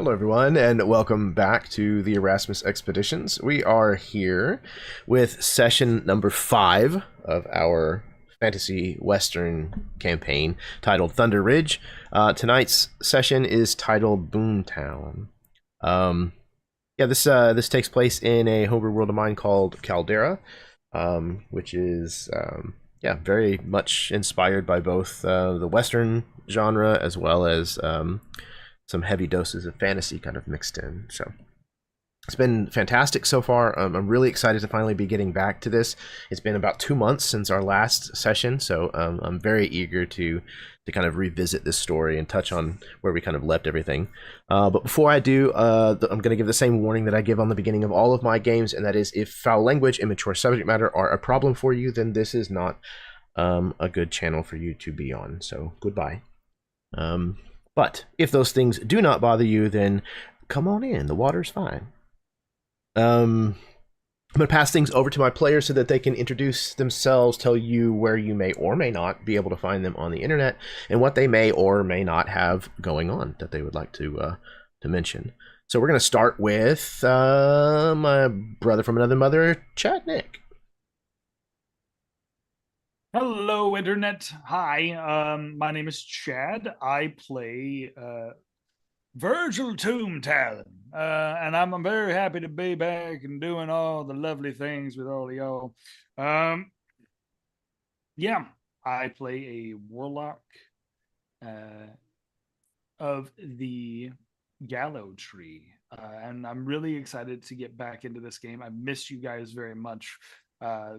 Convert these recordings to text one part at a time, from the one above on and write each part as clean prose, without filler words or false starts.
Hello, everyone, and welcome back to the Erasmus Expeditions. We are here with session number 5 of our fantasy western campaign titled Thunder Ridge. Tonight's session is titled Boomtown. This takes place in a homebrew world of mine called Caldera, which is very much inspired by both the western genre as well as some heavy doses of fantasy kind of mixed in. So it's been fantastic so far. I'm really excited to finally be getting back to this. It's been about 2 months since our last session, so I'm very eager to kind of revisit this story and touch on where we kind of left everything. But before I do, I'm going to give the same warning that I give on the beginning of all of my games, and that is if foul language, immature subject matter are a problem for you, then this is not a good channel for you to be on. So goodbye. But if those things do not bother you, then come on in. The water's fine. I'm going to pass things over to my players so that they can introduce themselves, tell you where you may or may not be able to find them on the internet, and what they may or may not have going on that they would like to mention. So we're going to start with my brother from another mother, Chad Nick. Hello, Internet. Hi, my name is Chad. I play Virgil Tombtalon, and I'm very happy to be back and doing all the lovely things with all of y'all. I play a warlock of the Gallow Tree, and I'm really excited to get back into this game. I miss you guys very much.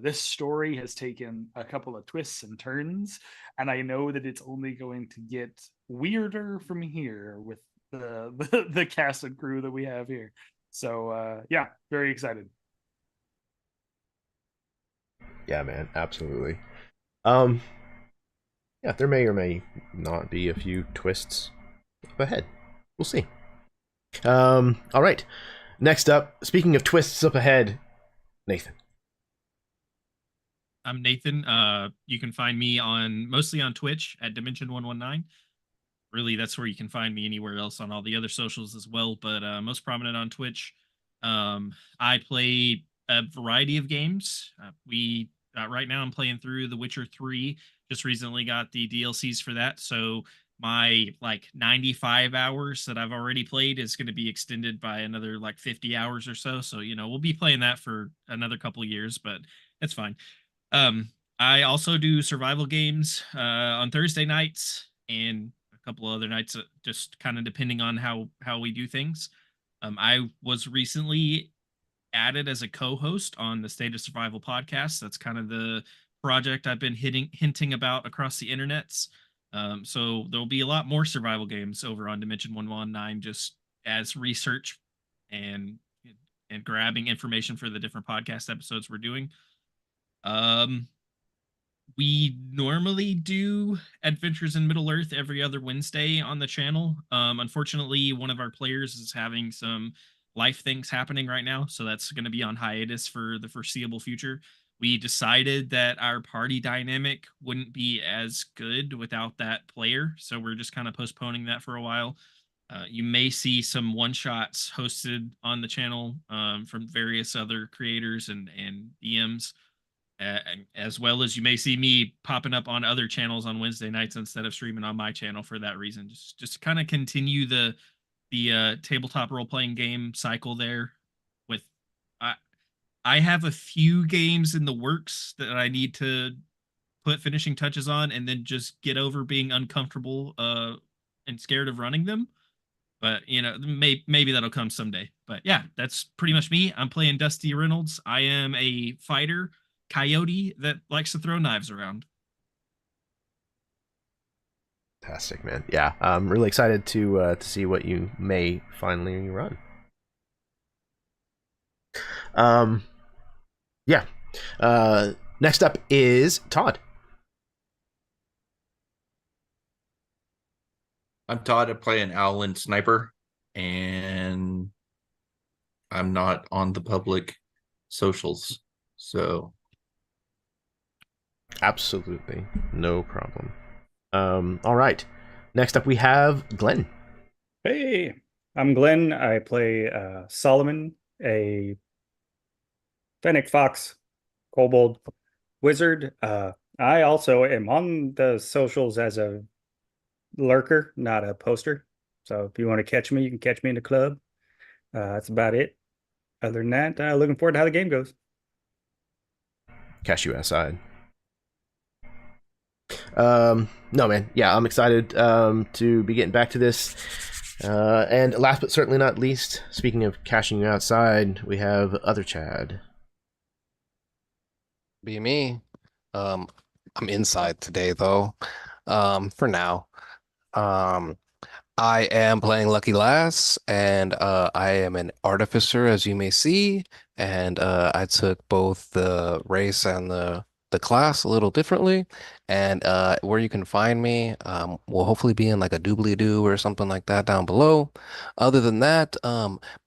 This story has taken a couple of twists and turns, and I know that it's only going to get weirder from here with the cast and crew that we have here. So very excited. Yeah, man, absolutely. There may or may not be a few twists up ahead. We'll see. All right. Next up, speaking of twists up ahead, Nathan. I'm Nathan. You can find me mostly on Twitch at Dimension119. Really, that's where you can find me. Anywhere else on all the other socials as well, but most prominent on Twitch. I play a variety of games. Right now I'm playing through The Witcher 3. Just recently got the DLCs for that, so my 95 hours that I've already played is going to be extended by another 50 hours or so. So we'll be playing that for another couple of years, but it's fine. I also do survival games on Thursday nights and a couple other nights, just kind of depending on how we do things. I was recently added as a co-host on the State of Survival podcast. That's kind of the project I've been hinting about across the internets. So there'll be a lot more survival games over on Dimension 119, just as research and grabbing information for the different podcast episodes we're doing. We normally do Adventures in Middle Earth every other Wednesday on the channel. Unfortunately, one of our players is having some life things happening right now, so that's going to be on hiatus for the foreseeable future. We decided that our party dynamic wouldn't be as good without that player, so we're just kind of postponing that for a while. You may see some one-shots hosted on the channel from various other creators and DMs. As well as you may see me popping up on other channels on Wednesday nights instead of streaming on my channel for that reason. Just kind of continue the tabletop role-playing game cycle there. With I have a few games in the works that I need to put finishing touches on, and then just get over being uncomfortable and scared of running them. But maybe that'll come someday. But yeah, that's pretty much me. I'm playing Dusty Reynolds. I am a fighter coyote that likes to throw knives around. Fantastic, man. Yeah, I'm really excited to see what you may finally run. Next up is Todd. I'm Todd. I play an Owlin sniper, and I'm not on the public socials, so absolutely no problem. All right. Next up, we have Glenn. Hey, I'm Glenn. I play Solomon, a Fennec Fox, Kobold Wizard. I also am on the socials as a lurker, not a poster. So if you want to catch me, you can catch me in the club. That's about it. Other than that, looking forward to how the game goes. Catch you outside. No, man. Yeah, I'm excited to be getting back to this. And last but certainly not least, speaking of cashing you outside, we have other Chad. Be me. I'm inside today though. For now. Um, I am playing Lucky Lass, and I am an artificer, as you may see. And I took both the race and the class a little differently. And where you can find me will hopefully be in like a doobly-doo or something like that down below. Other than that,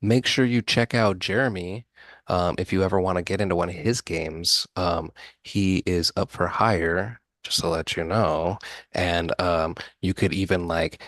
make sure you check out Jeremy. If you ever want to get into one of his games, he is up for hire, just to let you know. And you could even like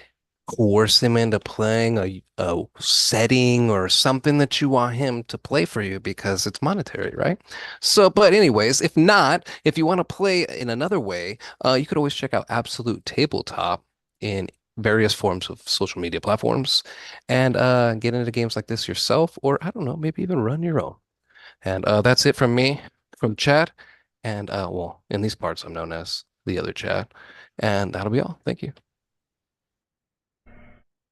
coerce him into playing a setting or something that you want him to play for you because it's monetary, right? So, but anyways, if not, if you want to play in another way, you could always check out Absolute Tabletop in various forms of social media platforms and get into games like this yourself, or I don't know, maybe even run your own. And that's it from me, from Chad. And well, in these parts, I'm known as the other Chad. And that'll be all. Thank you.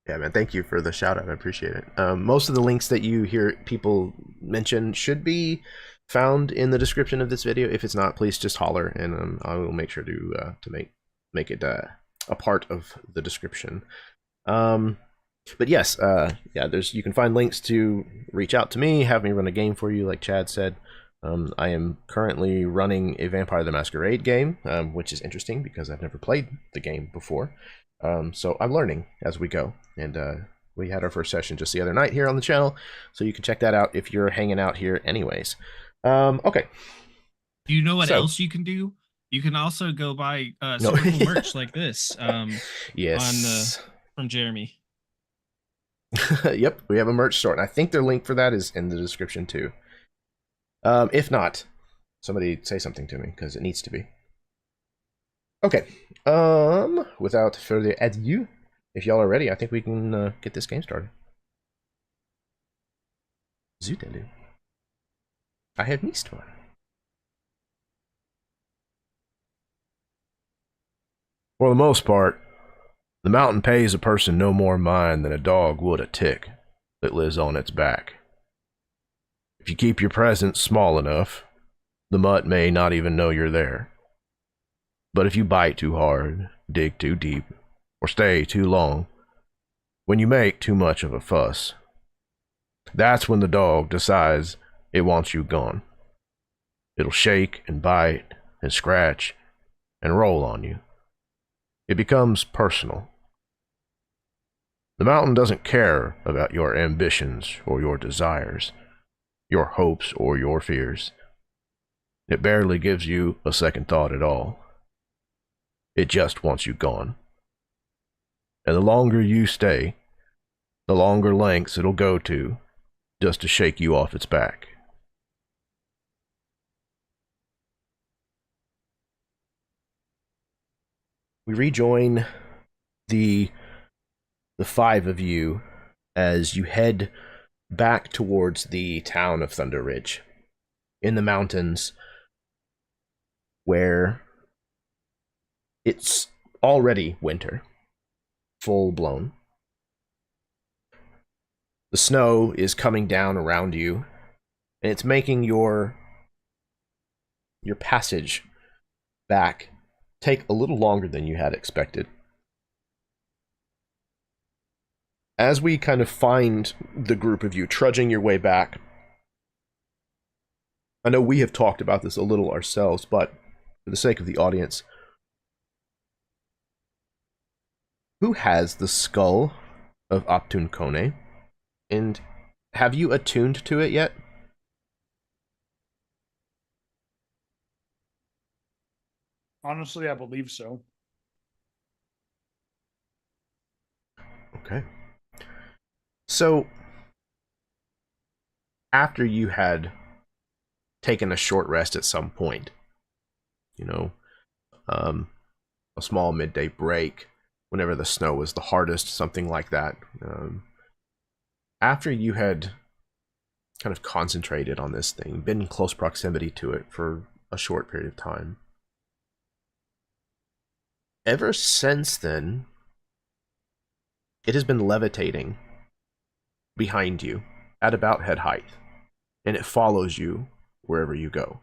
Yeah, man, thank you for the shout out. I appreciate it. Most of the links that you hear people mention should be found in the description of this video. If it's not, please just holler, and I will make sure to make it a part of the description. But yes, yeah, you can find links to reach out to me, have me run a game for you, like Chad said. I am currently running a Vampire the Masquerade game, which is interesting because I've never played the game before. So I'm learning as we go, and we had our first session just the other night here on the channel, so you can check that out if you're hanging out here anyways. Okay. Do you know what else you can do? You can also go buy super cool merch like this. Yes. From Jeremy. Yep, we have a merch store, and I think their link for that is in the description too. If not, somebody say something to me, because it needs to be. Okay, without further ado, if y'all are ready, I think we can get this game started. Zootelu. I have missed one. For the most part, the mountain pays a person no more mind than a dog would a tick that lives on its back. If you keep your presence small enough, the mutt may not even know you're there. But if you bite too hard, dig too deep, or stay too long, when you make too much of a fuss, that's when the dog decides it wants you gone. It'll shake and bite and scratch and roll on you. It becomes personal. The mountain doesn't care about your ambitions or your desires, your hopes or your fears. It barely gives you a second thought at all. It just wants you gone. And the longer you stay, the longer lengths it'll go to just to shake you off its back. We rejoin the five of you as you head back towards the town of Thunder Ridge in the mountains, where it's already winter, full blown. The snow is coming down around you, and it's making your passage back take a little longer than you had expected. As we kind of find the group of you trudging your way back, I know we have talked about this a little ourselves, but for the sake of the audience, who has the skull of Aptun Kone? And have you attuned to it yet? Honestly, I believe so. Okay. So after you had taken a short rest at some point, you know, a small midday break, whenever the snow was the hardest, something like that. After you had kind of concentrated on this thing, been in close proximity to it for a short period of time, ever since then, it has been levitating behind you at about head height, and it follows you wherever you go.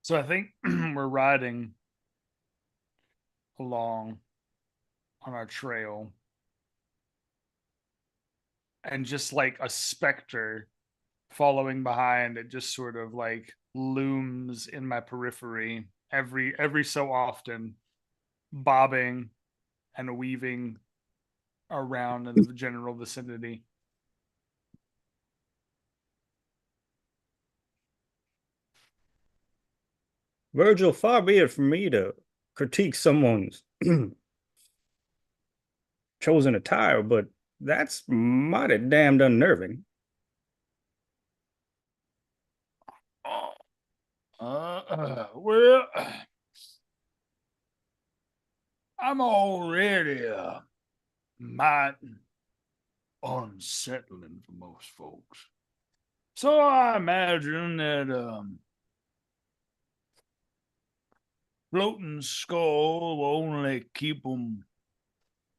So I think we're riding along on our trail, and just like a specter following behind, it just sort of like looms in my periphery every so often, bobbing and weaving around in the general vicinity. Virgil, far be it from me to critique someone's chosen attire, but that's mighty damned unnerving. Well, I'm already mighty unsettling for most folks. So I imagine that floating skull will only keep them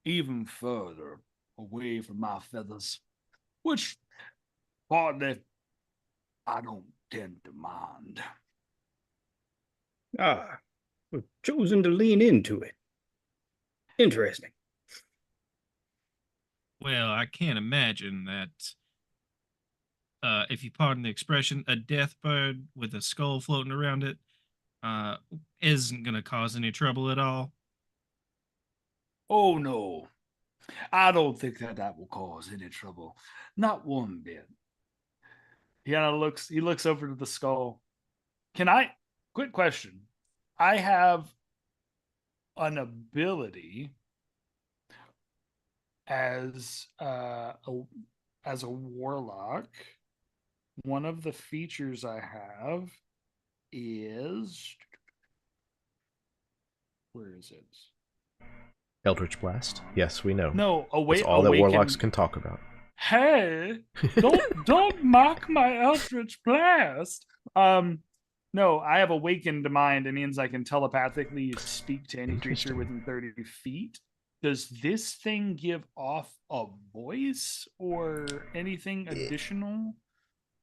even further away from my feathers, which partly I don't tend to mind. Ah, we've chosen to lean into it. Interesting. Well, I can't imagine that, if you pardon the expression, a death bird with a skull floating around it isn't going to cause any trouble at all. Oh no, I don't think that will cause any trouble. Not one bit. He looks over to the skull. Quick question. I have an ability as as a warlock. One of the features I have is, where is it? Eldritch Blast. Yes, we know. No, That's all that warlocks can talk about. Hey, don't mock my Eldritch Blast. No, I have awakened mind. It means I can telepathically speak to any creature within 30 feet. Does this thing give off a voice or anything additional?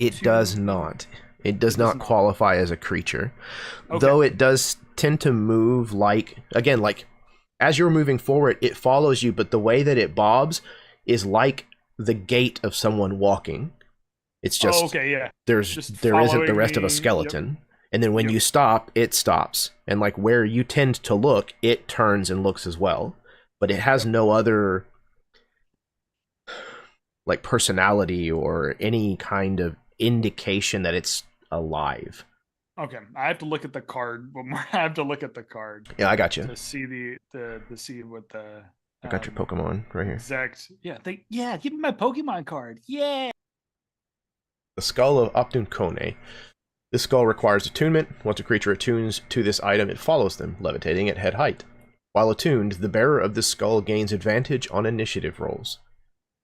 It does not. It does not qualify as a creature. Okay. Though it does tend to move like, again, like as you're moving forward, it follows you, but the way that it bobs is like the gait of someone walking. It's just, okay, yeah. there isn't the rest of a skeleton. Yep. And then when you stop, it stops. And like where you tend to look, it turns and looks as well. But it has no other like personality or any kind of indication that it's alive. Okay, I have to look at the card. I have to look at the card. Yeah, I got you. To see to see what the. I got your Pokemon right here. Exact. Yeah, give me my Pokemon card. Yeah. The Skull of Optun Kone. This skull requires attunement. Once a creature attunes to this item, it follows them, levitating at head height. While attuned, the bearer of this skull gains advantage on initiative rolls.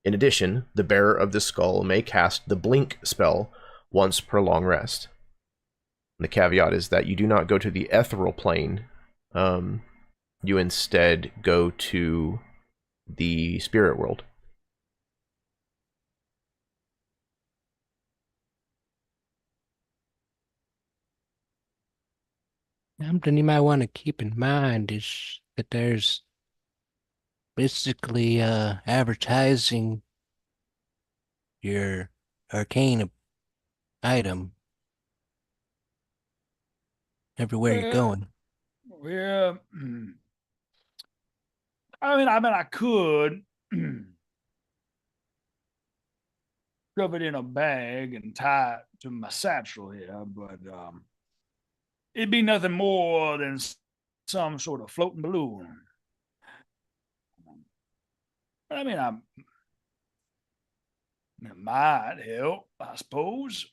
In addition, the bearer of this skull may cast the Blink spell once per long rest. And the caveat is that you do not go to the ethereal plane. You instead go to the spirit world. Something you might want to keep in mind is that there's basically advertising your arcane item everywhere you're going. Yeah. I mean, I could. shove it in a bag and tie it to my satchel here, but it'd be nothing more than some sort of floating balloon. I mean, it might help, I suppose.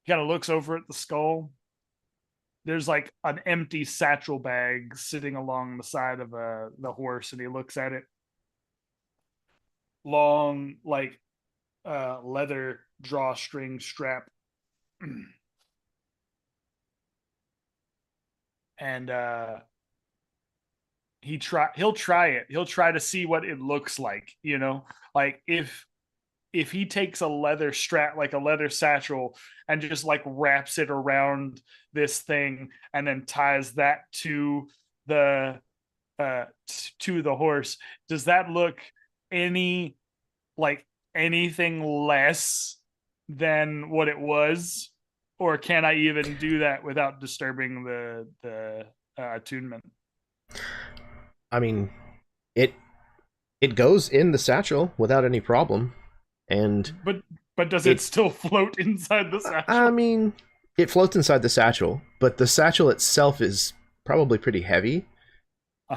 Kind of looks over at the skull. There's like an empty satchel bag sitting along the side of the horse, and he looks at it. Long, like leather drawstring strap. And he'll try it. He'll try to see what it looks like, you know? Like if he takes a leather strap, like a leather satchel, and just like wraps it around this thing and then ties that to the horse, does that look anything less than what it was? Or can I even do that without disturbing the attunement? I mean, it goes in the satchel without any problem, and but does it still float inside the satchel? I mean, it floats inside the satchel, but the satchel itself is probably pretty heavy.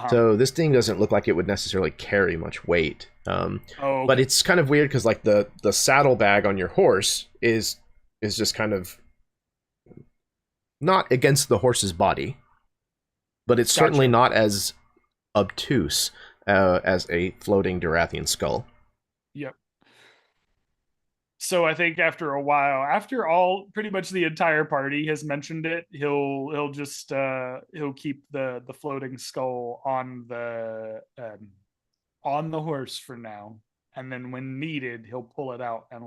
So this thing doesn't look like it would necessarily carry much weight. Okay. But it's kind of weird because like the saddle bag on your horse is just kind of not against the horse's body, but it's certainly not as obtuse as a floating Dorathian skull. Yep. So I think after a while, after all, pretty much the entire party has mentioned it, he'll just he'll keep the floating skull on the horse for now, and then when needed, he'll pull it out and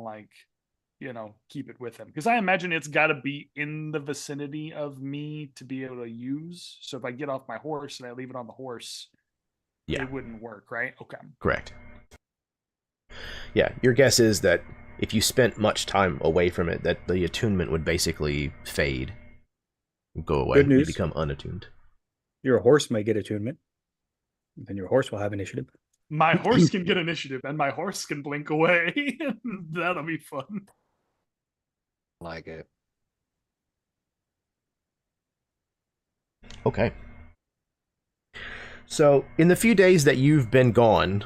keep it with him, because I imagine it's got to be in the vicinity of me to be able to use. So if I get off my horse and I leave it on the horse, it wouldn't work, right? Okay, correct. Yeah, your guess is that if you spent much time away from it, that the attunement would basically fade, go away. Good news. You become unattuned. Your horse may get attunement, then your horse will have initiative. My horse can get initiative, and my horse can blink away. That'll be fun. Like it. Okay. So, in the few days that you've been gone,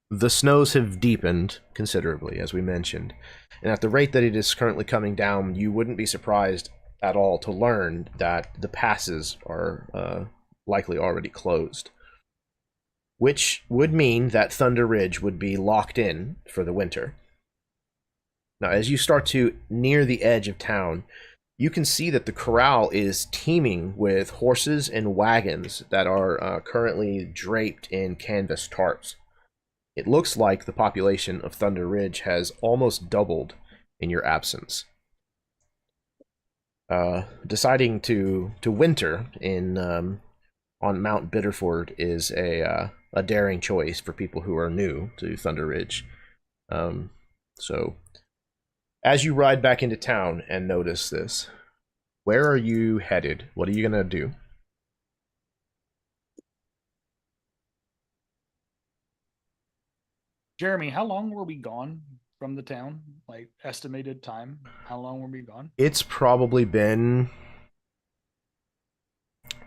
the snows have deepened considerably, as we mentioned. And at the rate that it is currently coming down, you wouldn't be surprised at all to learn that the passes are likely already closed. Which would mean that Thunder Ridge would be locked in for the winter. Now, as you start to near the edge of town, you can see that the corral is teeming with horses and wagons that are currently draped in canvas tarps. It looks like the population of Thunder Ridge has almost doubled in your absence. Deciding to winter in on Mount Bitterford is a daring choice for people who are new to Thunder Ridge. So, as you ride back into town and notice this, where are you headed? What are you gonna do? Jeremy, how long were we gone from the town? Like, estimated time? How long were we gone? It's probably been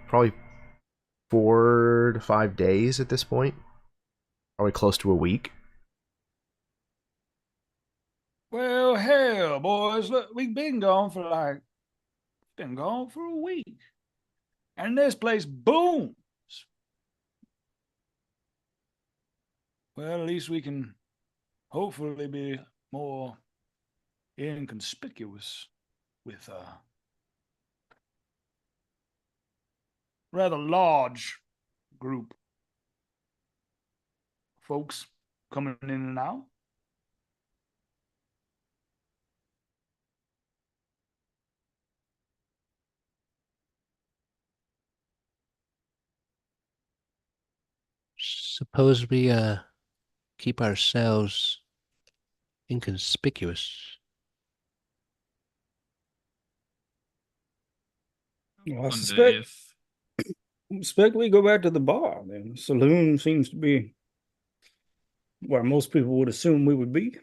4 to 5 days at this point. Probably close to a week. Well, hell, boys, look, we've been gone for a week. And this place booms. Well, at least we can hopefully be more inconspicuous with a rather large group of folks coming in and out. Suppose we keep ourselves inconspicuous. Well, I Wonder suspect we go back to the bar. Then the saloon seems to be where most people would assume we would be.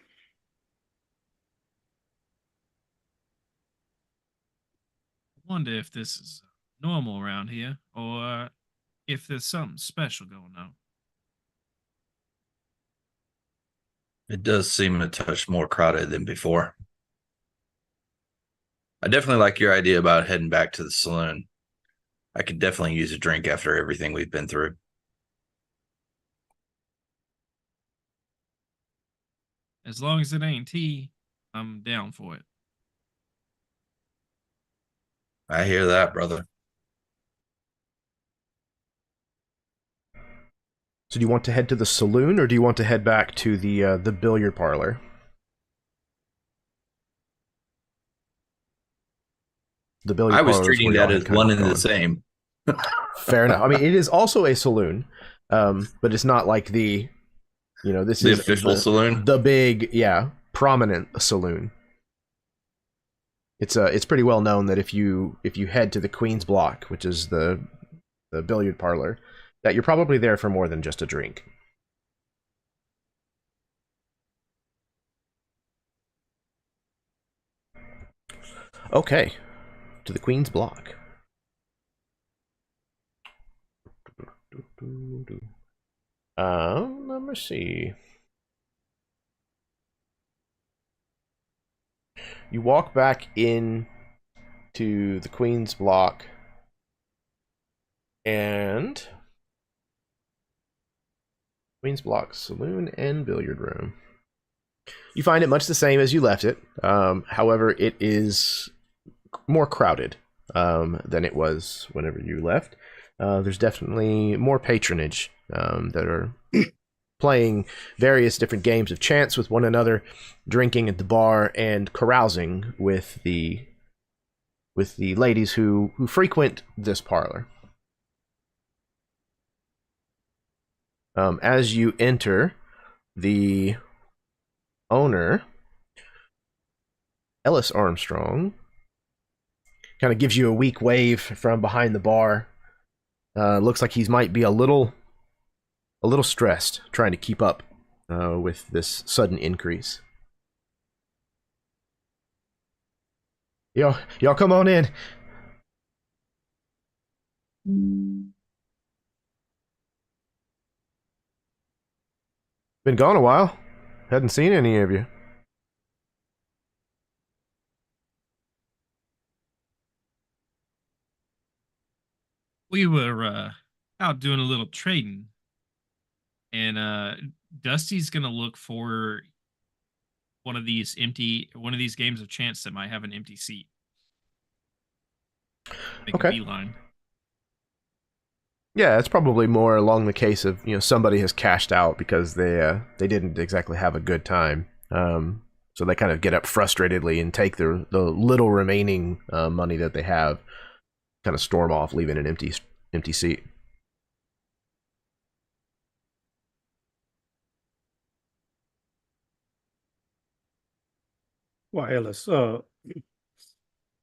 Wonder if this is normal around here, or if there's something special going on. It does seem a touch more crowded than before. I definitely like your idea about heading back to the saloon. I could definitely use a drink after everything we've been through. As long as it ain't tea, I'm down for it. I hear that, brother. So do you want to head to the saloon, or do you want to head back to the billiard parlor? The billiard I was parlor is treating where y'all that had as kind one of and the gone. same. Fair enough. I mean, it is also a saloon, but it's not like this The is official saloon? the big, prominent saloon. It's pretty well known that if you head to the Queen's Block, which is the billiard parlor, that you're probably there for more than just a drink. Okay, to the Queen's Block. Let me see. You walk back in to the Queen's Block, and Queen's Block saloon and billiard room. You find it much the same as you left it. However, it is more crowded than it was whenever you left. There's definitely more patronage that are playing various different games of chance with one another, drinking at the bar, and carousing with the ladies who frequent this parlor. As you enter, the owner, Ellis Armstrong, kind of gives you a weak wave from behind the bar. Looks like he might be a little stressed trying to keep up with this sudden increase. Y'all come on in. Been gone a while. Hadn't seen any of you. We were out doing a little trading, and Dusty's gonna look for one of these games of chance that might have an empty seat. Make Okay. a beeline. Yeah, it's probably more along the case of somebody has cashed out because they didn't exactly have a good time. So they kind of get up frustratedly and take the little remaining money that they have, kind of storm off, leaving an empty seat. Why, Ellis,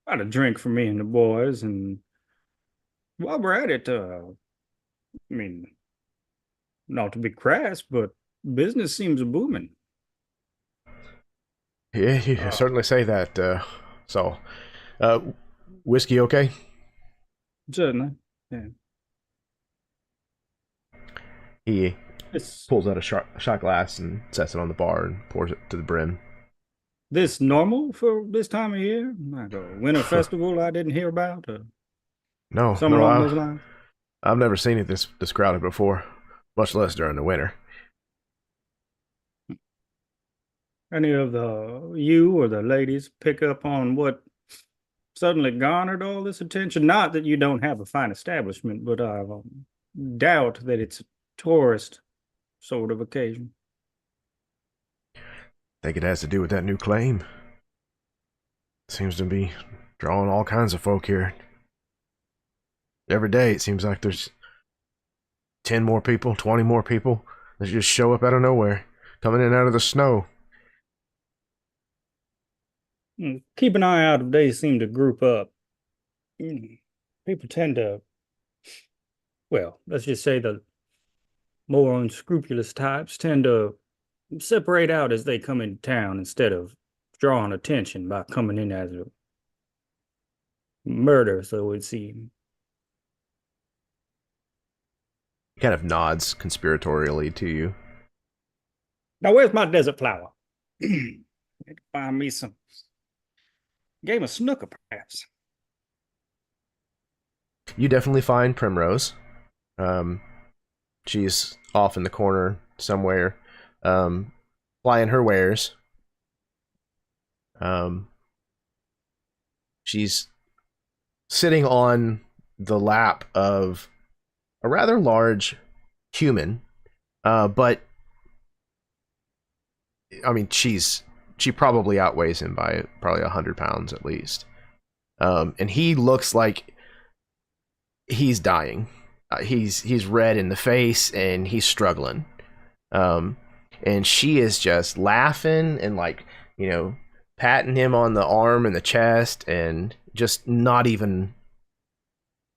had a drink for me and the boys, and while we're at it, I mean, not to be crass, but business seems booming. Yeah, you certainly say that. So, whiskey, okay? Certainly, yeah. He It's pulls out a shot glass and sets it on the bar and pours it to the brim. this normal for this time of year? Like a winter festival I didn't hear about? Or No, something along those lines? I've never seen it this crowded before, much less during the winter. Any of you or the ladies pick up on what suddenly garnered all this attention? Not that you don't have a fine establishment, but I doubt that it's a tourist sort of occasion. Think it has to do with that new claim. Seems to be drawing all kinds of folk here. Every day it seems like there's 10 more people, 20 more people that just show up out of nowhere, coming in out of the snow. Keep an eye out if they seem to group up. People tend to, well, let's just say the more unscrupulous types tend to separate out as they come into town instead of drawing attention by coming in as a murder, so it would seem. He kind of nods conspiratorially to you. Now, where's my desert flower? Need to find me some game of snooker, perhaps. You definitely find Primrose. She's off in the corner somewhere, plying her wares. She's sitting on the lap of a rather large human, but I mean, she probably outweighs him by probably 100 pounds at least, and he looks like he's dying. He's red in the face and he's struggling. And she is just laughing and like, you know, patting him on the arm and the chest and just not even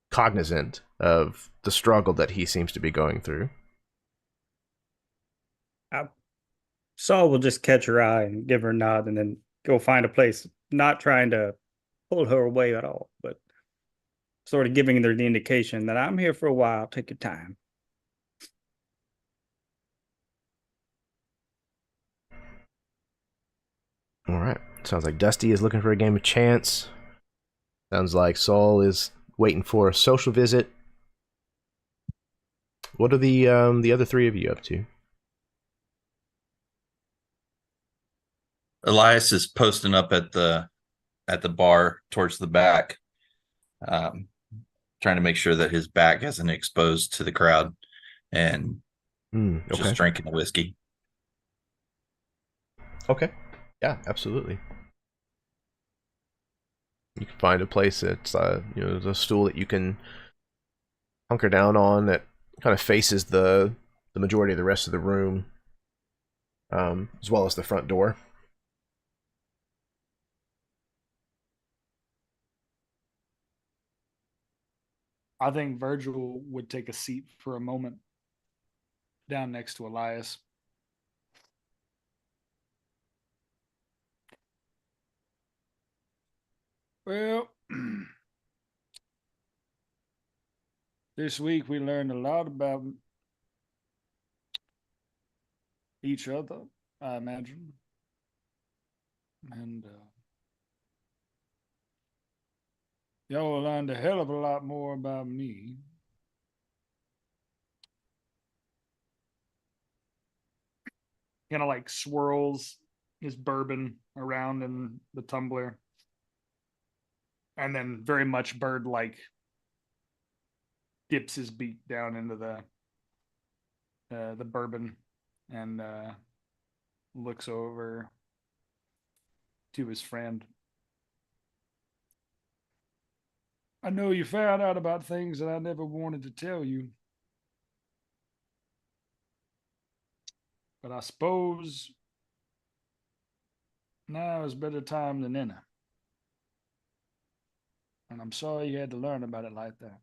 cognizant of the struggle that he seems to be going through. Saul will just catch her eye and give her a nod and then go find a place, not trying to pull her away at all, but sort of giving her the indication that I'm here for a while. Take your time. All right. Sounds like Dusty is looking for a game of chance. Sounds like Saul is waiting for a social visit. What are the other three of you up to? Elias is posting up at the bar towards the back, trying to make sure that his back isn't exposed to the crowd, and Okay. just drinking the whiskey. Okay. Yeah, absolutely. You can find a place that's you know, there's a stool that you can hunker down on that kind of faces the majority of the rest of the room, as well as the front door. I think Virgil would take a seat for a moment down next to Elias. Well, this week we learned a lot about each other, I imagine. And y'all learned a hell of a lot more about me. Kind of like swirls his bourbon around in the tumbler. And then very much bird-like dips his beak down into the bourbon and looks over to his friend. I know you found out about things that I never wanted to tell you. But I suppose now is better time than ever. And I'm sorry you had to learn about it like that.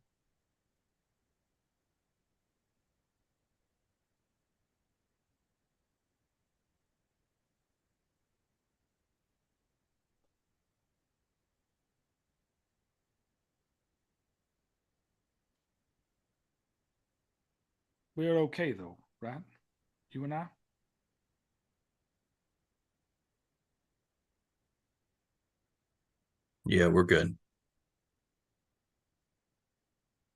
We're okay though, right? You and I? Yeah, we're good.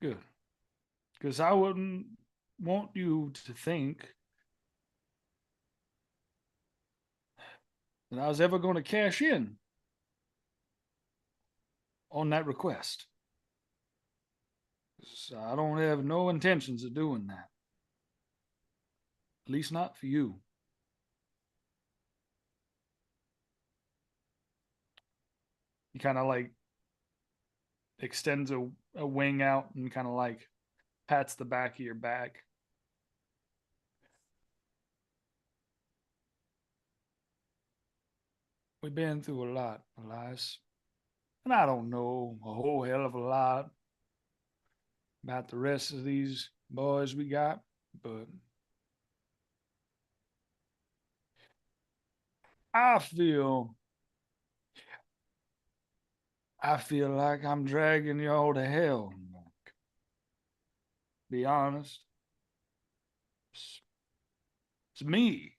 Good. Because I wouldn't want you to think that I was ever going to cash in on that request. I don't have no intentions of doing that. At least not for you. He kind of like extends a wing out and kind of like pats the back of your back. We've been through a lot, Elias. And I don't know a whole hell of a lot about the rest of these boys we got, but I feel I feel like I'm dragging y'all to hell. Be honest. It's me.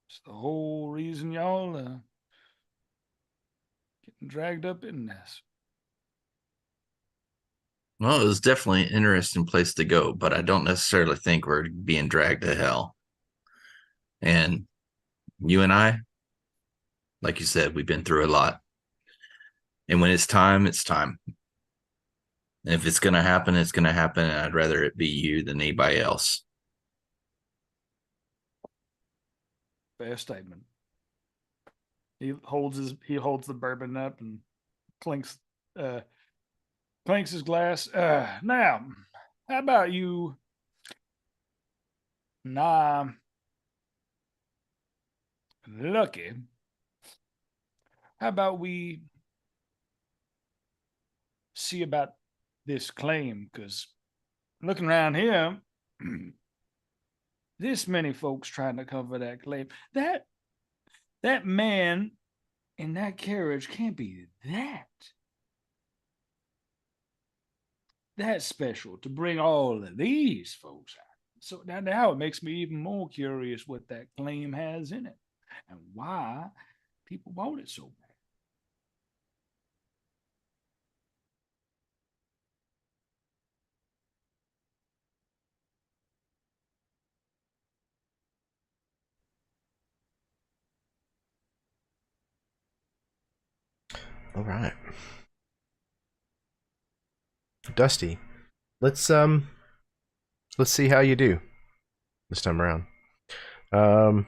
It's the whole reason y'all getting dragged up in this. Well, it was definitely an interesting place to go, but I don't necessarily think we're being dragged to hell. And you and I, like you said, we've been through a lot. And when it's time, it's time. And if it's going to happen, it's going to happen. And I'd rather it be you than anybody else. Fair statement. He holds the bourbon up and clinks his glass. Now, how about you? Nah, Lucky. How about we see about this claim? Because looking around here, this many folks trying to cover that claim. That man in that carriage can't be that special to bring all of these folks out. So now it makes me even more curious what that claim has in it and why people want it so bad. All right. Dusty, let's see how you do this time around. Right.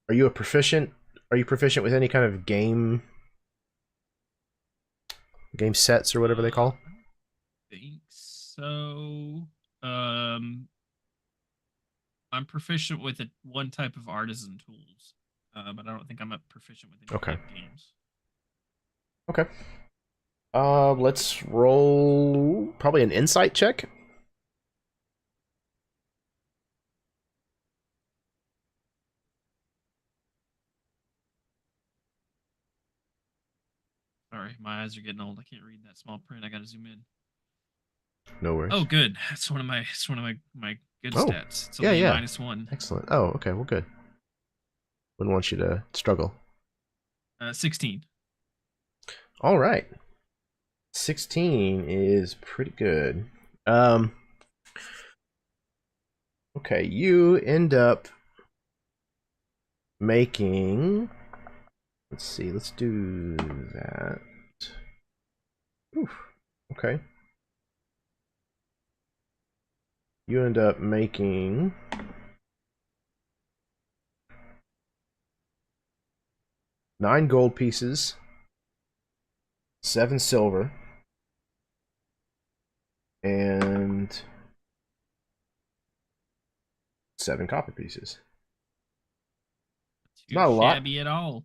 Are you proficient with any kind of game sets or whatever they call? I think so. I'm proficient with one type of artisan tools, but I don't think I'm proficient with any Okay. games. Okay. Let's roll probably an insight check. Sorry, my eyes are getting old. I can't read that small print. I gotta zoom in. No worries. Oh, good. That's one of my good Oh, stats. It's yeah, only yeah. -1. Excellent. Oh, okay. Well, good. Wouldn't want you to struggle. 16. All right. 16 is pretty good. Okay, you end up making. Let's see. Let's do that. Oof. Okay. You end up making 9 gold pieces, 7 silver, and 7 copper pieces. Too Not a lot. shabby at all.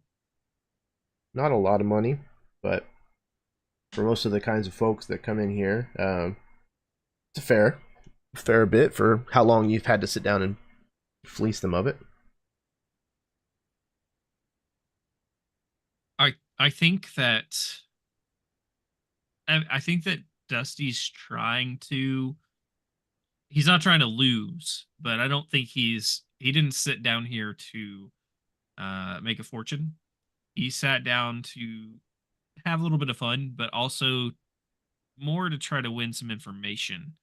Not a lot of money, but for most of the kinds of folks that come in here, it's a fair bit for how long you've had to sit down and fleece them of it. I think that I think that Dusty's trying to. He's not trying to lose, but I don't think he didn't sit down here to make a fortune. He sat down to have a little bit of fun, but also more to try to win some information.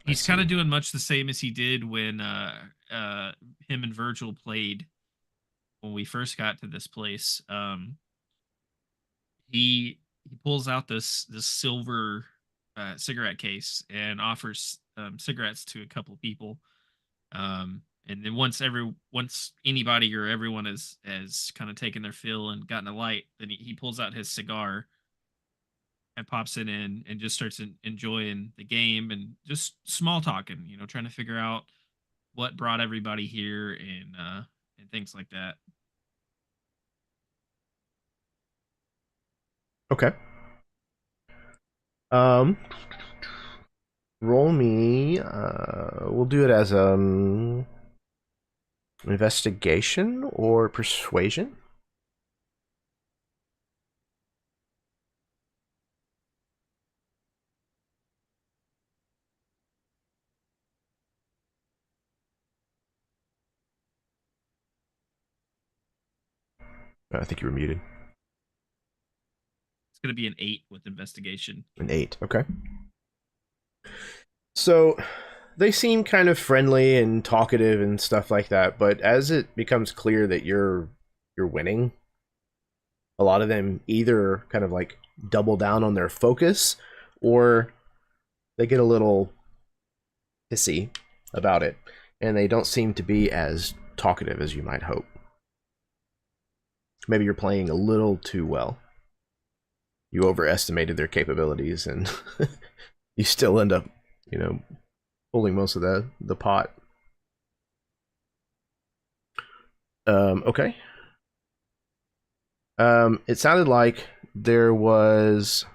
He's kind of doing much the same as he did when him and Virgil played when we first got to this place. He pulls out this silver cigarette case and offers cigarettes to a couple of people. And then once anybody or everyone has kind of taken their fill and gotten a light, then he pulls out his cigar and pops it in and just starts enjoying the game and just small talking, trying to figure out what brought everybody here and things like that. Okay. Roll me. We'll do it as Investigation or persuasion? I think you were muted. It's going to be an 8 with investigation. An 8, okay. So they seem kind of friendly and talkative and stuff like that, but as it becomes clear that you're winning, a lot of them either kind of like double down on their focus, or they get a little hissy about it, and they don't seem to be as talkative as you might hope. Maybe you're playing a little too well. You overestimated their capabilities, and you still end up, pulling most of the pot. Okay. It sounded like there was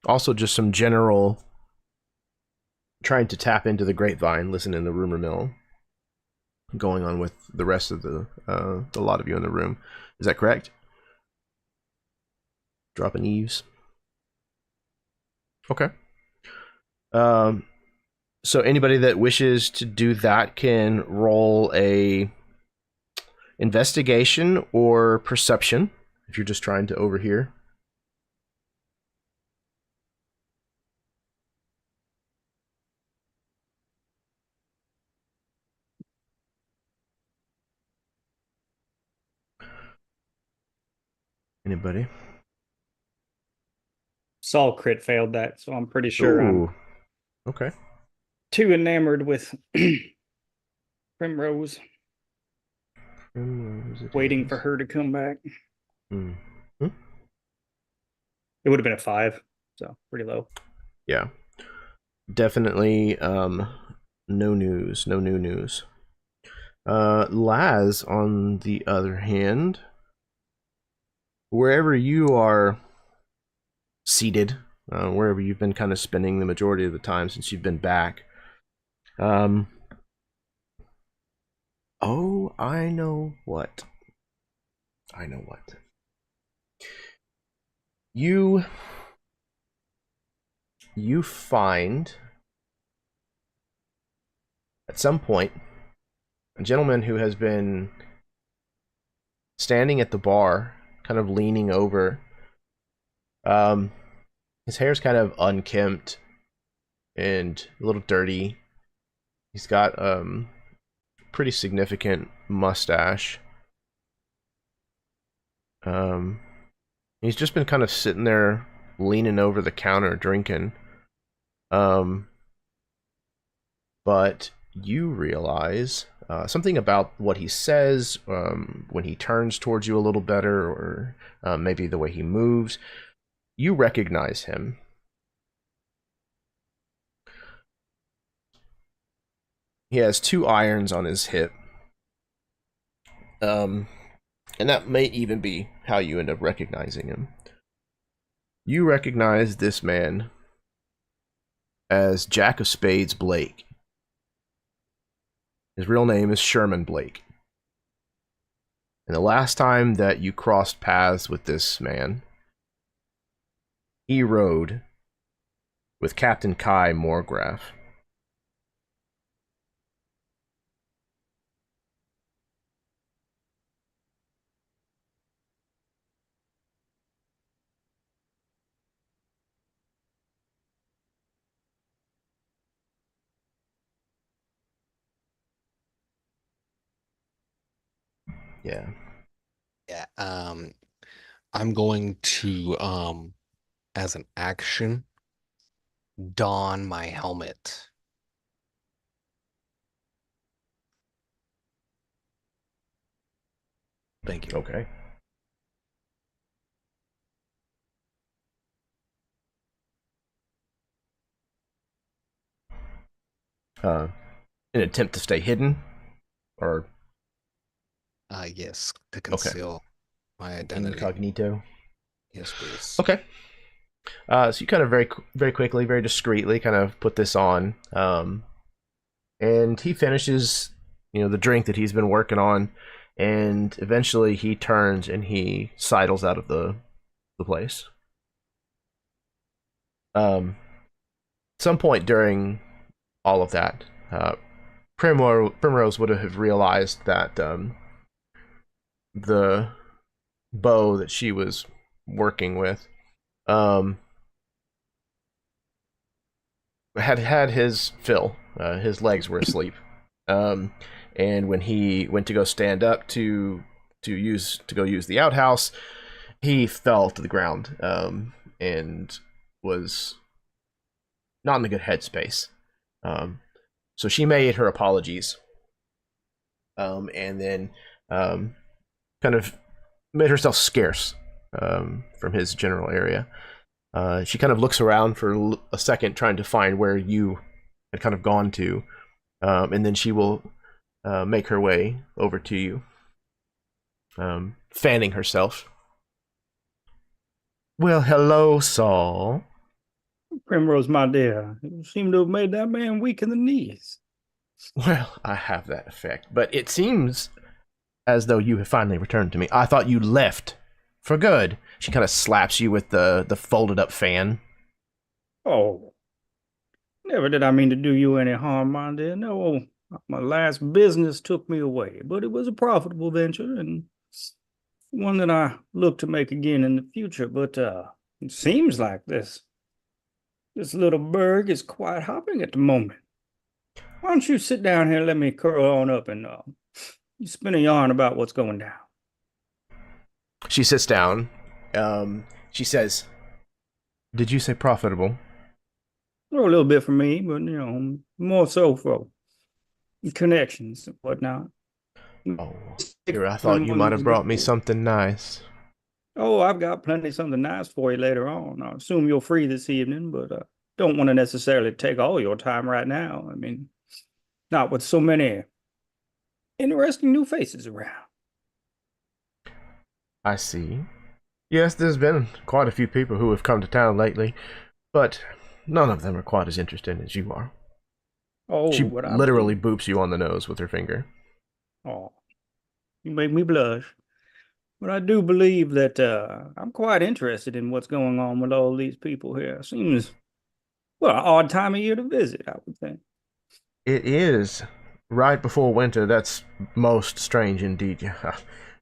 also just some general trying to tap into the grapevine, listen in the rumor mill going on with the rest of the lot of you in the room. Is that correct? Dropping eaves. Okay. So anybody that wishes to do that can roll a investigation or perception if you're just trying to overhear. Anybody? Saul crit failed that, so I'm pretty sure I'm okay. too enamored with Primrose. Waiting for her to come back. Mm-hmm. It would have been a 5, so pretty low. Yeah. Definitely no news. No new news. Laz, on the other hand, wherever you are seated, wherever you've been kind of spending the majority of the time since you've been back, oh, I know what. You find at some point a gentleman who has been standing at the bar, kind of leaning over. His hair's kind of unkempt and a little dirty. He's got pretty significant mustache. He's just been kind of sitting there leaning over the counter drinking. But you realize something about what he says when he turns towards you a little better, or maybe the way he moves. You recognize him. He has 2 irons on his hip. And that may even be how you end up recognizing him. You recognize this man as Jack of Spades Blake. His real name is Sherman Blake. And the last time that you crossed paths with this man, he rode with Captain Kai Morgraf. Yeah. Yeah. I'm going to as an action don my helmet. Thank you. Okay. In an attempt to stay hidden, or Yes, to conceal my identity. incognito. Yes, please. Okay. So you kind of very quickly, very discreetly kind of put this on. and he finishes, the drink that he's been working on, and eventually he turns and he sidles out of the place. Some point during all of that, Primrose would have realized that the bow that she was working with had his fill. His legs were asleep, and when he went to go stand up to go use the outhouse, he fell to the ground and was not in a good headspace. So she made her apologies, and then kind of made herself scarce from his general area. She kind of looks around for a second, trying to find where you had kind of gone to, and then she will make her way over to you, fanning herself. Well, hello, Saul. Primrose, my dear, you seem to have made that man weak in the knees. Well, I have that effect, but it seems as though you have finally returned to me. I thought you left for good. She kind of slaps you with the folded up fan. Oh, never did I mean to do you any harm, my dear. No, my last business took me away, but it was a profitable venture and one that I look to make again in the future. But it seems like this little burg is quite hopping at the moment. Why don't you sit down here and let me curl on up and you spin a yarn about what's going down. She sits down. She says, "Did you say profitable?" Well, a little bit for me, but more so for connections and whatnot. Oh, dear, I thought you might have brought me something nice. Oh, I've got plenty something nice for you later on. I assume you're free this evening, but don't want to necessarily take all your time right now. I mean, not with so many interesting new faces around. I see. Yes, there's been quite a few people who have come to town lately, but none of them are quite as interesting as you are. Oh, she literally boops you on the nose with her finger. Oh, you make me blush. But I do believe that I'm quite interested in what's going on with all these people here. Seems, well, an odd time of year to visit, I would think. It is. Right before winter, that's most strange indeed.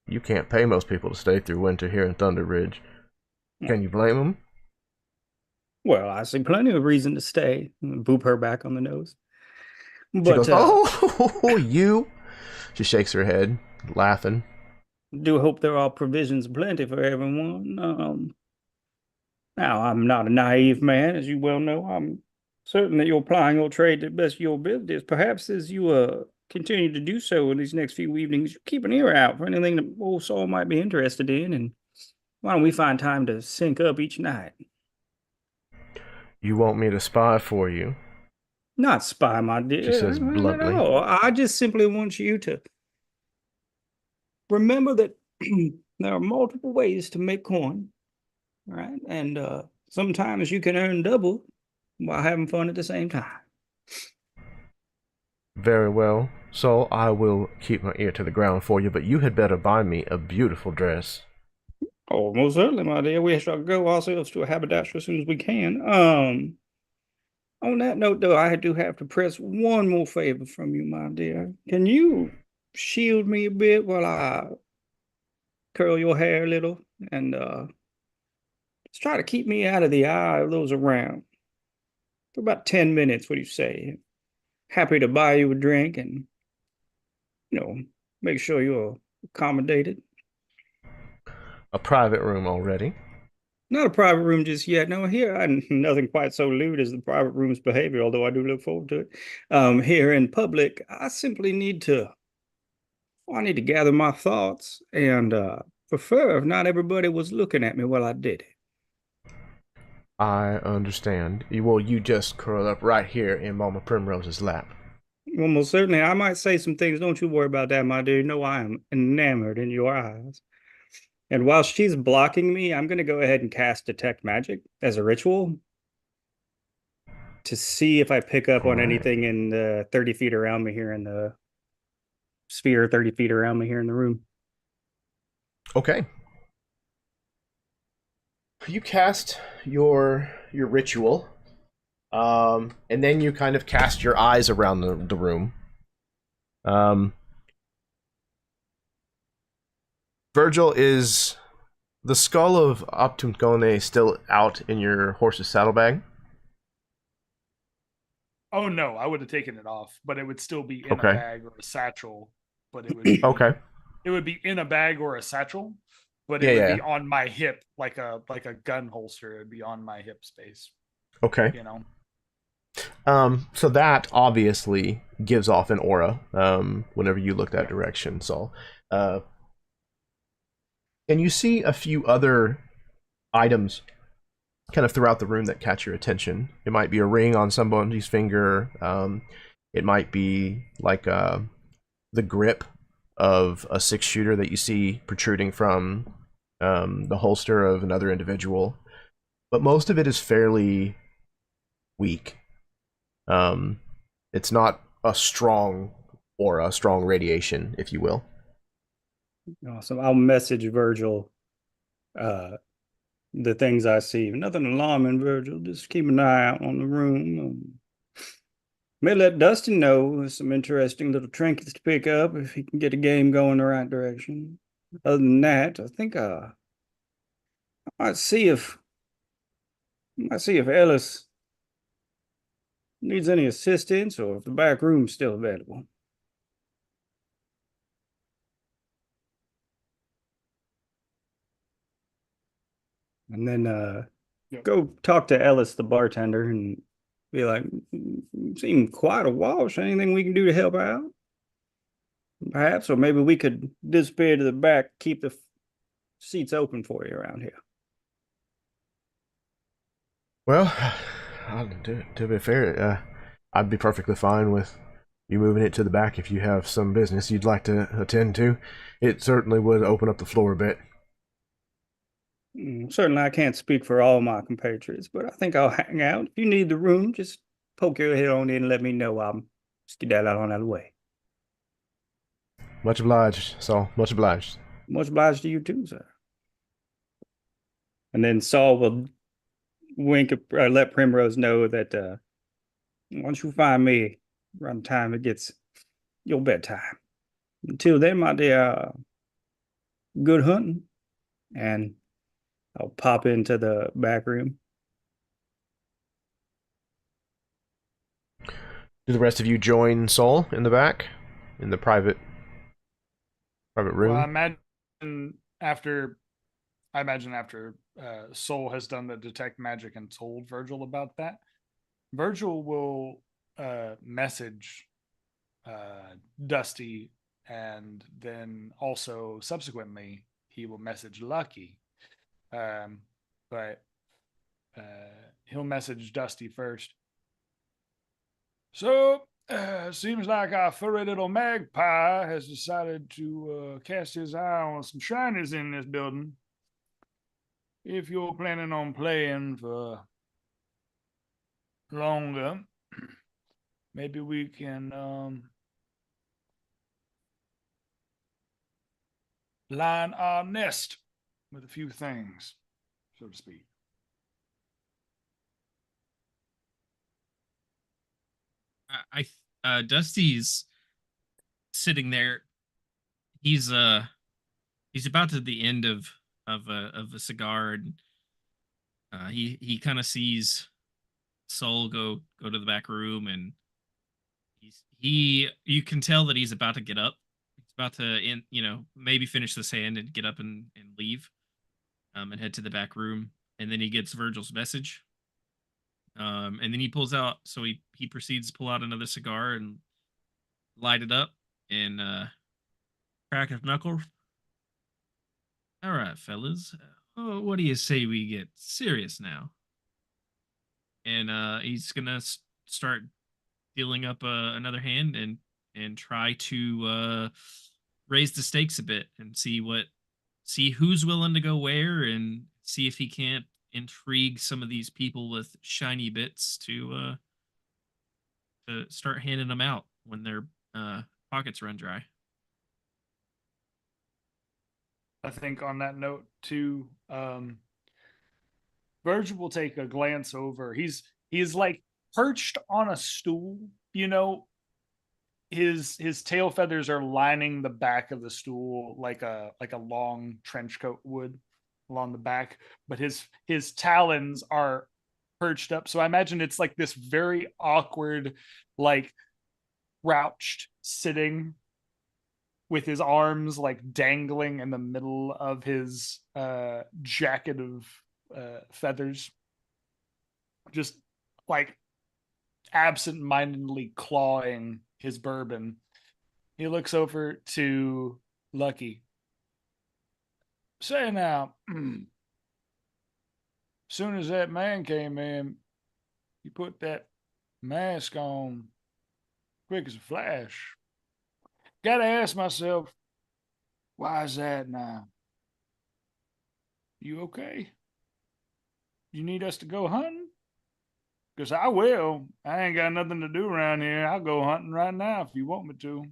You can't pay most people to stay through winter here in Thunderridge. Can you blame them? Well, I see plenty of reason to stay. Boop her back on the nose. But, she goes, "Oh, you." She shakes her head, laughing. Do hope there are provisions plenty for everyone. Now, I'm not a naive man, as you well know. I'm certain that you're applying your trade to the best of your abilities. Perhaps as you continue to do so in these next few evenings, you keep an ear out for anything that old Saul might be interested in, and why don't we find time to sync up each night? You want me to spy for you? Not spy, my dear. She says bluntly. No, I just simply want you to remember that there are multiple ways to make coin, right? And sometimes you can earn double while having fun at the same time. Very well. So I will keep my ear to the ground for you, but you had better buy me a beautiful dress. Oh, most certainly, my dear. We shall go ourselves to a haberdasher as soon as we can. On that note, though, I do have to press one more favor from you, my dear. Can you shield me a bit while I curl your hair a little and just try to keep me out of the eye of those around for about 10 minutes? What do you say? Happy to buy you a drink and make sure you're accommodated. A private room already? Not a private room just yet. No, here nothing quite so lewd as the private room's behavior, although I do look forward to it. Here in public, I simply need to gather my thoughts and prefer if not everybody was looking at me while I did it. I understand. Well, you just curl up right here in Mama Primrose's lap. Well, most certainly. I might say some things. Don't you worry about that, my dear. You know I am enamored in your eyes. And while she's blocking me, I'm going to go ahead and cast Detect Magic as a ritual. to see if I pick up on Alright. anything in the 30 feet around me here in the sphere, 30 feet around me here in the room. Okay. You cast your ritual, and then you kind of cast your eyes around the room. Virgil, is the skull of Optumcone still out in your horse's saddlebag? Oh no, I would have taken it off, but it would still be in Okay. a bag or a satchel. But it would be Okay. It would be in a bag or a satchel, but Yeah, it would yeah. be on my hip like a gun holster. It would be on my hip space, Okay. you know. So that obviously gives off an aura, whenever you look that direction, Saul. And you see a few other items kind of throughout the room that catch your attention. It might be a ring on somebody's finger. It might be like the grip of a 6-shooter that you see protruding from the holster of another individual. But most of it is fairly weak. It's not a strong aura, strong radiation, if you will. Awesome. I'll message Virgil the things I see. Nothing alarming, Virgil. Just keep an eye out on the room. May let Dustin know some interesting little trinkets to pick up if he can get a game going the right direction. Other than that, I think I might see if Ellis needs any assistance or if the back room's still available. And then go talk to Ellis, the bartender, and be like, "You seem quite a wash. Anything we can do to help out? Perhaps, or maybe we could disappear to the back, keep the seats open for you around here." Well, to be fair, I'd be perfectly fine with you moving it to the back if you have some business you'd like to attend to. It certainly would open up the floor a bit. Certainly, I can't speak for all my compatriots, but I think I'll hang out. If you need the room, just poke your head on in and let me know. I'll skedaddle out on that way. Much obliged, Saul. Much obliged. Much obliged to you too, sir. And then Saul will wink or let Primrose know that once you find me around the time it gets your bedtime. Until then, my dear, good hunting. And I'll pop into the back room. Do the rest of you join Saul in the back, in the private room? Well, I imagine after Soul has done the detect magic and told Virgil about that, Virgil will message Dusty, and then also subsequently he will message Lucky. But he'll message Dusty first. So, seems like our furry little magpie has decided to cast his eye on some shinies in this building. If you're planning on playing for longer, maybe we can line our nest with a few things, so to speak. Dusty's sitting there. He's about to the end of a cigar, and he kind of sees Soul go to the back room, and you can tell that he's about to get up. He's about to maybe finish this hand and get up and leave, and head to the back room. And then he gets Virgil's message. And then he pulls out, so he proceeds to pull out another cigar and light it up and crack his knuckles. All right, fellas. What do you say we get serious now? And he's gonna start dealing up another hand and try to raise the stakes a bit and see who's willing to go where, and see if he can't intrigue some of these people with shiny bits to to start handing them out when their pockets run dry. I think on that note too, Virgil will take a glance over. He's like perched on a stool, you know. His tail feathers are lining the back of the stool like a long trench coat would along the back, but his talons are perched up. So I imagine it's like this very awkward, like crouched sitting with his arms like dangling in the middle of his jacket of feathers, just like absent-mindedly clawing his bourbon. He looks over to Lucky. Say now, soon as that man came in, he put that mask on quick as a flash. Gotta ask myself, why is that now? You okay? You need us to go hunting? Because I will. I ain't got nothing to do around here. I'll go hunting right now if you want me to.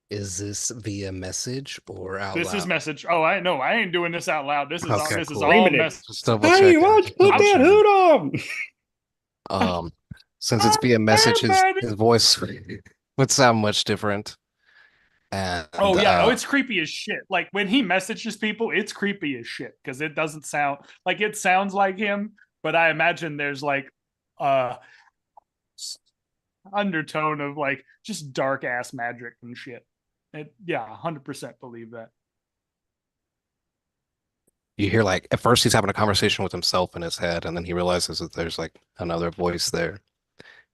Is this via message or out This loud? is message. Oh, I know. I ain't doing this out loud. This is all, Okay, this is cool. all Screaming it. message. Just double Hey, checking. why don't you put Double that checking. hood on? Since it's via message, buddy. his voice would sound much different. And Oh yeah, no, it's creepy as shit. Like when he messages people, it's creepy as shit because it doesn't sound like it sounds like him, but I imagine there's like undertone of like just dark ass magic and shit. Yeah, 100% believe that. you hear like at first he's having a conversation with himself in his head, and then he realizes that there's like another voice there,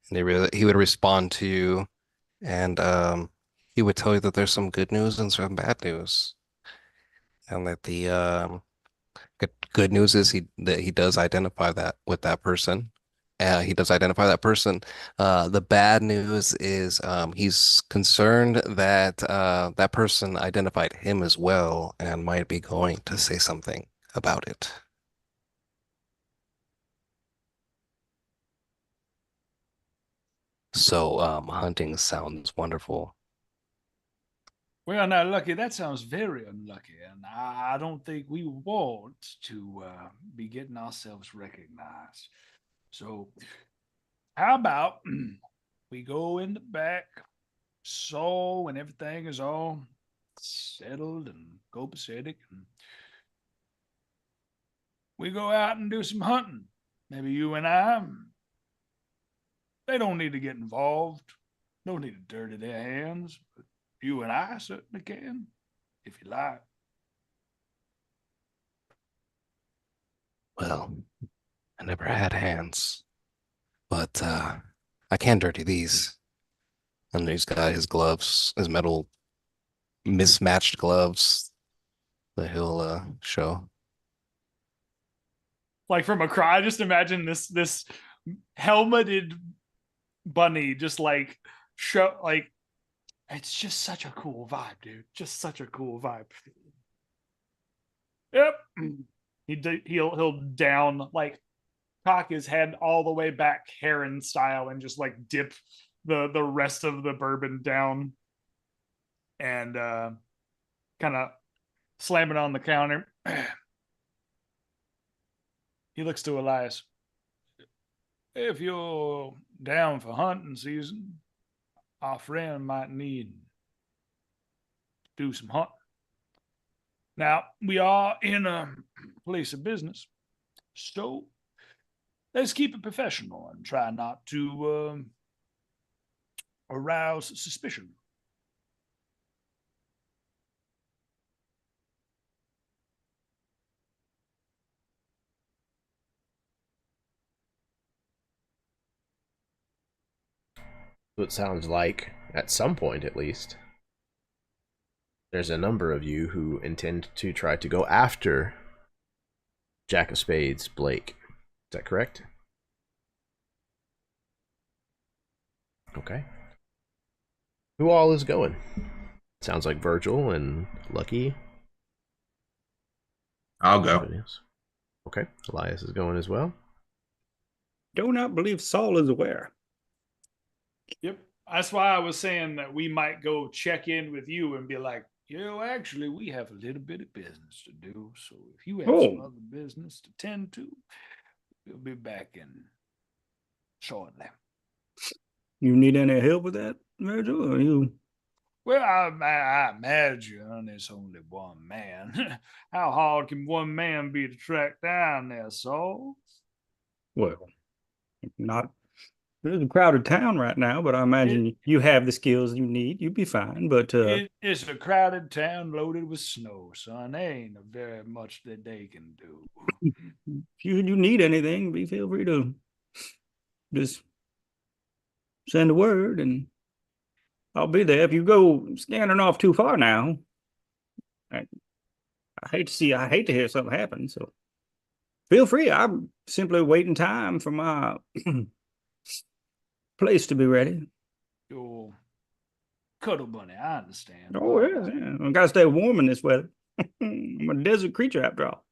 and he would respond to you, and he would tell you that there's some good news and some bad news, and that the good news is that he does identify that with that person. He does identify that person. The bad news is he's concerned that that person identified him as well and might be going to say something about it. So hunting sounds wonderful. Well, now, Lucky, that sounds very unlucky, and I don't think we want to be getting ourselves recognized. So, how about we go in the back, so when everything is all settled and copacetic, and we go out and do some hunting. Maybe you and I. They don't need to get involved. No need to dirty their hands, but you and I certainly can, if you like. Well, I never had hands, but I can dirty these. And he's got his gloves, his metal mismatched gloves that he'll show. Like from across, I just imagine this helmeted bunny just like show like it's just such a cool vibe, dude. Just such a cool vibe. Yep. He'll down like cock his head all the way back heron style and just like dip the rest of the bourbon down and kind of slam it on the counter. He looks to Elias. If you're down for hunting season, our friend might need to do some hunting. Now, we are in a place of business, so let's keep it professional and try not to arouse suspicion. So it sounds like, at some point at least, there's a number of you who intend to try to go after Jack of Spades Blake. Is that correct? Okay. Who all is going? Sounds like Virgil and Lucky. I'll go. Okay, Elias is going as well. Do not believe Saul is aware. Yep. That's why I was saying that we might go check in with you and be like, actually, we have a little bit of business to do. So if you have some Oh, other business to tend to, we'll be back in shortly. you need any help with that, Virgil? Or you? Well, I imagine it's only one man. How hard can one man be to track down there, Saul? Well, not. It's a crowded town right now, but I It, imagine you have the skills you need. You'd be fine. But it's a crowded town loaded with snow, son. There ain't very much that they can do. if you need anything, be feel free to just send a word, and I'll be there. If you go scanning off too far now, I, I hate to hear something happen. So feel free. I'm simply waiting time for my place to be ready. Your cuddle bunny, I understand. Oh yeah. I gotta stay warm in this weather. I'm a desert creature after all.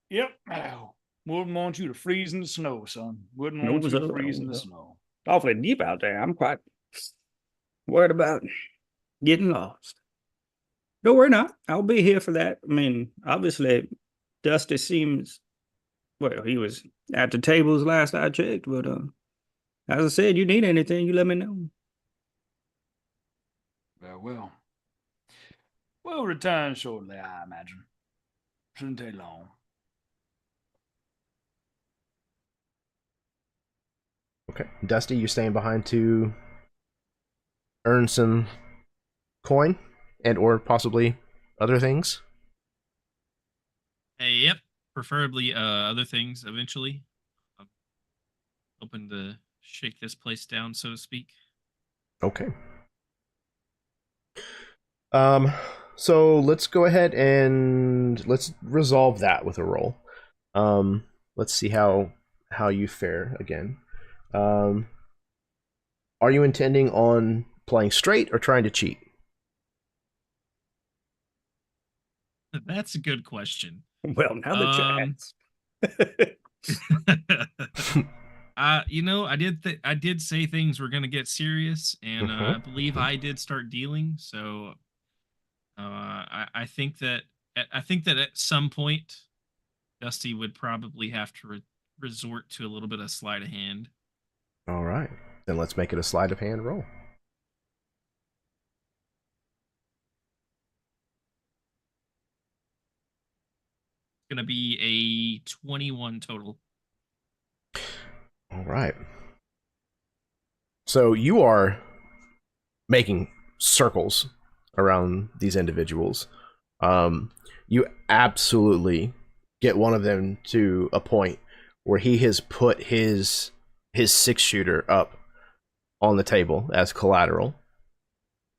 Yep. Wouldn't want you to freeze in the snow, son. Wouldn't No, want you to sir. freeze in the snow. Awfully deep out there. I'm quite worried about getting lost. Don't worry not. I'll be here for that. I mean, obviously, Dusty seems well, he was at the tables last I checked, but as I said, you need anything, you let me know. Well, we'll return shortly, I imagine. Shouldn't take long. Okay. Dusty, you staying behind to earn some coin and or possibly other things? Hey, yep. Preferably other things eventually. I'm hoping to shake this place down, so to speak. Okay. So let's go ahead and let's resolve that with a roll. Let's see how you fare again. Are you intending on playing straight or trying to cheat? That's a good question. Well, now that you ask. I did say things were gonna get serious, and I believe I did start dealing. So, I think that at some point, Dusty would probably have to resort to a little bit of sleight of hand. All right, then let's make it a sleight of hand roll. It's gonna be a 21 total. All right. So you are making circles around these individuals. You absolutely get one of them to a point where he has put his 6-shooter up on the table as collateral,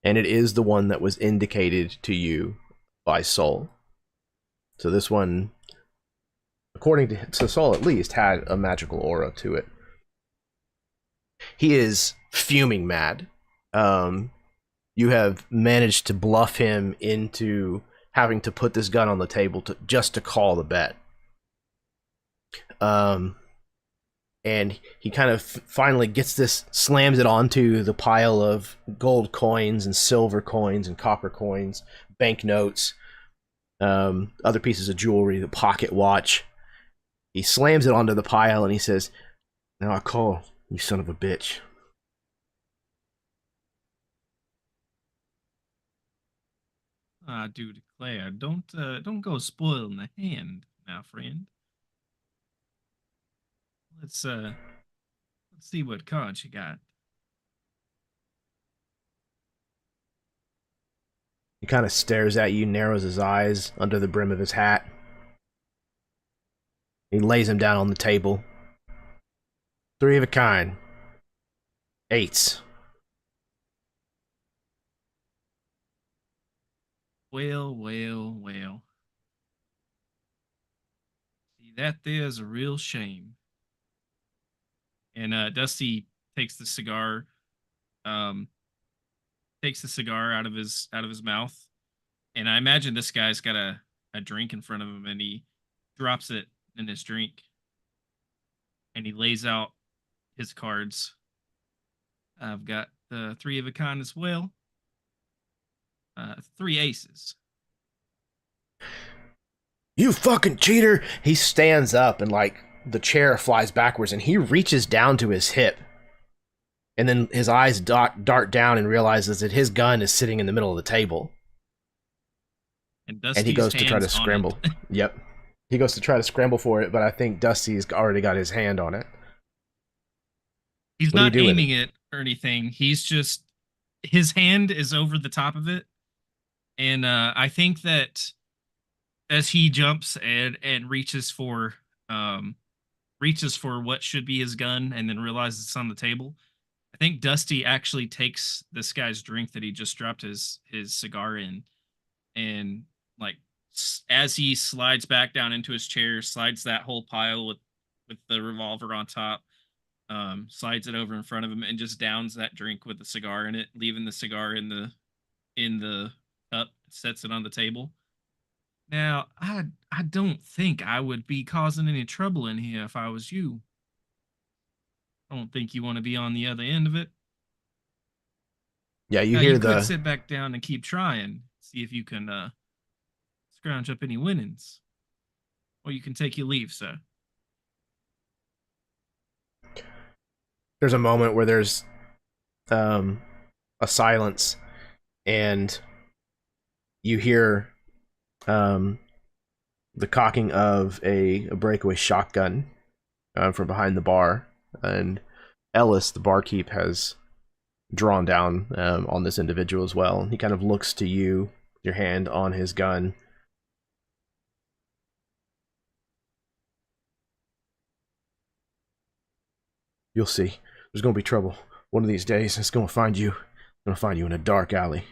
and it is the one that was indicated to you by Soul. So this one, according to Soul at least, had a magical aura to it. He is fuming mad. You have managed to bluff him into having to put this gun on the table just to call the bet. And he kind of finally gets this, slams it onto the pile of gold coins and silver coins and copper coins, banknotes, other pieces of jewelry, the pocket watch. He slams it onto the pile and he says, "Now I call, you son of a bitch." I do declare, don't go spoiling the hand, now, friend. Let's see what cards you got. He kind of stares at you, narrows his eyes under the brim of his hat. He lays him down on the table. 3 of a kind. 8s. Well. See, that there's a real shame. And Dusty takes the cigar, um, out of his mouth, and I imagine this guy's got a drink in front of him, and he drops it in his drink, and he lays out his cards, I've got the 3 of a kind as well. 3 aces. You fucking cheater! He stands up and like the chair flies backwards and he reaches down to his hip. And then his eyes dart down and realizes that his gun is sitting in the middle of the table. And Dusty's And he goes to try to hands on scramble. it. Yep. He goes to try to scramble for it, but I think Dusty's already got his hand on it. He's What are you not doing? aiming it or anything. He's just, his hand is over the top of it. And I think that as he jumps and reaches for what should be his gun and then realizes it's on the table, I think Dusty actually takes this guy's drink that he just dropped his cigar in, and like as he slides back down into his chair, slides that whole pile with the revolver on top, slides it over in front of him and just downs that drink with the cigar in it, leaving the cigar in the cup, sets it on the table. Now, I don't think I would be causing any trouble in here if I was you. I don't think you want to be on the other end of it. Yeah, you Now, hear you the could sit back down and keep trying, see if you can scrounge up any winnings. Or you can take your leave, sir. there's a moment where there's a silence and you hear the cocking of a breakaway shotgun from behind the bar, and Ellis, the barkeep, has drawn down on this individual as well. He kind of looks to you, your hand on his gun. You'll see. There's gonna be trouble. One of these days, it's gonna find you. It's gonna find you in a dark alley.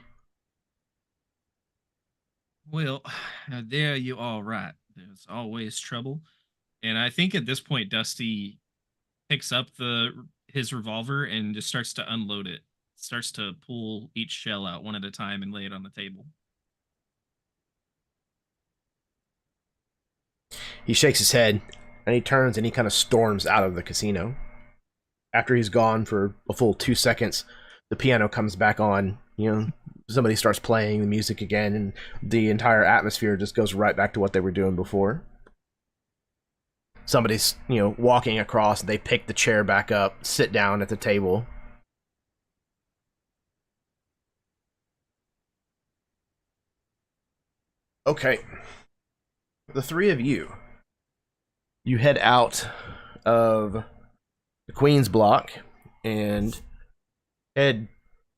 Well, there you are right. There's always trouble. And I think at this point, Dusty picks up his revolver and just starts to unload it. Starts to pull each shell out one at a time and lay it on the table. He shakes his head, and he turns and he kind of storms out of the casino. After he's gone for a full 2 seconds, the piano comes back on. Somebody starts playing the music again, and the entire atmosphere just goes right back to what they were doing before. Somebody's, walking across, they pick the chair back up, sit down at the table. Okay. The 3 of you head out of the Queen's Block and head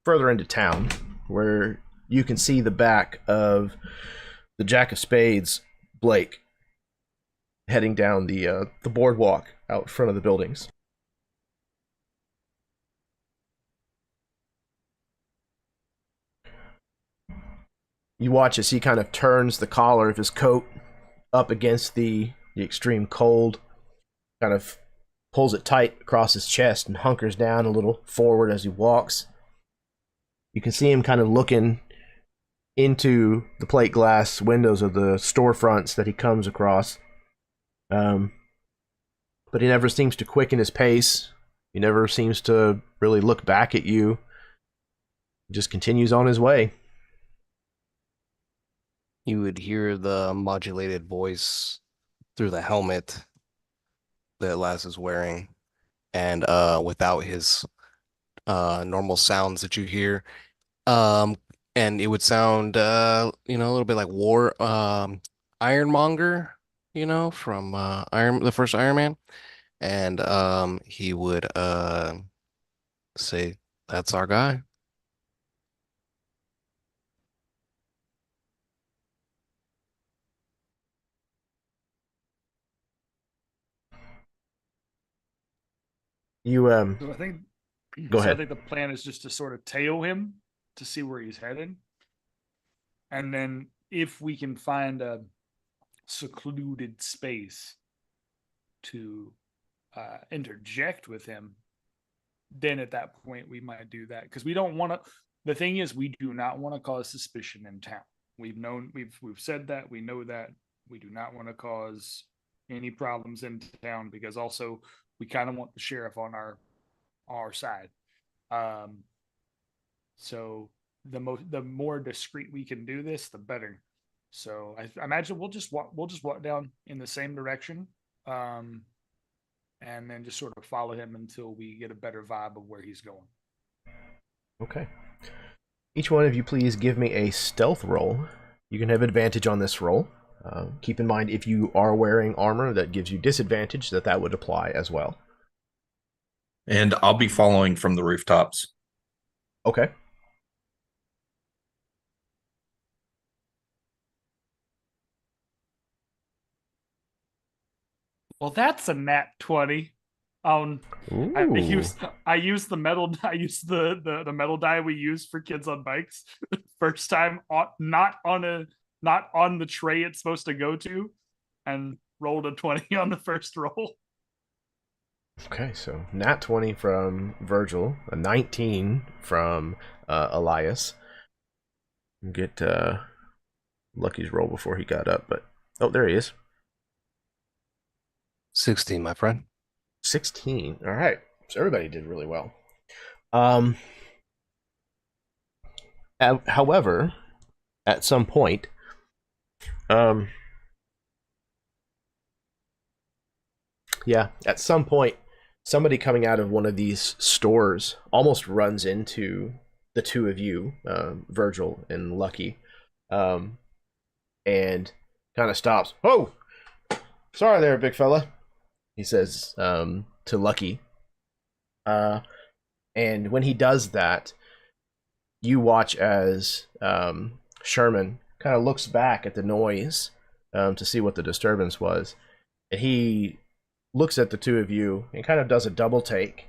further into town, where you can see the back of the Jack of Spades, Blake, heading down the boardwalk out front of the buildings. You watch as he kind of turns the collar of his coat up against the extreme cold, kind of pulls it tight across his chest and hunkers down a little forward as he walks. You can see him kind of looking into the plate glass windows of the storefronts that he comes across. But he never seems to quicken his pace. He never seems to really look back at you. He just continues on his way. You would hear the modulated voice through the helmet that Lass is wearing, and without his normal sounds that you hear, and it would sound a little bit like Ironmonger, from the first Iron Man, and he would say, "That's our guy." You So I think Go I ahead. think the plan is just to sort of tail him to see where he's headed. And then if we can find a secluded space to interject with him, then at that point we might do that, because we don't want to. The thing is, we do not want to cause suspicion in town. We've said that, we know that. We do not want to cause any problems in town, because also we kind of want the sheriff on our side. So the more discreet we can do this, the better. So I imagine we'll just walk down in the same direction, and then just sort of follow him until we get a better vibe of where he's going. Okay. Each one of you, please give me a stealth roll. You can have advantage on this roll. Keep in mind, if you are wearing armor that gives you disadvantage, that would apply as well. And I'll be following from the rooftops. Okay. Well, that's a nat 20. I Ooh. used the metal die we use for kids on bikes. First time not on the tray it's supposed to go to, and rolled a 20 on the first roll. Okay, so nat 20 from Virgil, a 19 from Elias. Get Lucky's roll before he got up, but oh, there he is. 16, my friend. 16. All right, so everybody did really well. However, at some point, somebody coming out of one of these stores almost runs into the two of you, Virgil and Lucky, and kind of stops. Oh, sorry there, big fella, he says to Lucky. And when he does that, you watch as Sherman kind of looks back at the noise to see what the disturbance was. And he looks at the two of you and kind of does a double take,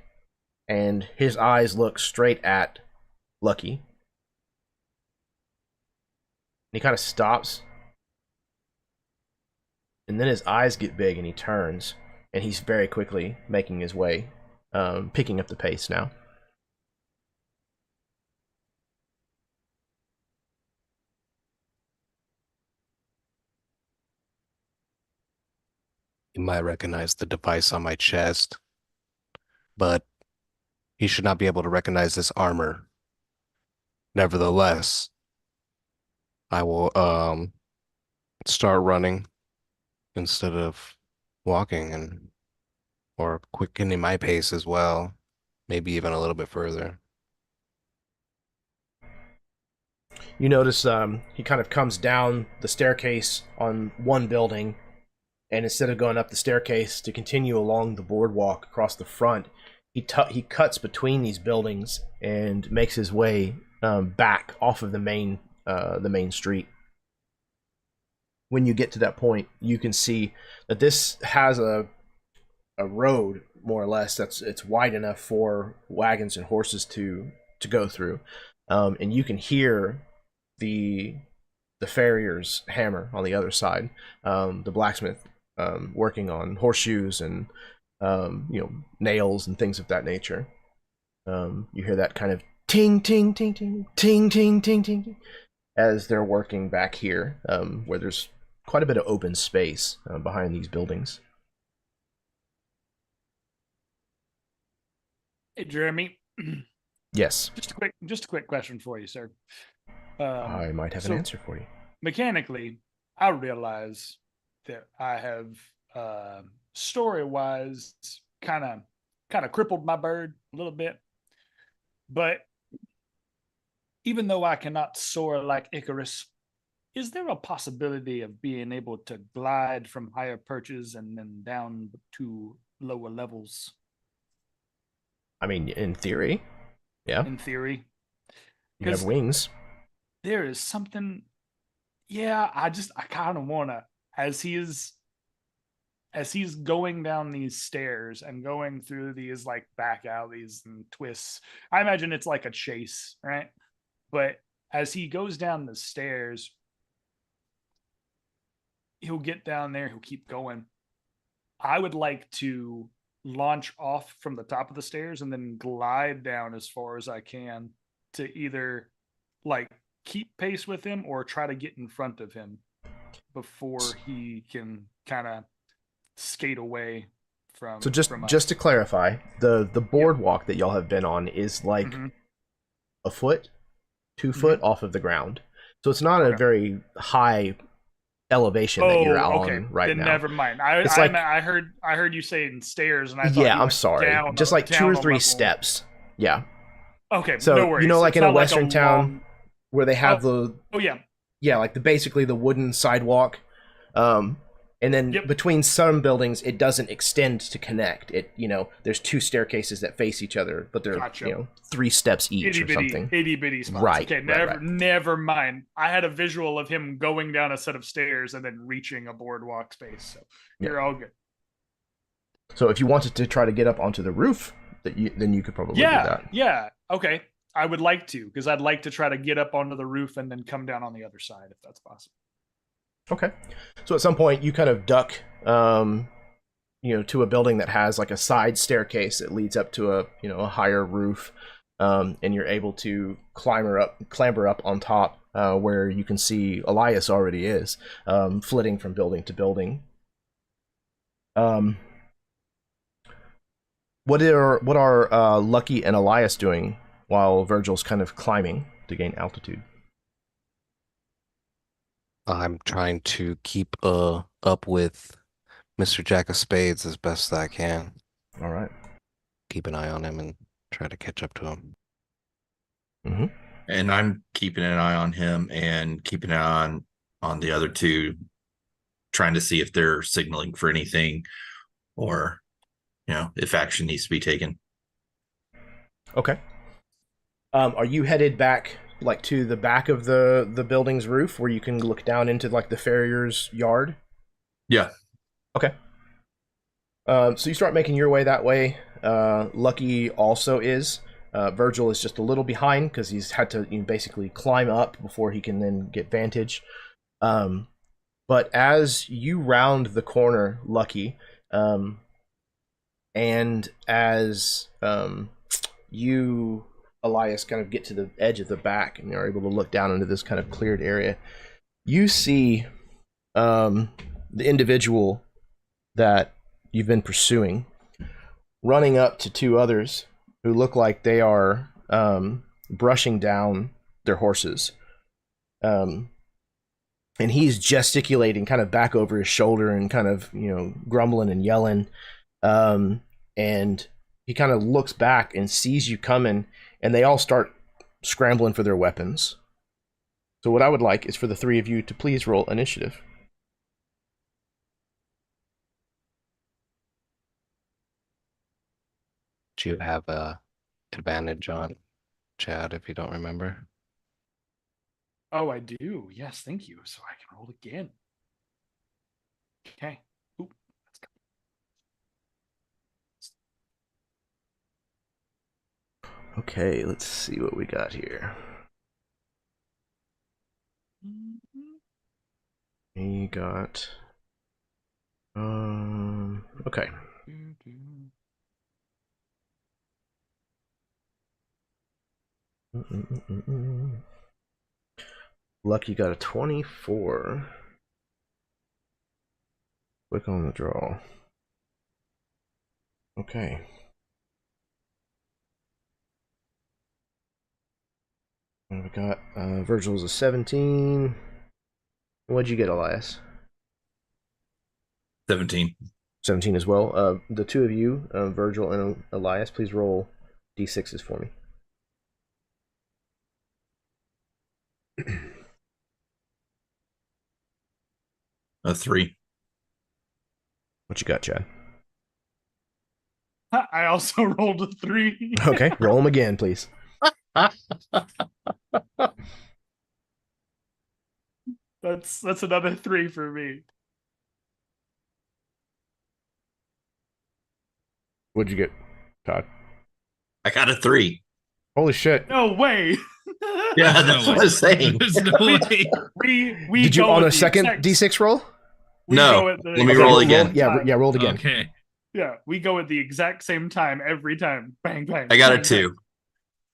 and his eyes look straight at Lucky. And he kind of stops, and then his eyes get big and he turns, and he's very quickly making his way, picking up the pace now. You might recognize the device on my chest, but he should not be able to recognize this armor. Nevertheless, I will start running instead of walking, or quickening my pace as well, maybe even a little bit further. You notice he kind of comes down the staircase on one building, and instead of going up the staircase to continue along the boardwalk across the front, he cuts between these buildings and makes his way back off of the main street. When you get to that point, you can see that this has a road, more or less, it's wide enough for wagons and horses to go through, and you can hear the farrier's hammer on the other side, the blacksmith working on horseshoes and nails and things of that nature. You hear that kind of ting ting ting ting ting ting ting ting as they're working back here, where there's quite a bit of open space behind these buildings. Hey, Jeremy. Yes. Just a quick question for you, sir. I might have an answer for you. Mechanically, I realize that I have story-wise kind of crippled my bird a little bit, but even though I cannot soar like Icarus, is there a possibility of being able to glide from higher perches and then down to lower levels? I mean, in theory, yeah. In theory, you have wings. There is something. Yeah, I kind of wanna, as he's going down these stairs and going through these like back alleys and twists. I imagine it's like a chase, right? But as he goes down the stairs, he'll get down there, he'll keep going. I would like to launch off from the top of the stairs and then glide down as far as I can to either like keep pace with him or try to get in front of him before he can kind of skate away from. So just from us. just to clarify, the boardwalk that y'all have been on is like Mhm. a foot, 2 foot off of the ground. So it's not a Okay. very high elevation that you're on right then now. never mind. It's I heard you saying stairs, and I thought yeah, you I'm went sorry. down, Just like 2 or down a 3 level. steps. Yeah. Okay, So no worries. you know, like It's in a not like western town long- where they have the Oh yeah. like basically the wooden sidewalk, and then Yep. between some buildings it doesn't extend to connect. It there's 2 staircases that face each other, but they're Gotcha. 3 steps each or something. Itty bitty spots. Right, Okay, right. never mind. I had a visual of him going down a set of stairs and then reaching a boardwalk space. So you're all good. So if you wanted to try to get up onto the roof, then you could probably do Yeah, that. yeah. Okay. I would like to, because I'd like to try to get up onto the roof and then come down on the other side if that's possible. Okay. So at some point you kind of duck, to a building that has like a side staircase that leads up to a higher roof, and you're able to clamber up on top, where you can see Elias already is, flitting from building to building. What are Lucky and Elias doing while Virgil's kind of climbing to gain altitude? I'm trying to keep up with Mr. Jack of Spades as best I can. All right. Keep an eye on him and try to catch up to him. Mm-hmm. And I'm keeping an eye on him and keeping an eye on the other two, trying to see if they're signaling for anything or, if action needs to be taken. Okay. Are you headed back like to the back of the building's roof where you can look down into like the farrier's yard? Yeah. Okay. So you start making your way that way. Lucky also is. Virgil is just a little behind because he's had to basically climb up before he can then get vantage. But as you round the corner, Lucky, and as you, Elias, kind of get to the edge of the back and you're able to look down into this kind of cleared area, you see the individual that you've been pursuing running up to 2 others who look like they are brushing down their horses. And he's gesticulating kind of back over his shoulder and kind of, grumbling and yelling. And he kind of looks back and sees you coming, and they all start scrambling for their weapons. So what I would like is for the 3 of you to please roll initiative. Do you have a advantage on Chad if you don't remember? Oh, I do. Yes, thank you. So I can roll again. Okay. Ooh, let's go. Okay, let's see what we got here. We got okay. Lucky got a 24. Click on the draw. Okay. What have we got? Virgil's a 17. What'd you get, Elias? 17. 17 as well. The 2 of you, Virgil and Elias, please roll d6s for me. A 3. What you got, Chad? I also rolled a 3. Okay, roll them again, please. That's another 3 for me. What'd you get, Todd? I got a 3. Holy shit. No way. Yeah, that's what I'm saying. There's no way. We Did you go on with a the second exact- d6 roll? we No. go at the Let me exact roll same again. time. Yeah, roll it again. Okay. Yeah, we go at the exact same time every time. Bang, bang. I got a bang, 2.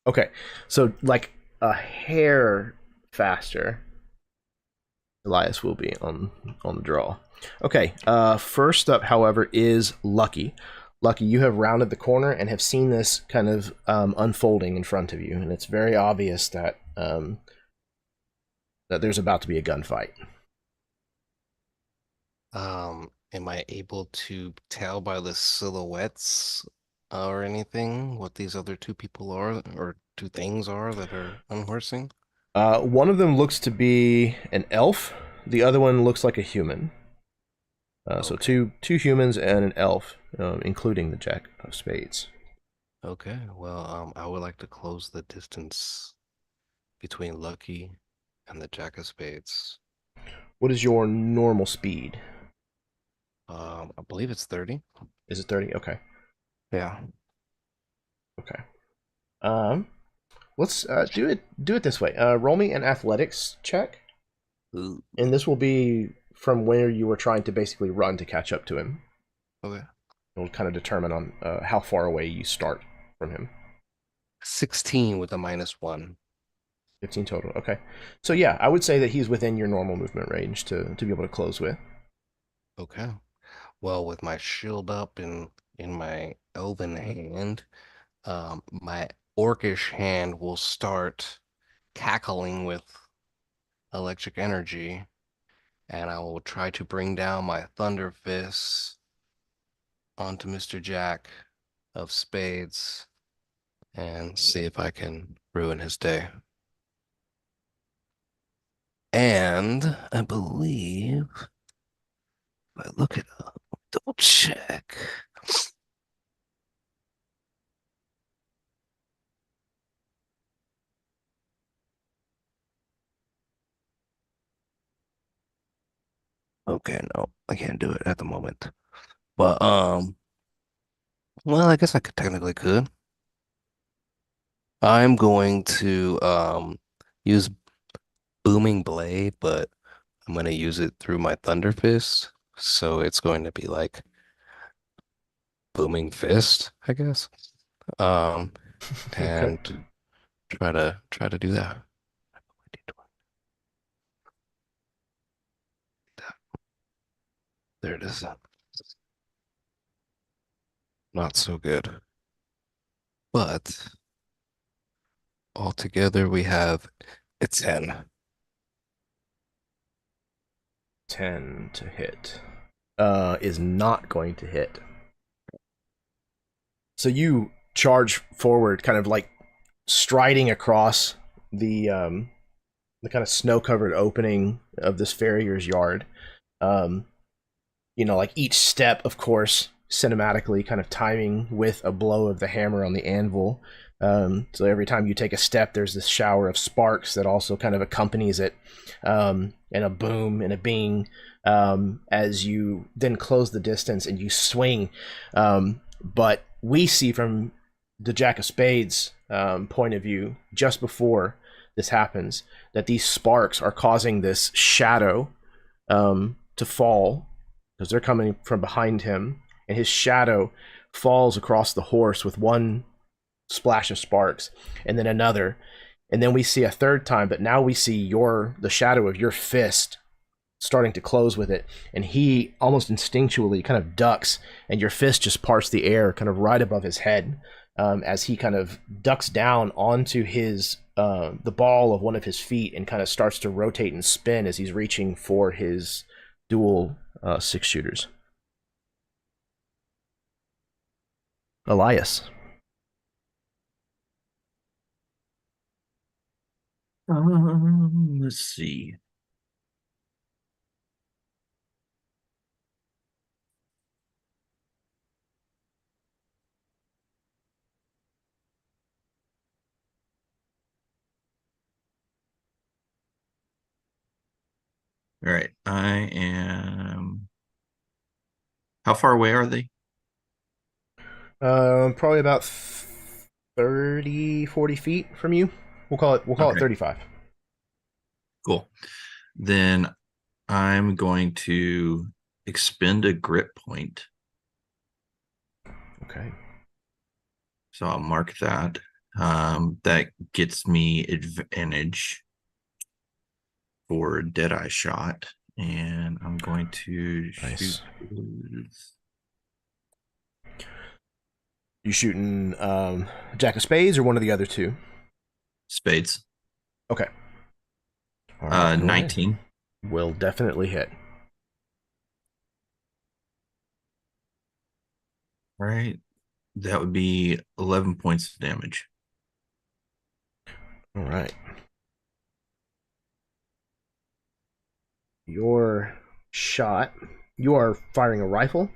Okay, so like a hair faster. Elias will be on the draw. Okay, first up, however, is Lucky. Lucky, you have rounded the corner and have seen this kind of unfolding in front of you, and it's very obvious that that there's about to be a gunfight. Am I able to tell by the silhouettes or anything what these other two people are, or two things are that are unhorsing? One of them looks to be an elf. The other one looks like a human. So Okay. two humans and an elf, including the Jack of Spades. Okay, well, I would like to close the distance between Lucky and the Jack of Spades. What is your normal speed? I believe it's 30. Is it 30? Okay. Yeah. Okay. Let's do it this way. Roll me an athletics check, Ooh. and this will be from where you were trying to basically run to catch up to him. Okay. It'll kind of determine on how far away you start from him. 16 with a -1. 15 total. Okay. So yeah, I would say that he's within your normal movement range to be able to close with. Okay. Well, with my shield up in my elven hand, my orcish hand will start cackling with electric energy, and I will try to bring down my thunder fists onto Mr. Jack of Spades and see if I can ruin his day. And I believe, if I look it up, double check. Okay, no, I can't do it at the moment. But well, I guess I could. I'm going to use Booming Blade, but I'm gonna use it through my Thunder Fist. So it's going to be like Booming Fist, I guess. Um Okay. and try to do that. There it is. Not so good. But altogether we have a 10. 10 to hit. Is not going to hit. So you charge forward, kind of like striding across the kind of snow-covered opening of this farrier's yard. Um, like each step, of course, cinematically kind of timing with a blow of the hammer on the anvil. So every time you take a step, there's this shower of sparks that also kind of accompanies it, and a boom and a bing, as you then close the distance and you swing. But we see from the Jack of Spades point of view, just before this happens, that these sparks are causing this shadow to fall, because they're coming from behind him, and his shadow falls across the horse with one splash of sparks, and then another, and then we see a third time, but now we see the shadow of your fist starting to close with it, and he almost instinctually kind of ducks, and your fist just parts the air kind of right above his head, as he kind of ducks down onto the ball of one of his feet and kind of starts to rotate and spin as he's reaching for his dual 6-shooters. Elias. Let's see. All right, I am. How far away are they? Probably about 30, 40 feet from you. We'll call it Okay. 35. Cool. Then I'm going to expend a grit point. Okay. So I'll mark that. That gets me advantage for Deadeye shot, and I'm going to Nice. shoot. You shooting Jack of Spades or one of the other two? Spades. Okay. All right, go ahead. 19. Will definitely hit. All right. That would be 11 points of damage. All right. Your shot. You are firing a rifle?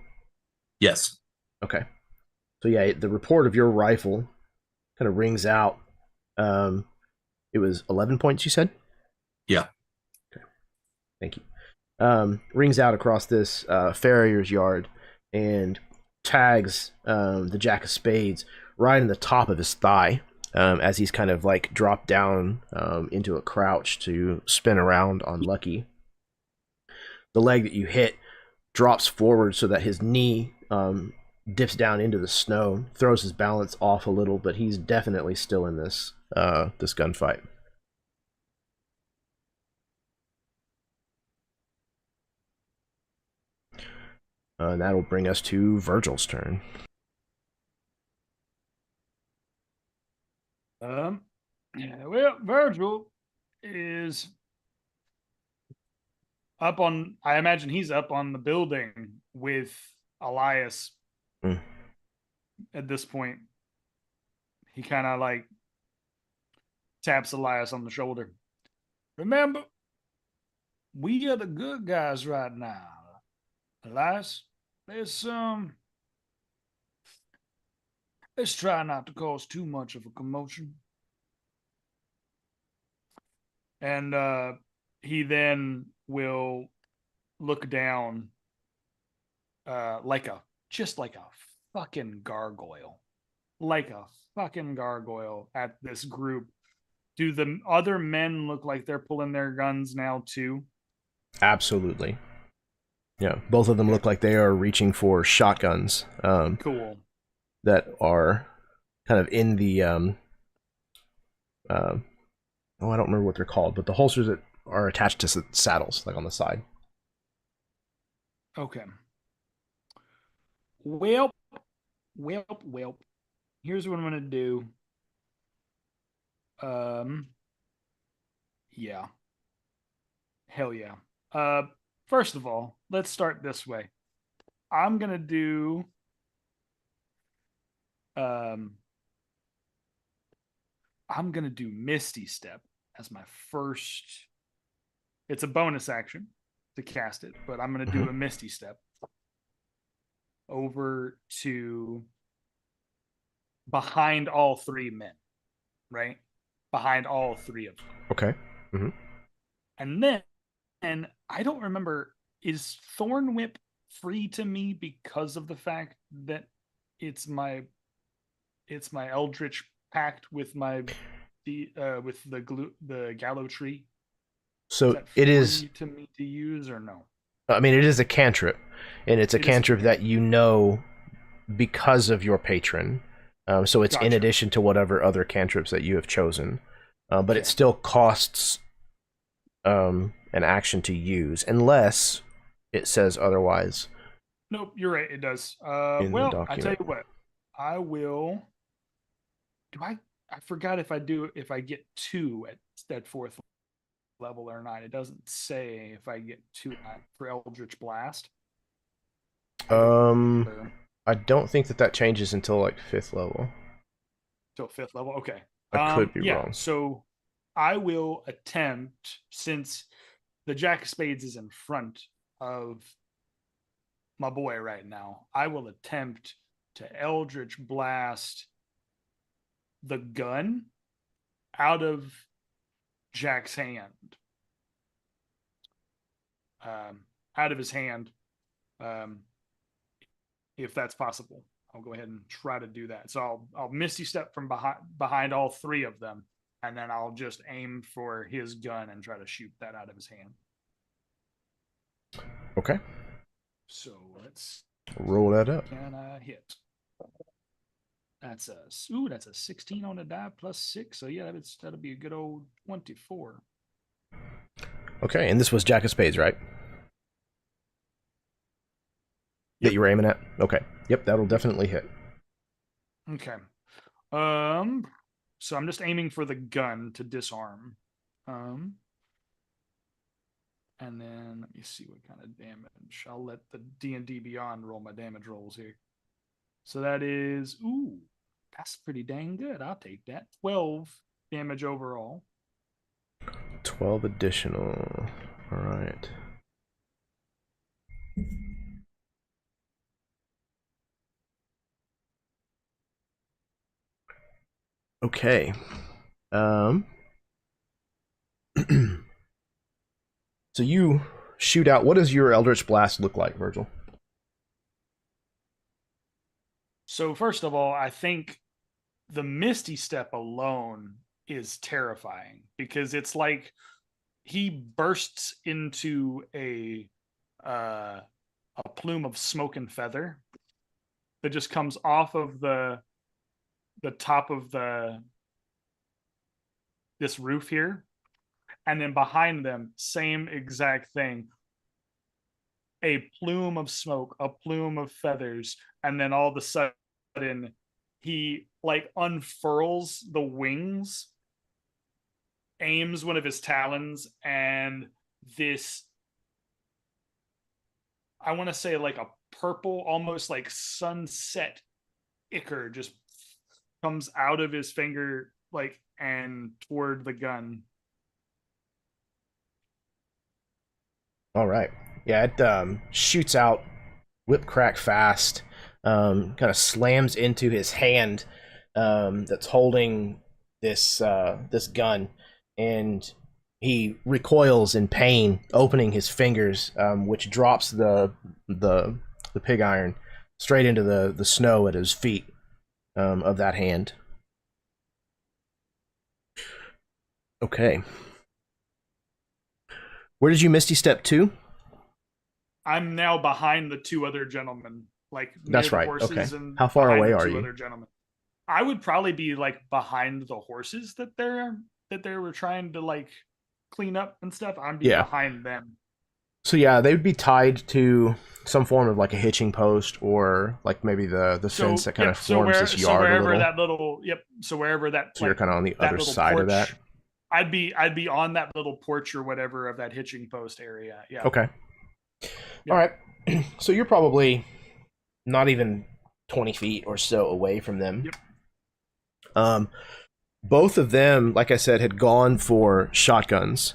Yes. Okay. So yeah, the report of your rifle kind of rings out. It was 11 points, you said? Yeah. Okay. Thank you. Rings out across this farrier's yard and tags the Jack of Spades right in the top of his thigh as he's kind of like dropped down into a crouch to spin around on Lucky. The leg that you hit drops forward so that his knee dips down into the snow, throws his balance off a little, but he's definitely still in this this gunfight. And that'll bring us to Virgil's turn. Well, Virgil is up on, I imagine he's up on the building with Elias at this point. He kind of like taps Elias on the shoulder. Remember, we are the good guys right now. Elias, let's try not to cause too much of a commotion. And he then will look down just like a fucking gargoyle. Like a fucking gargoyle at this group. Do the other men look like they're pulling their guns now too? Absolutely. Yeah, both of them look like they are reaching for shotguns. Cool. That are kind of in the I don't remember what they're called, but the holsters that are attached to saddles, like on the side. Okay. Well. Here's what I'm gonna do. Yeah. Hell yeah. First of all, let's start this way. I'm gonna do Misty Step as my first. It's a bonus action to cast it, but I'm gonna do a Misty Step over to behind all three men, right? Behind all three of them. Okay. And then I don't remember, is Thorn Whip free to me because of the fact that it's my Eldritch Pact with the Gallow Tree? So it is to me to use or no? I mean, it is a cantrip, and it's a cantrip that you know because of your patron. So it's in addition to whatever other cantrips that you have chosen, but it still costs an action to use unless it says otherwise. Nope, you're right. It does. Well, I tell you what, I will. I forgot if I get 2 at 4th level or not. It doesn't say if I get 2 for Eldritch Blast. I don't think that changes until like 5th level. Till 5th level, okay. I could be wrong. So I will attempt, since the Jack of Spades is in front of my boy right now, I will attempt to Eldritch Blast the gun out of Jack's hand. Out of his hand. If that's possible. I'll go ahead and try to do that. So I'll Misty Step from behind all 3 of them, and then I'll just aim for his gun and try to shoot that out of his hand. Okay. So let's roll that up. Can I hit? That's a 16 on the die plus 6. So yeah, that'll be a good old 24. Okay, and this was Jack of Spades, right? That Yep. you were aiming at? Okay. Yep, that'll definitely hit. Okay. So I'm just aiming for the gun to disarm. And then let me see what kind of damage. I'll let the D&D Beyond roll my damage rolls here. So that is, ooh, that's pretty dang good. I'll take that. 12 damage overall. 12 additional. All right. Okay. So you shoot out. What does your Eldritch Blast look like, Virgil? So first of all, I think the Misty Step alone is terrifying because it's like he bursts into a plume of smoke and feather that just comes off of the top of this roof here, and then behind them, same exact thing. A plume of smoke, a plume of feathers, and then all of a sudden he like unfurls the wings, aims one of his talons, and this, I want to say like a purple, almost like sunset ichor just comes out of his finger, like, and toward the gun. All right. Yeah, it shoots out, whip crack fast, kind of slams into his hand that's holding this this gun, and he recoils in pain, opening his fingers, which drops the pig iron straight into the snow at his feet of that hand. Okay. Where did you Misty Step to? I'm now behind the two other gentlemen, like near That's the right. horses. Okay. And How far behind away the are two you? Other gentlemen. I would probably be like behind the horses that they were trying to like clean up and stuff. I'm behind them. So yeah, they would be tied to some form of like a hitching post, or like maybe the fence that kind of forms this yard a little. That little, so wherever that, so you're kind of on the other side porch, of that. I'd be on that little porch or whatever of that hitching post area. Yeah. Okay. Yep. All right. So you're probably not even 20 feet or so away from them. Yep. Both of them, like I said, had gone for shotguns.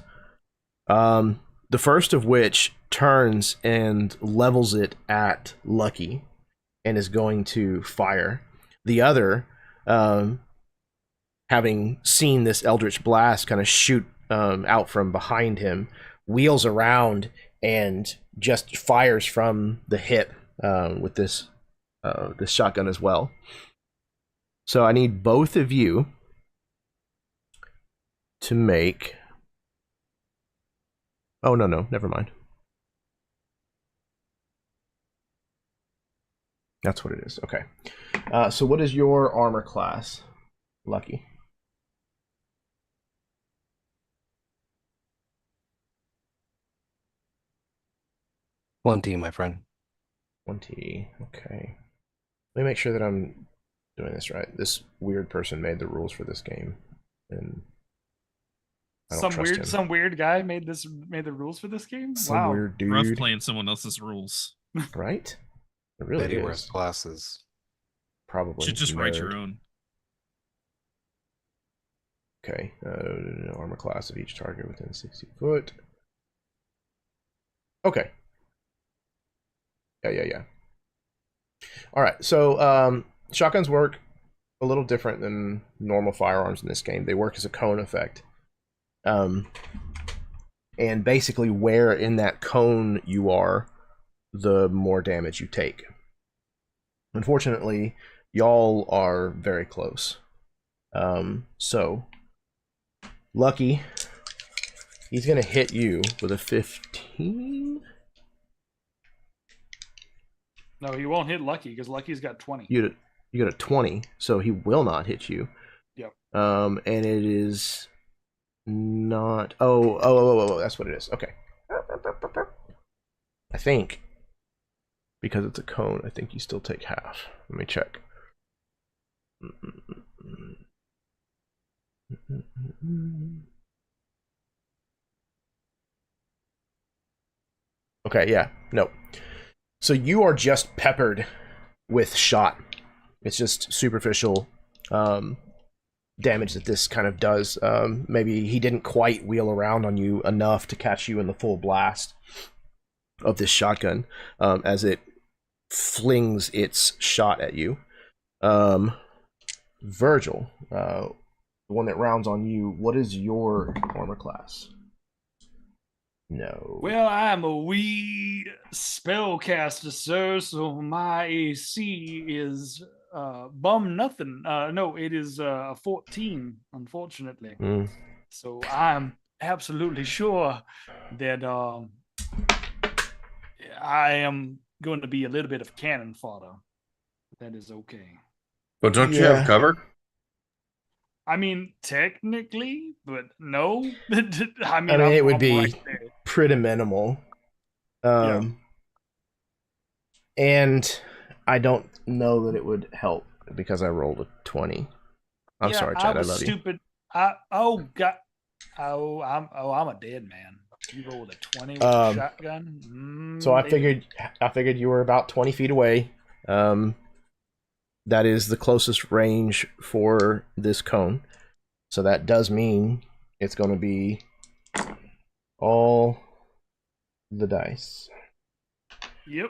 The first of which turns and levels it at Lucky and is going to fire. The other, having seen this Eldritch Blast kind of shoot out from behind him, wheels around and just fires from the hip with this shotgun as well. So I need both of you to make... Oh, no, never mind. That's what it is. Okay. So what is your armor class, Lucky? One team, my friend. 20. Okay. Let me make sure that I'm doing this right. This weird person made the rules for this game, and I don't trust him. Some weird guy made the rules for this game. Some weird dude. Rough playing someone else's rules. Right? It really is. Wears glasses. Probably. Should just write your own. Okay. Armor class of each target within 60 foot. Okay. Yeah. All right. So shotguns work a little different than normal firearms in this game. They work as a cone effect. And basically where in that cone you are, the more damage you take. Unfortunately, y'all are very close. So Lucky, he's gonna hit you with a 15. No, he won't hit Lucky because Lucky's got 20. You got a 20, so he will not hit you. Yep. And it is not. Oh, that's what it is. Okay. I think because it's a cone, I think you still take half. Let me check. Okay, yeah, no. So you are just peppered with shot. It's just superficial damage that this kind of does. Maybe he didn't quite wheel around on you enough to catch you in the full blast of this shotgun as it flings its shot at you. Virgil, the one that rounds on you, what is your armor class? No. Well, I'm a wee spellcaster, sir, so my AC is bum nothing. No, it is 14, unfortunately. So I'm absolutely sure that I am going to be a little bit of cannon fodder. That is okay. Well, don't you have cover? I mean, technically, but no. I mean, it would be right there. pretty minimal. Yeah. And I don't know that it would help because I rolled a 20. I'm sorry, Chad. I love stupid. you. I'm a dead man. You rolled a 20 with a shotgun. So I figured you were about 20 feet away. That is the closest range for this cone. So that does mean it's going to be all the dice. Yep.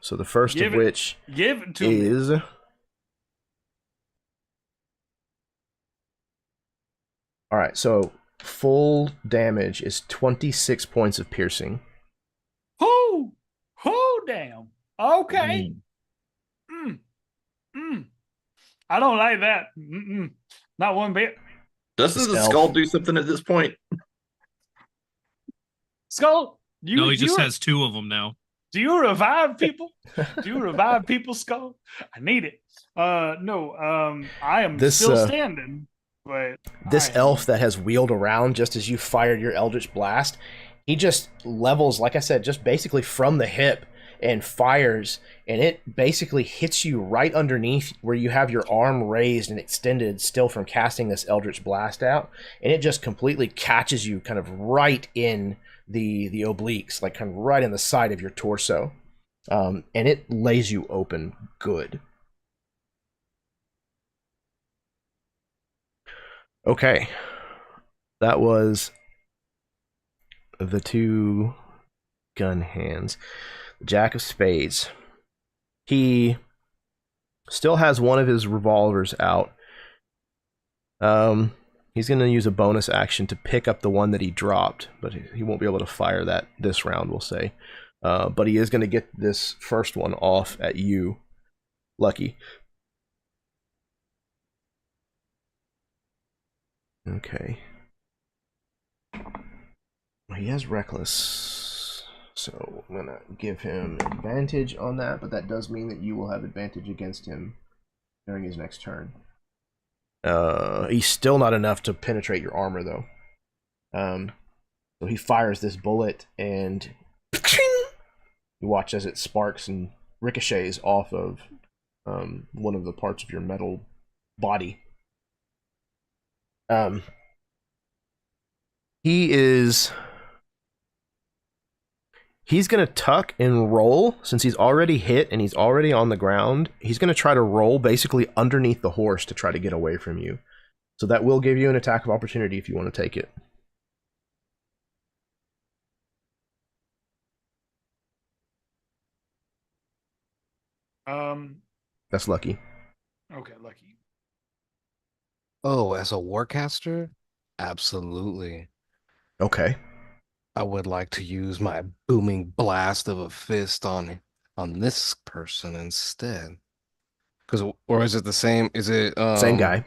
So the first of which is me. All right. So full damage is 26 points of piercing. Oh, damn. Okay. I don't like that. Not one bit. Doesn't the skull do something at this point? Skull? No, he just has 2 of them now. Do you revive people? Do you revive people, Skull? I need it. No, I am still standing. But this elf that has wheeled around just as you fired your Eldritch Blast, he just levels, like I said, just basically from the hip and fires, and it basically hits you right underneath where you have your arm raised and extended still from casting this Eldritch Blast out, and it just completely catches you kind of right in the obliques, like kind of right in the side of your torso, and it lays you open good. Okay, that was the 2 gun hands. Jack of Spades. He still has one of his revolvers out. He's going to use a bonus action to pick up the one that he dropped, but he won't be able to fire that this round, we'll say. But he is going to get this first one off at you, Lucky. Okay. He has Reckless, so I'm going to give him advantage on that, but that does mean that you will have advantage against him during his next turn. He's still not enough to penetrate your armor, though. So he fires this bullet, and you watch as it sparks and ricochets off of one of the parts of your metal body. He's going to tuck and roll, since he's already hit and he's already on the ground. He's going to try to roll basically underneath the horse to try to get away from you. So that will give you an attack of opportunity if you want to take it. That's Lucky. Okay, Lucky. Oh, as a warcaster? Absolutely. Okay. I would like to use my booming blast of a fist on this person instead. Or is it the same? Is it same guy?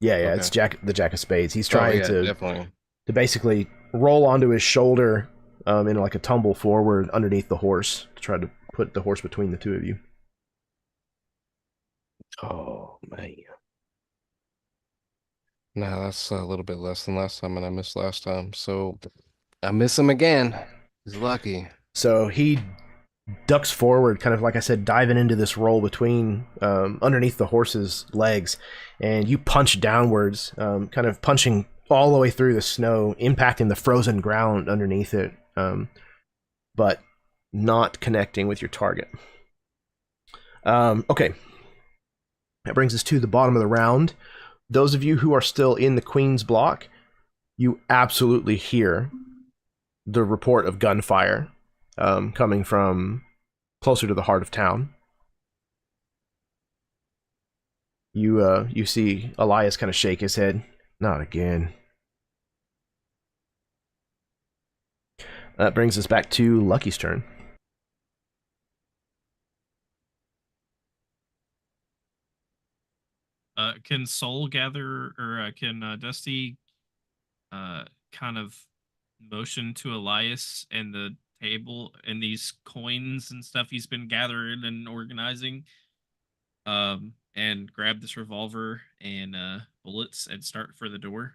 Yeah, okay. It's the Jack of Spades. He's trying definitely to basically roll onto his shoulder in like a tumble forward underneath the horse to try to put the horse between the two of you. Oh man. No, that's a little bit less than last time, and I missed last time. So I miss him again. He's lucky. So he ducks forward, kind of like I said, diving into this roll between underneath the horse's legs, and you punch downwards, kind of punching all the way through the snow, impacting the frozen ground underneath it, but not connecting with your target. Okay. That brings us to the bottom of the round. Those of you who are still in the Queen's block, you absolutely hear the report of gunfire coming from closer to the heart of town. You see Elias kind of shake his head. Not again. That brings us back to Lucky's turn. Can Soul gather, or can Dusty kind of motion to Elias and the table and these coins and stuff he's been gathering and organizing, and grab this revolver and bullets and start for the door?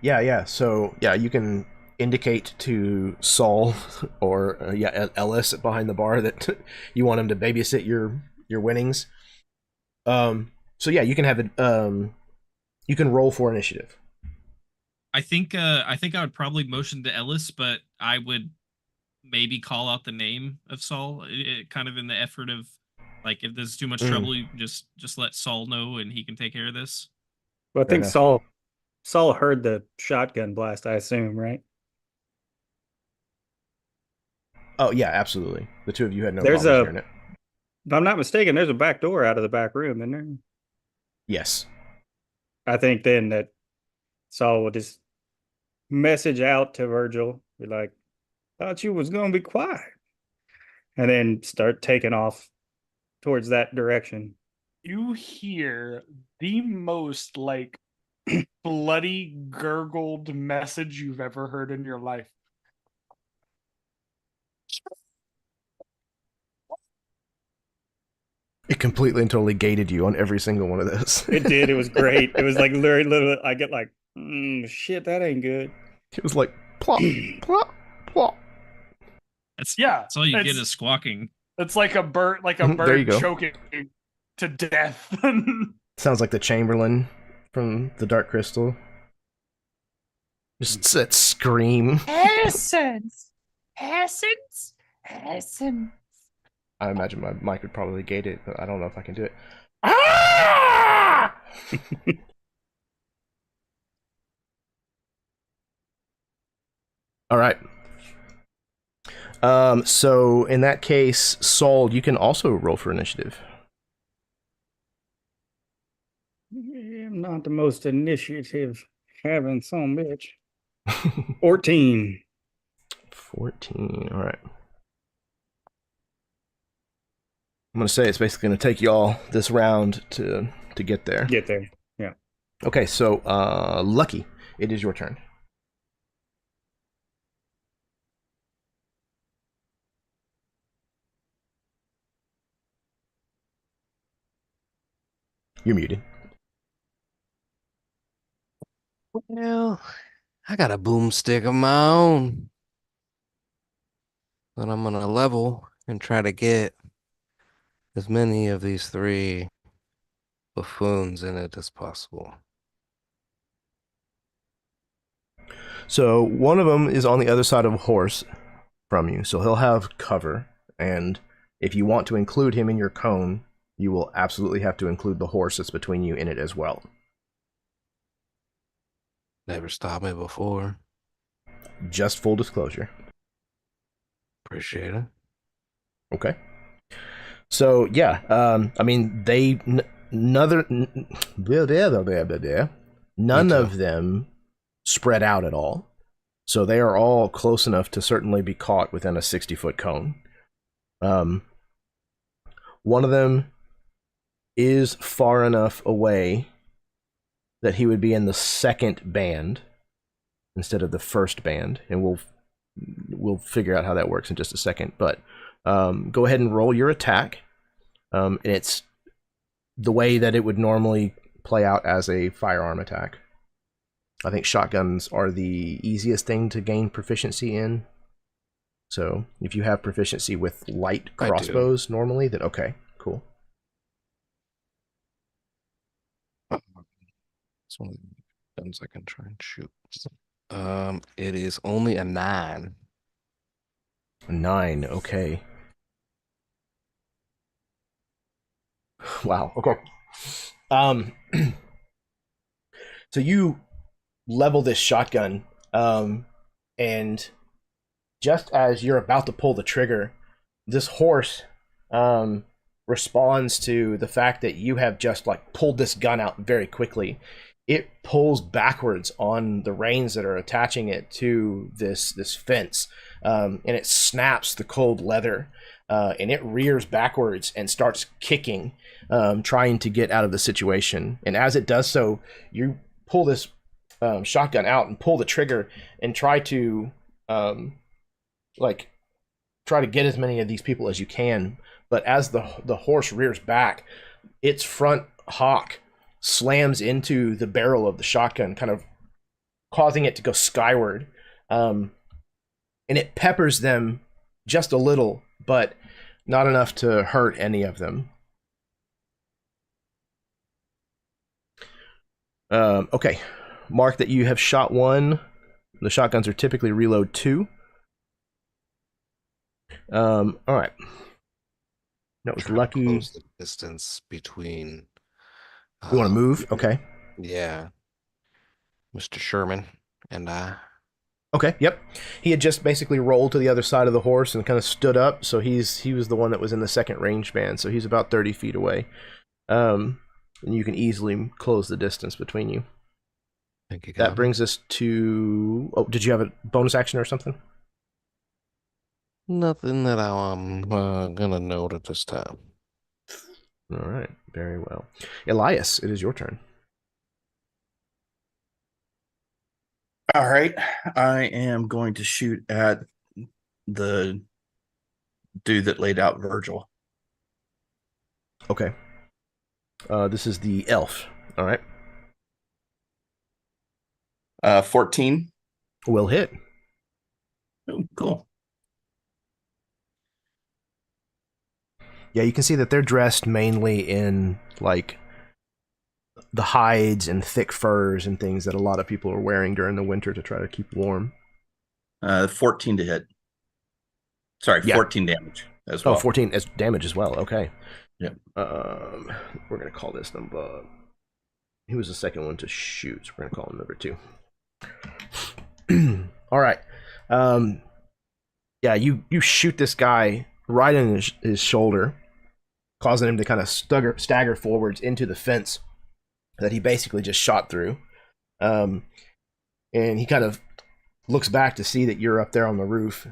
Yeah. So, yeah, you can indicate to Saul or Ellis behind the bar that you want him to babysit your winnings. So yeah, you can have it. You can roll for initiative. I think I would probably motion to Ellis, but I would maybe call out the name of Saul, kind of in the effort of, like, if there's too much trouble, you just let Saul know and he can take care of this. Well, I Fair think enough. Saul heard the shotgun blast, I assume, right? Oh yeah, absolutely. The two of you had no There's problem a- hearing it. If I'm not mistaken, there's a back door out of the back room, isn't there? Yes. I think then that Saul will just message out to Virgil, be like, thought you was gonna be quiet. And then start taking off towards that direction. You hear the most like bloody gurgled message you've ever heard in your life. It completely and totally gated you on every single one of those. It did. It was great. It was like literally, I get like, shit, that ain't good. It was like plop, plop, plop. That's all you get it's- is squawking. It's like a bird, There you go. choking to death. Sounds like the Chamberlain from the Dark Crystal. Just that scream. Essence. I imagine my mic would probably gate it, but I don't know if I can do it. Ah! All right. So in that case, Saul, you can also roll for initiative. I'm not the most initiative having some bitch. 14. 14. All right. I'm gonna say it's basically gonna take y'all this round to get there. Get there. Yeah. Okay, so Lucky, it is your turn. You're muted. Well, I got a boomstick of my own that I'm gonna level and try to get as many of these three buffoons in it as possible. So one of them is on the other side of a horse from you, so he'll have cover. And if you want to include him in your cone, you will absolutely have to include the horse that's between you in it as well. Never stopped me before. Just full disclosure. Appreciate it. Okay. So yeah, I mean none of them spread out at all. So they are all close enough to certainly be caught within a 60-foot cone. One of them is far enough away that he would be in the second band instead of the first band, and we'll figure out how that works in just a second. But go ahead and roll your attack. And it's the way that it would normally play out as a firearm attack. I think shotguns are the easiest thing to gain proficiency in. So if you have proficiency with light I do. crossbows normally, then okay, cool. It's one of the guns I can try and shoot. It is only a 9. 9, okay. Wow, okay. So you level this shotgun, and just as you're about to pull the trigger, this horse responds to the fact that you have just like pulled this gun out very quickly. It pulls backwards on the reins that are attaching it to this fence, and it snaps the cold leather, and it rears backwards and starts kicking, trying to get out of the situation. And as it does so, you pull this shotgun out and pull the trigger and try to get as many of these people as you can. But as the horse rears back, its front hock slams into the barrel of the shotgun, kind of causing it to go skyward. And it peppers them just a little, but not enough to hurt any of them. Okay. Mark that you have shot 1. The shotguns are typically reload 2. All right. That was Trying to lucky. close the distance between. You want to move? Okay. Yeah. Mr. Sherman and I. Okay, yep. He had just basically rolled to the other side of the horse and kind of stood up, so he was the one that was in the second range band, so he's about 30 feet away. And you can easily close the distance between you. Thank you, That brings us to... Oh, did you have a bonus action or something? Nothing that I'm gonna note at this time. All right, very well. Elias, it is your turn. All right. I am going to shoot at the dude that laid out Virgil. Okay. This is the elf. All right. 14. Will hit. Oh, cool. Yeah, you can see that they're dressed mainly in, like, the hides and thick furs and things that a lot of people are wearing during the winter to try to keep warm. 14 to hit. Sorry, Yeah. 14 damage as well. Oh, 14 as damage as well. Okay. Yep. We're going to call this number... He was the second one to shoot, so we're going to call him number 2. All right. Yeah, you shoot this guy right in his shoulder, causing him to kind of stagger forwards into the fence that he basically just shot through. And he kind of looks back to see that you're up there on the roof.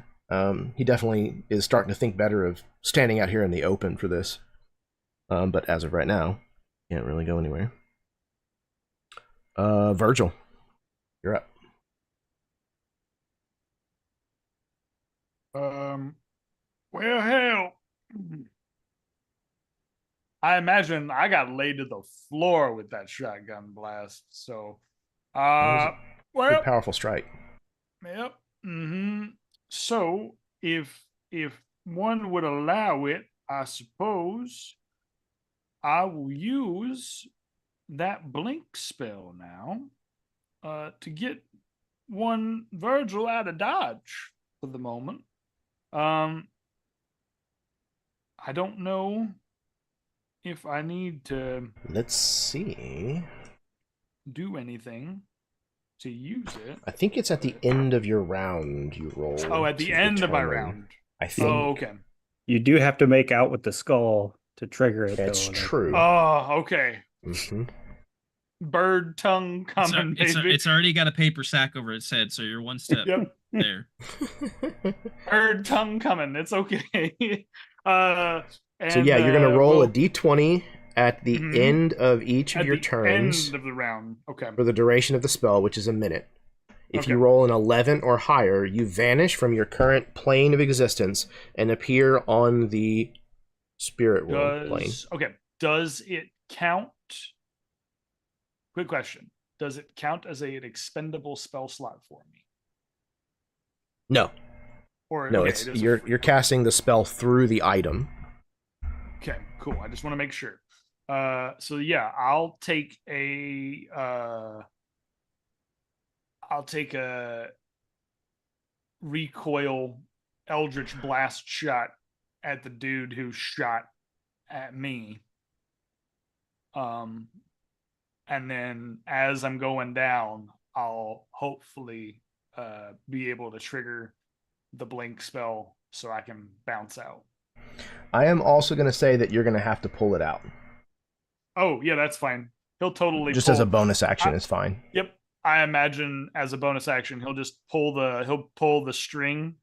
He definitely is starting to think better of standing out here in the open for this. But as of right now, can't really go anywhere. Virgil, you're up. Well, hell, I imagine I got laid to the floor with that shotgun blast. So, Pretty well, powerful strike. yep. So, if one would allow it, I suppose I will use that blink spell now, to get one Virgil out of dodge for the moment. I don't know if I need to Let's see. do anything to use it. I think it's at the end of your round you roll. Oh, at the to end of my determine. round. I think. Oh, okay. You do have to make out with the skull to trigger it. That's though. true. Oh, okay. Mm-hmm. Bird tongue coming, baby. It's already got a paper sack over its head, so you're one step Yep. there. Bird tongue coming. It's okay. So yeah, you're gonna roll we'll- a d20 at the Mhm. end of each of at your the turns end of the round. Okay. for the duration of the spell, which is a minute. If Okay. you roll an 11 or higher, you vanish from your current plane of existence and appear on the spirit world plane. Okay. Does it count quick question. Does it count as an expendable spell slot for me? No. Or No, okay, it's it is a you're free- you're casting the spell through the item. Okay, cool. I just want to make sure. So yeah, I'll take a recoil Eldritch Blast shot at the dude who shot at me. And then as I'm going down, I'll hopefully be able to trigger the blink spell so I can bounce out. I am also going to say that you're going to have to pull it out. Oh yeah, that's fine. He'll totally Just pull, as a bonus action is fine. Yep. I imagine as a bonus action, he'll just pull the string.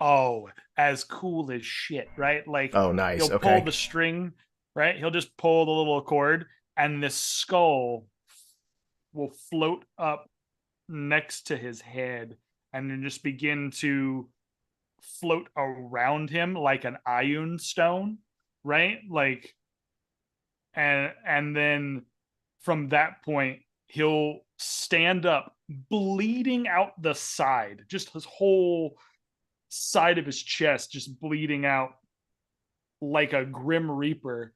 Oh, as cool as shit, right? Like Oh, nice. he'll Okay. pull the string, right? He'll just pull the little cord, and this skull will float up next to his head and then just begin to float around him like an ion stone, right? Like and then from that point he'll stand up bleeding out the side, just his whole side of his chest just bleeding out like a grim reaper.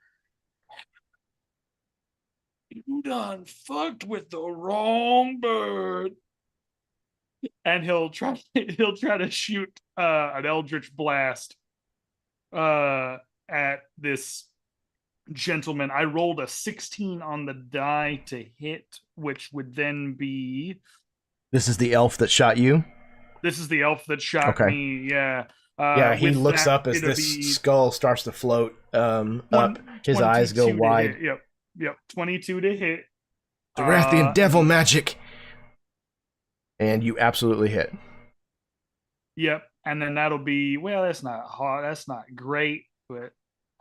You done fucked with the wrong bird. And he'll try to shoot an eldritch blast at this gentleman. I rolled a 16 on the die to hit, which would then be. This is the elf that shot you? This is the elf that shot Okay. me. Yeah. Yeah, he with looks that, up as it'll this be skull starts to float up. His eyes go 22 to wide. hit. Yep. 22 to hit. Dorathian devil magic! And you absolutely hit. Yep. And then that'll be, well, that's not hard. That's not great, but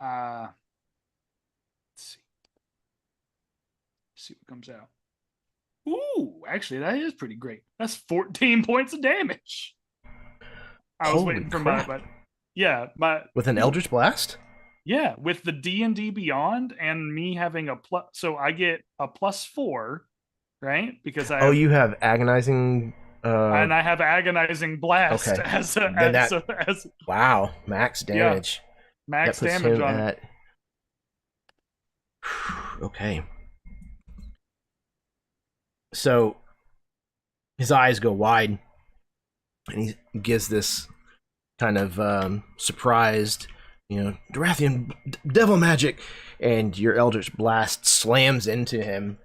let's see. See what comes out. Ooh, actually, that is pretty great. That's 14 points of damage. I was Holy waiting for crap. my, but yeah, With an Eldritch Blast? yeah, with the D&D Beyond and me having a plus, so I get a +4, right? Because I You have agonizing. and I have agonizing blast Okay. as Then as wow, max damage. max That puts damage him on it. at. Okay. So his eyes go wide, and he gives this kind of surprised, Dorathian devil magic, and your Eldritch Blast slams into him.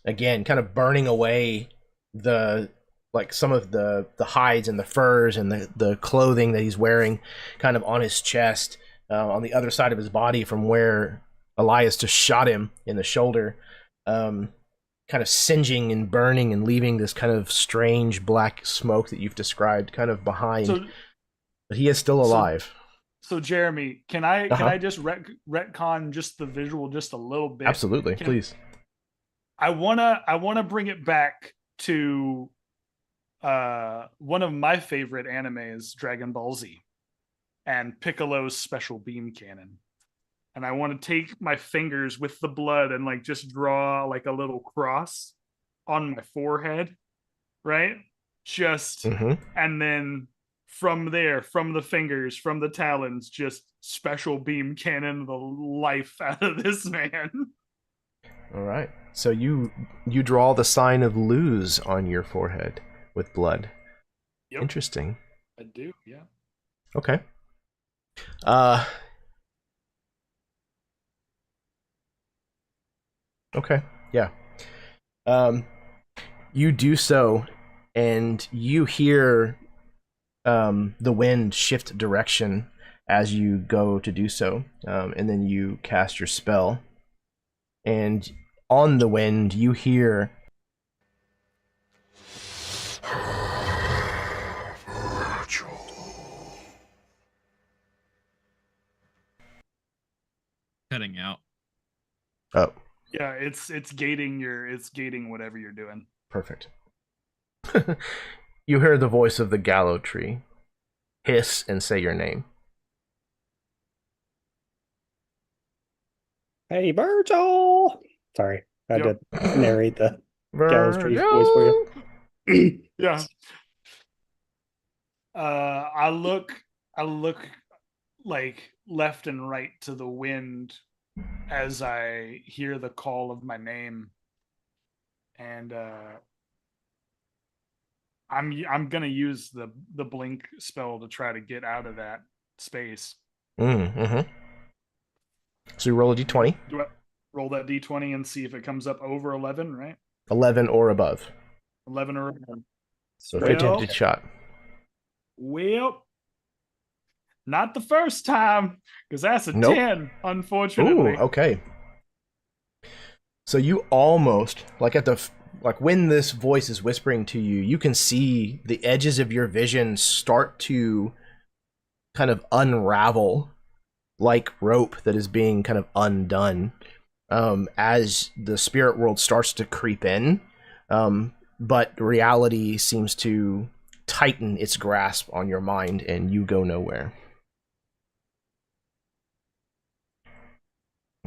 Again, kind of burning away some of the hides and the furs and the clothing that he's wearing, kind of on his chest, on the other side of his body from where Elias just shot him in the shoulder. Kind of singeing and burning and leaving this kind of strange black smoke that you've described kind of behind. But he is still alive. So Jeremy, can I just retcon just the visual just a little bit? Absolutely, please. I wanna bring it back to one of my favorite animes, Dragon Ball Z, and Piccolo's special beam cannon. And I want to take my fingers with the blood and like just draw like a little cross on my forehead, right? Just and then from there, from the fingers, from the talons, just special beam cannon the life out of this man. All right. So you draw the sign of lose on your forehead with blood. Yep. Interesting. I do, yeah. Okay. Okay, yeah. You do so, and you hear the wind shift direction as you go to do so, and then you cast your spell. And on the wind, you hear Cutting out. Oh. Yeah, it's gating whatever you're doing. Perfect. You hear the voice of the gallow tree hiss and say your name. Hey, Virgil! Sorry. I had Yep. to narrate the Gallows Tree's voice for Virgil! you. Yeah. I look like left and right to the wind as I hear the call of my name, and I'm gonna use the blink spell to try to get out of that space. Mm-hmm. So you roll a d20, Do I roll that d20 and see if it comes up over 11? Right, 11 or above. 11 or 11. So Well- 50 shot. Well, not the first time, because that's a Nope. 10, unfortunately. Ooh, okay. So you almost, like when this voice is whispering to you, you can see the edges of your vision start to kind of unravel like rope that is being kind of undone as the spirit world starts to creep in. But reality seems to tighten its grasp on your mind and you go nowhere.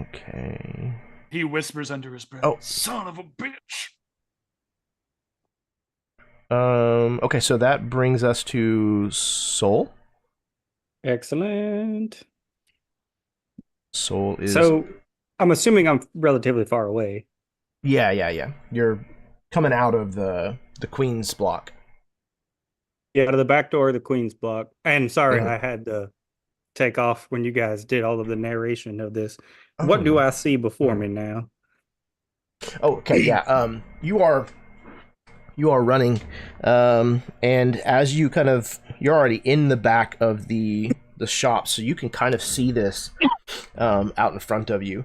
Okay. He whispers under his breath, Oh. son of a bitch. Okay, so that brings us to Soul. Excellent. Soul is So I'm assuming I'm relatively far away. yeah. You're coming out of the Queen's block. Yeah, to the back door of the Queen's block. And sorry, Mhm. I had to take off when you guys did all of the narration of this. What do I see before me now? Oh, okay, yeah. You are running, and as you you're already in the back of the shop, so you can kind of see this out in front of you.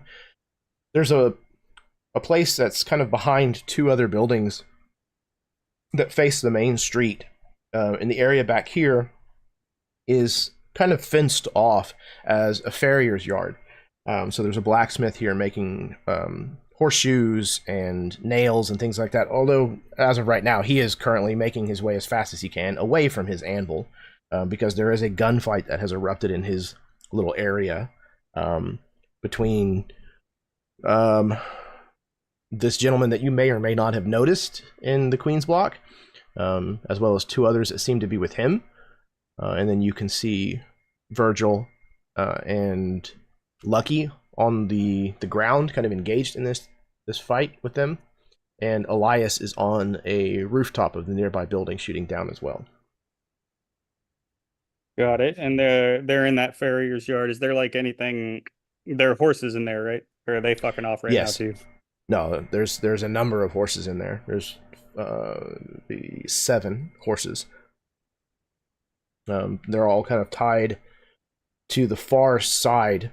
There's a place that's kind of behind two other buildings that face the main street. In the area back here is kind of fenced off as a farrier's yard. So there's a blacksmith here making horseshoes and nails and things like that. Although, as of right now, he is currently making his way as fast as he can away from his anvil, because there is a gunfight that has erupted in his little area between this gentleman that you may or may not have noticed in the Queen's block, as well as two others that seem to be with him. And then you can see Virgil and Lucky on the ground, kind of engaged in this fight with them. And Elias is on a rooftop of the nearby building shooting down as well. Got it. And they're in that farrier's yard. Is there like anything? There are horses in there, right? Or are they fucking off right Yes. now too? No, there's a number of horses in there. There's 7 horses. They're all kind of tied to the far side,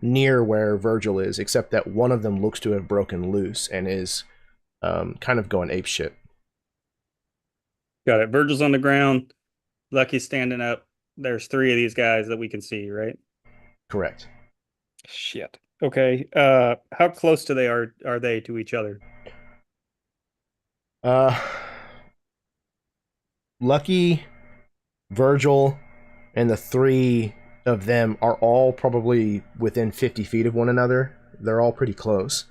near where Virgil is, except that one of them looks to have broken loose and is kind of going apeshit. Got it. Virgil's on the ground. Lucky's standing up. There's 3 of these guys that we can see, right? Correct. Shit. Okay. How close to are they to each other? Lucky, Virgil, and the 3 of them are all probably within 50 feet of one another. They're all pretty close.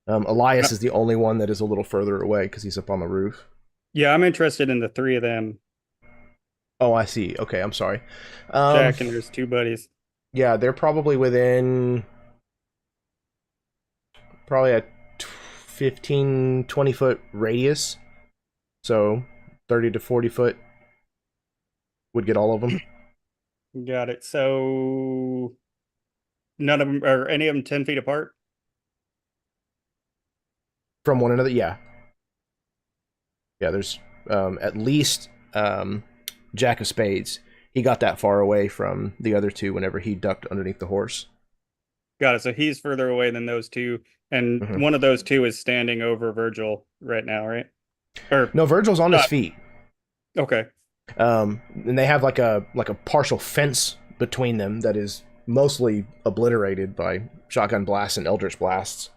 Elias is the only one that is a little further away because he's up on the roof. Yeah, I'm interested in the 3 of them. Oh, I see. Okay, I'm sorry. Jack and there's 2 buddies. Yeah, they're probably within a 15, 20 foot radius. So 30 to 40 foot would get all of them. Got it. So none of them are any of them 10 feet apart? From one another, yeah. Yeah, there's at least Jack of Spades. He got that far away from the other 2 whenever he ducked underneath the horse. Got it. So he's further away than those 2. And one of those 2 is standing over Virgil right now, right? Or no, Virgil's on his feet. Okay. And they have like a partial fence between them that is mostly obliterated by shotgun blasts and eldritch blasts.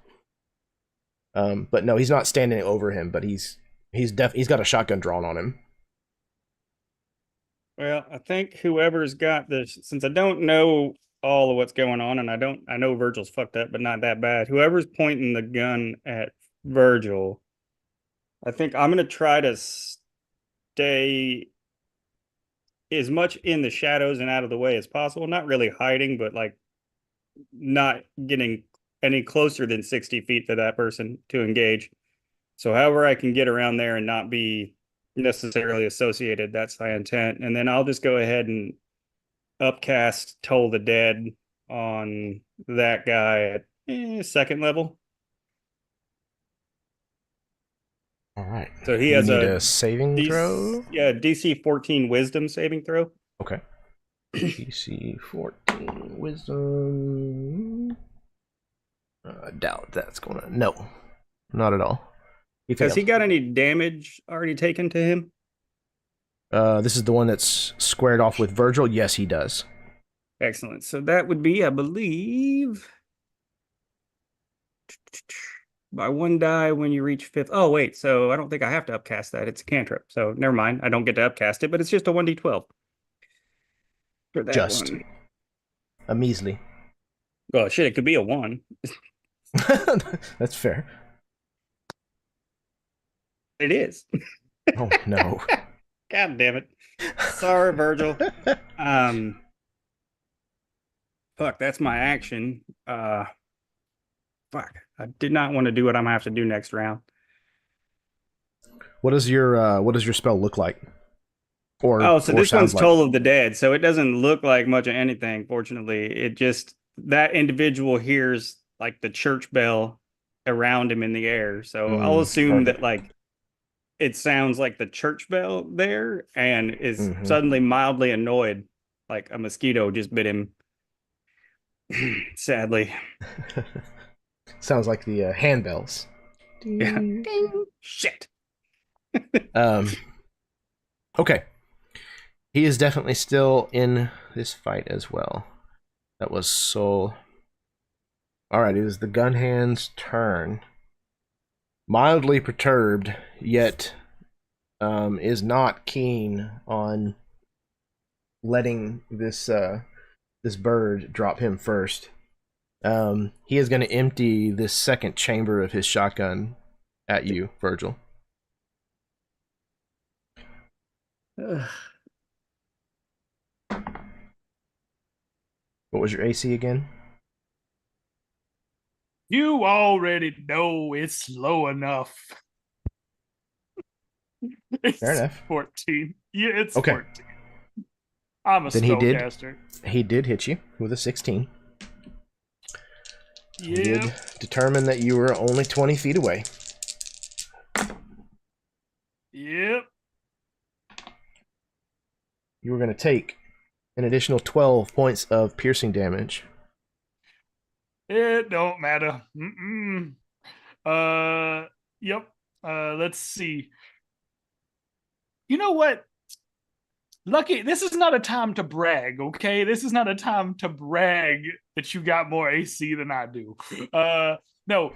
But no, he's not standing over him, but he's got a shotgun drawn on him. Well, I think whoever's got this, since I don't know all of what's going on, and I know Virgil's fucked up, but not that bad. Whoever's pointing the gun at Virgil, I think I'm gonna try to stay as much in the shadows and out of the way as possible. Not really hiding, but like not getting any closer than 60 feet to that person to engage. So however I can get around there and not be necessarily associated, that's my intent. And then I'll just go ahead and upcast Toll the Dead on that guy at second level. All right. So he You has need a saving throw. Yeah, DC 14 Wisdom saving throw. Okay. DC 14 Wisdom. I doubt that's gonna. No, not at all. Has he got any damage already taken to him? This is the one that's squared off with Virgil. Yes, he does. Excellent. So that would be, I believe, by 1 die when you reach 5th. Oh, wait. So I don't think I have to upcast that. It's a cantrip. So never mind. I don't get to upcast it, but it's just a 1d12. For that Just one. a measly. Well, shit, it could be a 1. That's fair. It is. Oh, no. God damn it. Sorry, Virgil. Fuck, that's my action. Fuck. I did not want to do what I'm gonna have to do next round. What does your spell look like? Or so or this one's sounds like? Toll of the Dead, so it doesn't look like much of anything, fortunately. It just that individual hears like the church bell around him in the air. So I'll assume that like it sounds like the church bell there and is suddenly mildly annoyed, like a mosquito just bit him. Sadly. Sounds like the handbells. Yeah. Shit. Okay. He is definitely still in this fight as well. That was Soul. Alright, it is the gun hand's turn. Mildly perturbed, yet is not keen on letting this bird drop him first. He is going to empty this second chamber of his shotgun at you, Virgil. What was your AC again? You already know it's low enough. It's Fair enough. 14. Yeah, it's Okay. 14. I'm a Then spellcaster. He did hit you with a 16. He Yeah. did determine that you were only 20 feet away. Yep. You were going to take an additional 12 points of piercing damage. It don't matter. Yep. Let's see. You know what? Lucky, this is not a time to brag, okay? This is not a time to brag that you got more AC than I do. No.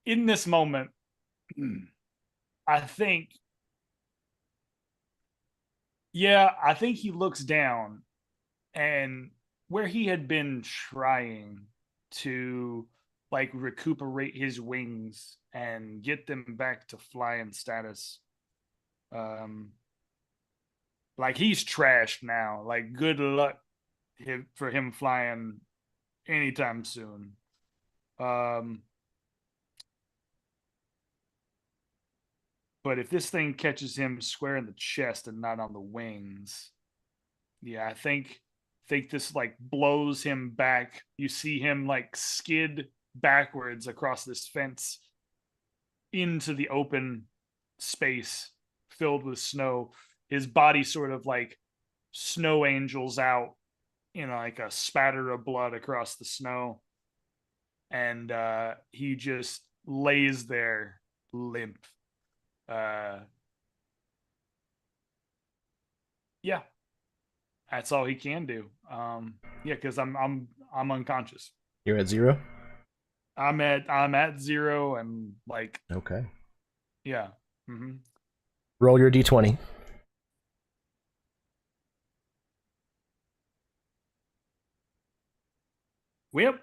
In this moment, I think he looks down, and where he had been trying to like recuperate his wings and get them back to flying status, like he's trashed now. Like good luck for him flying anytime soon. But if this thing catches him square in the chest and not on the wings, yeah, I think this like blows him back. You see him like skid backwards across this fence into the open space filled with snow. His body sort of like snow angels out in like a spatter of blood across the snow. And he just lays there limp. Yeah, that's all he can do. Yeah, because I'm unconscious. You're at 0? I'm at 0 and like Okay. yeah. Roll your d20. Well,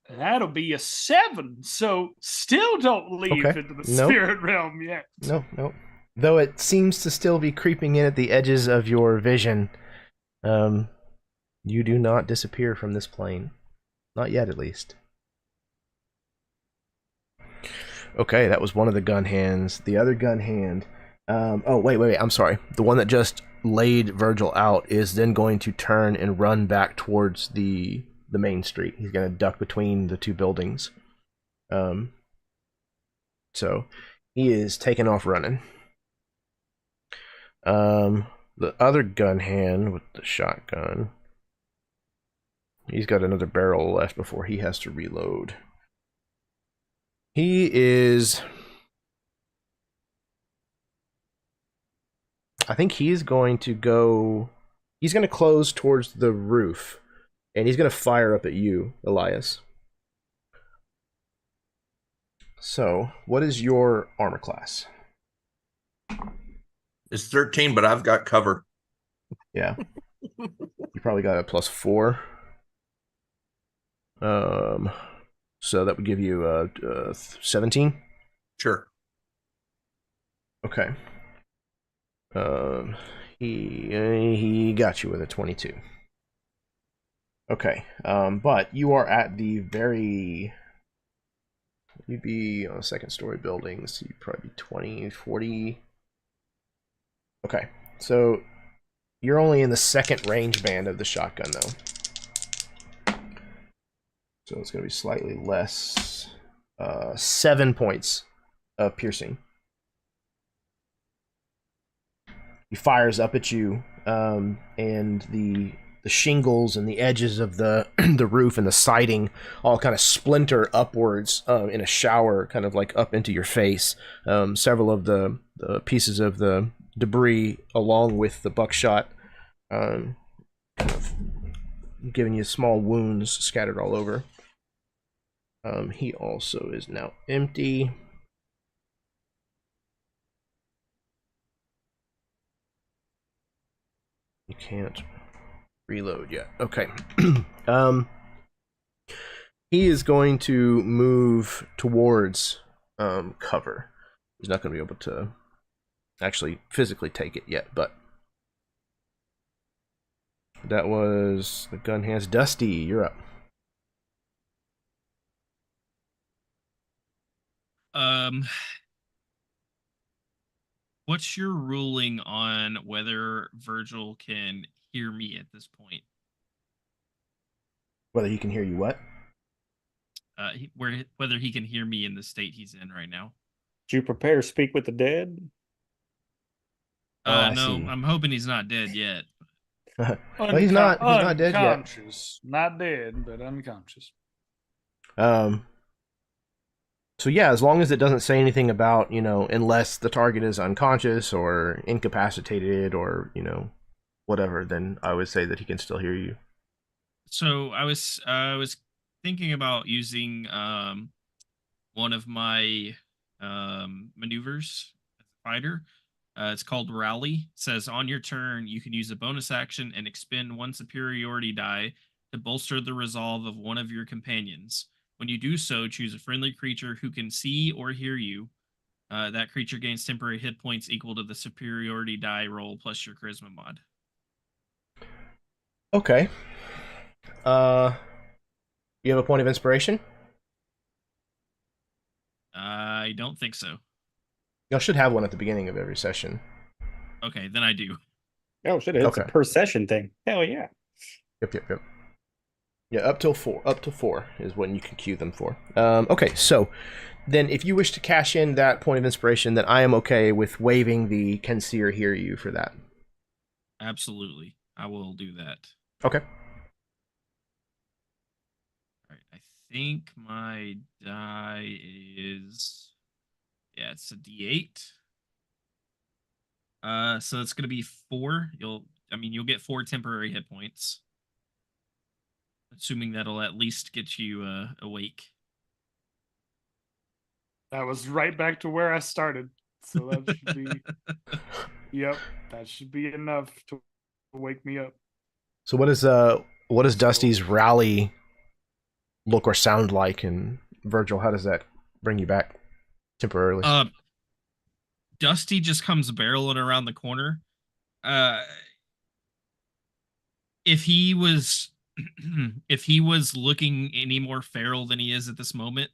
that'll be a 7. So still don't leave Okay. into the Nope. spirit realm yet. No. Though it seems to still be creeping in at the edges of your vision, you do not disappear from this plane. Not yet, at least. Okay, that was one of the gun hands. The other gun hand... oh, wait, I'm sorry. The one that just laid Virgil out is then going to turn and run back towards the main street. He's going to duck between the two buildings. So he is taking off running. The other gun hand with the shotgun, he's got another barrel left before he has to reload. He is... I think he's going to go... He's going to close towards the roof, and he's going to fire up at you, Elias. So, what is your armor class? It's 13, but I've got cover. Yeah. You probably got a +4. So that would give you 17. Sure. Okay. He got you with a 22. Okay. But you are at the very... You'd be on a second story building, so you'd probably be 20, 40. Okay. So you're only in the second range band of the shotgun, though. So it's going to be slightly less. 7 points of piercing. He fires up at you, and the shingles and the edges of the the roof and the siding all kind of splinter upwards in a shower, kind of like up into your face. Several of the pieces of the debris, along with the buckshot, kind of giving you small wounds scattered all over. He also is now empty. You can't reload yet. Okay. He is going to move towards cover. He's not going to be able to actually physically take it yet, but that was the gun hands. Dusty, you're up. What's your ruling on whether Virgil can hear me at this point? Whether he can hear you what? Whether he can hear me in the state he's in right now. Did you prepare to speak with the dead? I No, see. I'm hoping he's not dead yet. Well, he's not dead yet. Unconscious. Not dead, but unconscious. So yeah, as long as it doesn't say anything about, unless the target is unconscious or incapacitated or, whatever, then I would say that he can still hear you. So I was thinking about using one of my maneuvers as a fighter. It's called Rally. It says on your turn, you can use a bonus action and expend 1 superiority die to bolster the resolve of one of your companions. When you do so, choose a friendly creature who can see or hear you. That creature gains temporary hit points equal to the superiority die roll plus your charisma mod. Okay. You have a point of inspiration? I don't think so. You should have one at the beginning of every session. Okay, then I do. Oh shit! It's Okay. a per session thing. Hell yeah! Yep. Yeah, up till 4. Up to 4 is when you can queue them for. Okay, so then if you wish to cash in that point of inspiration, then I am okay with waiving the can see or hear you for that. Absolutely. I will do that. Okay. All right. I think my die is... Yeah, it's a D8. So it's going to be 4. You'll get 4 temporary hit points. Assuming that'll at least get you awake. That was right back to where I started. So that should be... Yep, that should be enough to wake me up. So what is Dusty's rally look or sound like? And Virgil, how does that bring you back temporarily? Dusty just comes barreling around the corner. If he was if he was looking any more feral than he is at this moment,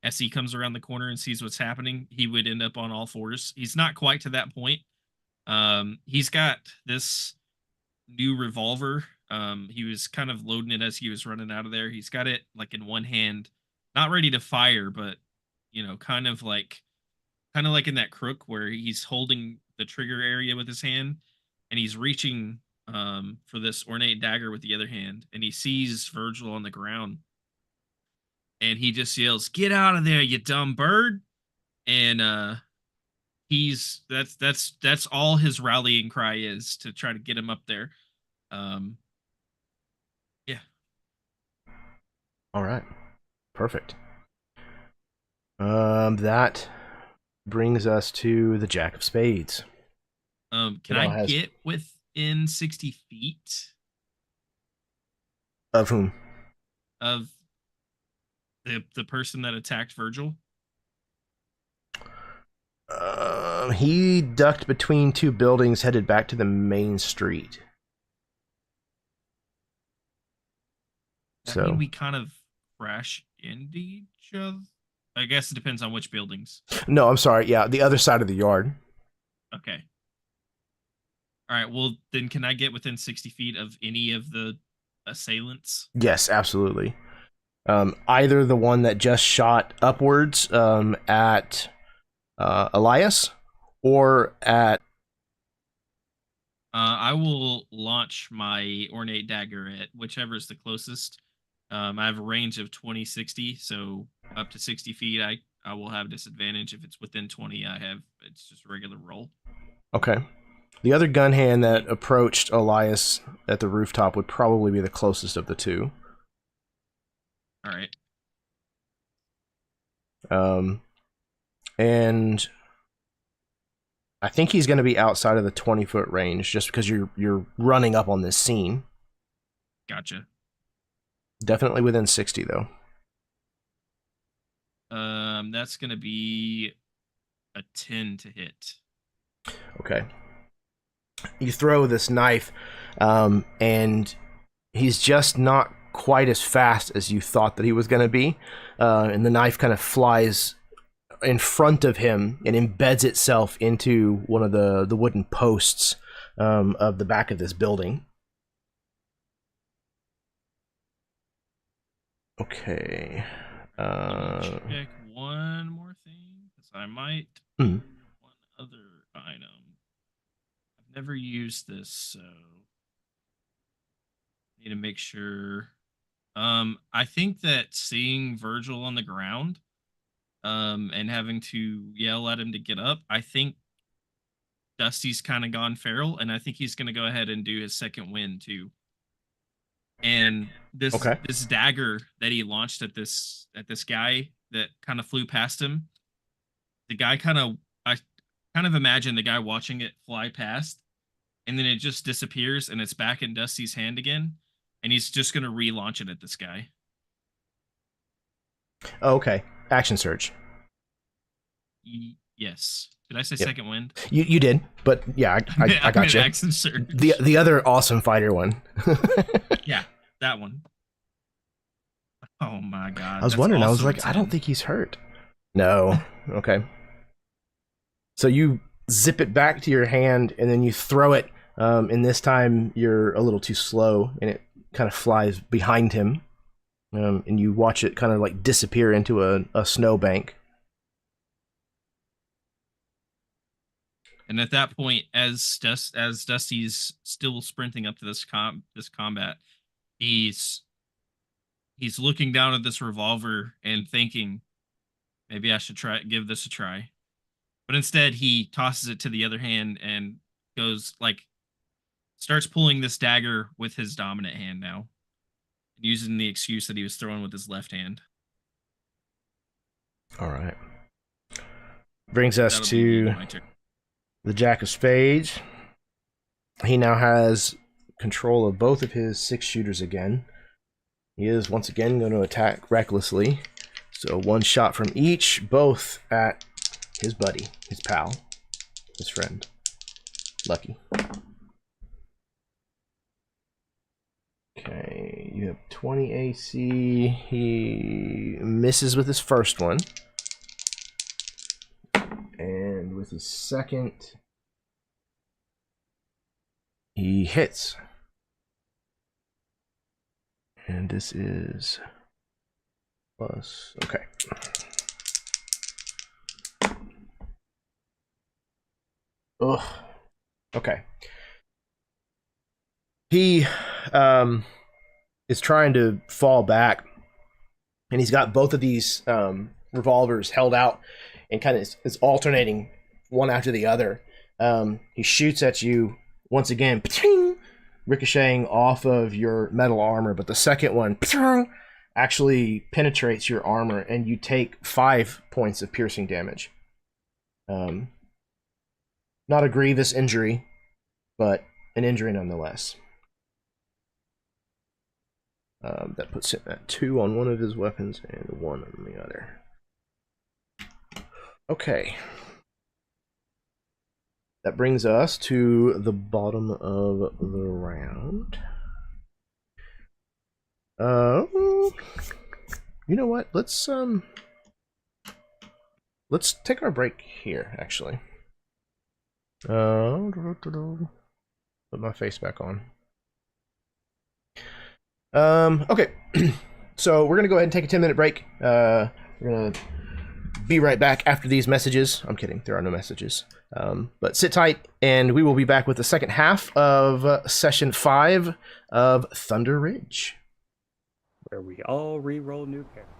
as he comes around the corner and sees what's happening, he would end up on all fours. He's not quite to that point. He's got this new revolver. He was kind of loading it as he was running out of there. He's got it like in one hand, not ready to fire, but kind of like in that crook where he's holding the trigger area with his hand and he's reaching for this ornate dagger with the other hand, and he sees Virgil on the ground, and he just yells, "Get out of there, you dumb bird!" And that's all his rallying cry is, to try to get him up there. Yeah. All right, perfect. That brings us to the Jack of Spades. Can I get within 60 feet Of whom? of the person that attacked Virgil? He ducked between two buildings, headed back to the main street. I mean, we kind of crash into each other. I guess it depends on which buildings. No, I'm sorry. Yeah, the other side of the yard. Okay. All right. Well, then can I get within 60 feet of any of the assailants? Yes, absolutely. Either the one that just shot upwards at Elias, or at... I will launch my ornate dagger at whichever is the closest. I have a range of 20, 60, so up to 60 feet, I will have disadvantage. If it's within 20, it's just a regular roll. Okay. The other gun hand that approached Elias at the rooftop would probably be the closest of the two. All right. And I think he's going to be outside of the 20-foot range, just because you're running up on this scene. Gotcha. Definitely within 60, though. That's going to be a 10 to hit. Okay. You throw this knife, and he's just not quite as fast as you thought that he was going to be. And the knife kind of flies in front of him and embeds itself into one of the wooden posts of the back of this building. Okay. Check one more thing, because I might. Mm. One other item. I've never used this, so need to make sure. I think that seeing Virgil on the ground, and having to yell at him to get up, I think Dusty's kind of gone feral, and I think he's going to go ahead and do his second wind too. And this dagger that he launched at this guy that kind of flew past him, I kind of imagine the guy watching it fly past, and then it just disappears and it's back in Dusty's hand again, and he's just going to relaunch it at this guy. Oh, okay. Action surge. Yes. Did I say second wind? You did, but yeah, I got you. Action surge. The other awesome fighter one. Yeah, that one. Oh my god. I was wondering. I was like, I don't think he's hurt. No. Okay. So you zip it back to your hand, and then you throw it. And this time you're a little too slow, and it kind of flies behind him. And you watch it kind of like disappear into a snowbank. And at that point, as Dusty's still sprinting up to this combat, he's looking down at this revolver and thinking, maybe I should give this a try. But instead, he tosses it to the other hand and starts pulling this dagger with his dominant hand now, using the excuse that he was throwing with his left hand. All right. Brings us to the Jack of Spades. He now has control of both of his 6 shooters again. He is once again going to attack recklessly. So 1 shot from each, both at his buddy, his pal, his friend, Lucky. Okay, you have 20 AC. He misses with his first one. And with his second, he hits. And this is plus, okay. Ugh. Okay. He is trying to fall back, and he's got both of these revolvers held out and kind of is alternating one after the other. He shoots at you once again, ricocheting off of your metal armor, but the second one actually penetrates your armor, and you take 5 points of piercing damage. Not a grievous injury, but an injury nonetheless. That puts him at 2 on one of his weapons and 1 on the other. Okay. That brings us to the bottom of the round. You know what? Let's take our break here, actually. Put my face back on. Okay. So we're gonna go ahead and take a 10-minute break. We're gonna be right back after these messages. I'm kidding, there are no messages. But sit tight, and we will be back with the second half of session 5 of Thunder Ridge, where we all re-roll new characters.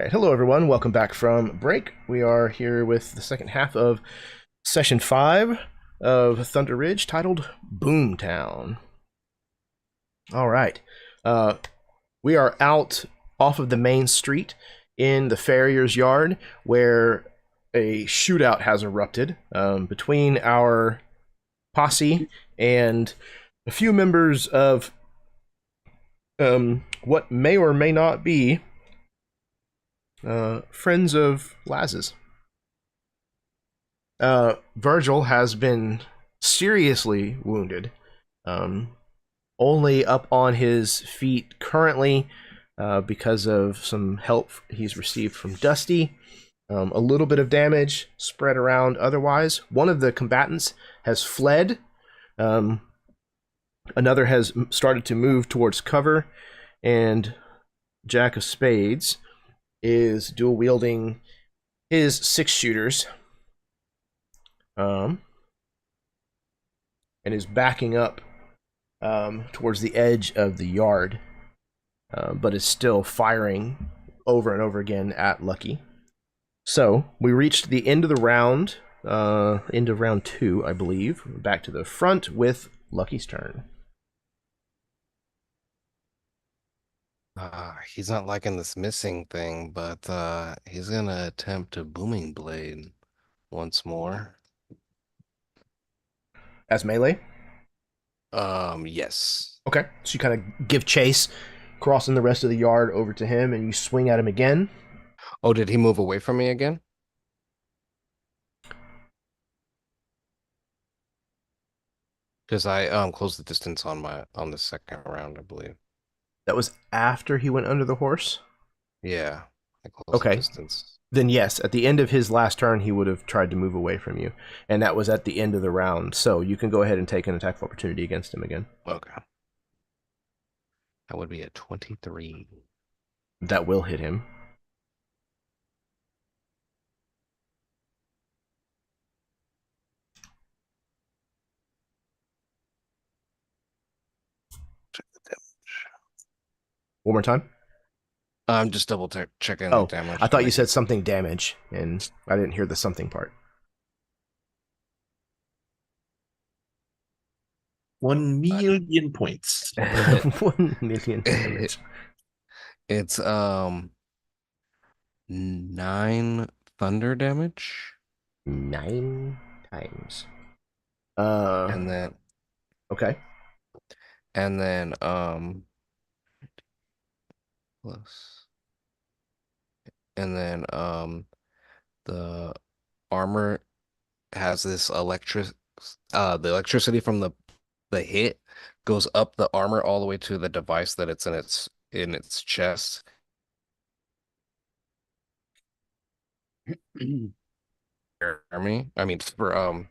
right. Hello, everyone. Welcome back from break. We are here with the second half of Session 5 of Thunder Ridge, titled Boomtown. All right. We are out off of the main street in the farrier's yard, where a shootout has erupted between our posse and a few members of what may or may not be friends of Laz's. Virgil has been seriously wounded, only up on his feet currently because of some help he's received from Dusty. A little bit of damage spread around otherwise. One of the combatants has fled. Another has started to move towards cover, and Jack of Spades is dual wielding his 6-shooters, and is backing up towards the edge of the yard, but is still firing over and over again at Lucky. So we reached the end of the round, end of round 2, I believe. Back to the front with Lucky's turn. He's not liking this missing thing, but he's gonna attempt a booming blade once more. As melee? Yes. Okay, so you kind of give chase, crossing the rest of the yard over to him, and you swing at him again. Oh, did he move away from me again? Because I closed the distance on the second round, I believe. That was after he went under the horse? Yeah, I closed the distance. Then yes, at the end of his last turn, he would have tried to move away from you. And that was at the end of the round, so you can go ahead and take an attack of opportunity against him again. Okay. That would be a 23. That will hit him. Check the damage. One more time? I'm just double checking Oh, the damage. I thought you said something damage, and I didn't hear the something part. 1 million points. 1 million damage. It's 9 thunder damage. 9 times. And then okay. And then plus. And then the armor has this the electricity from the hit goes up the armor all the way to the device that it's in its chest. Army. I mean, for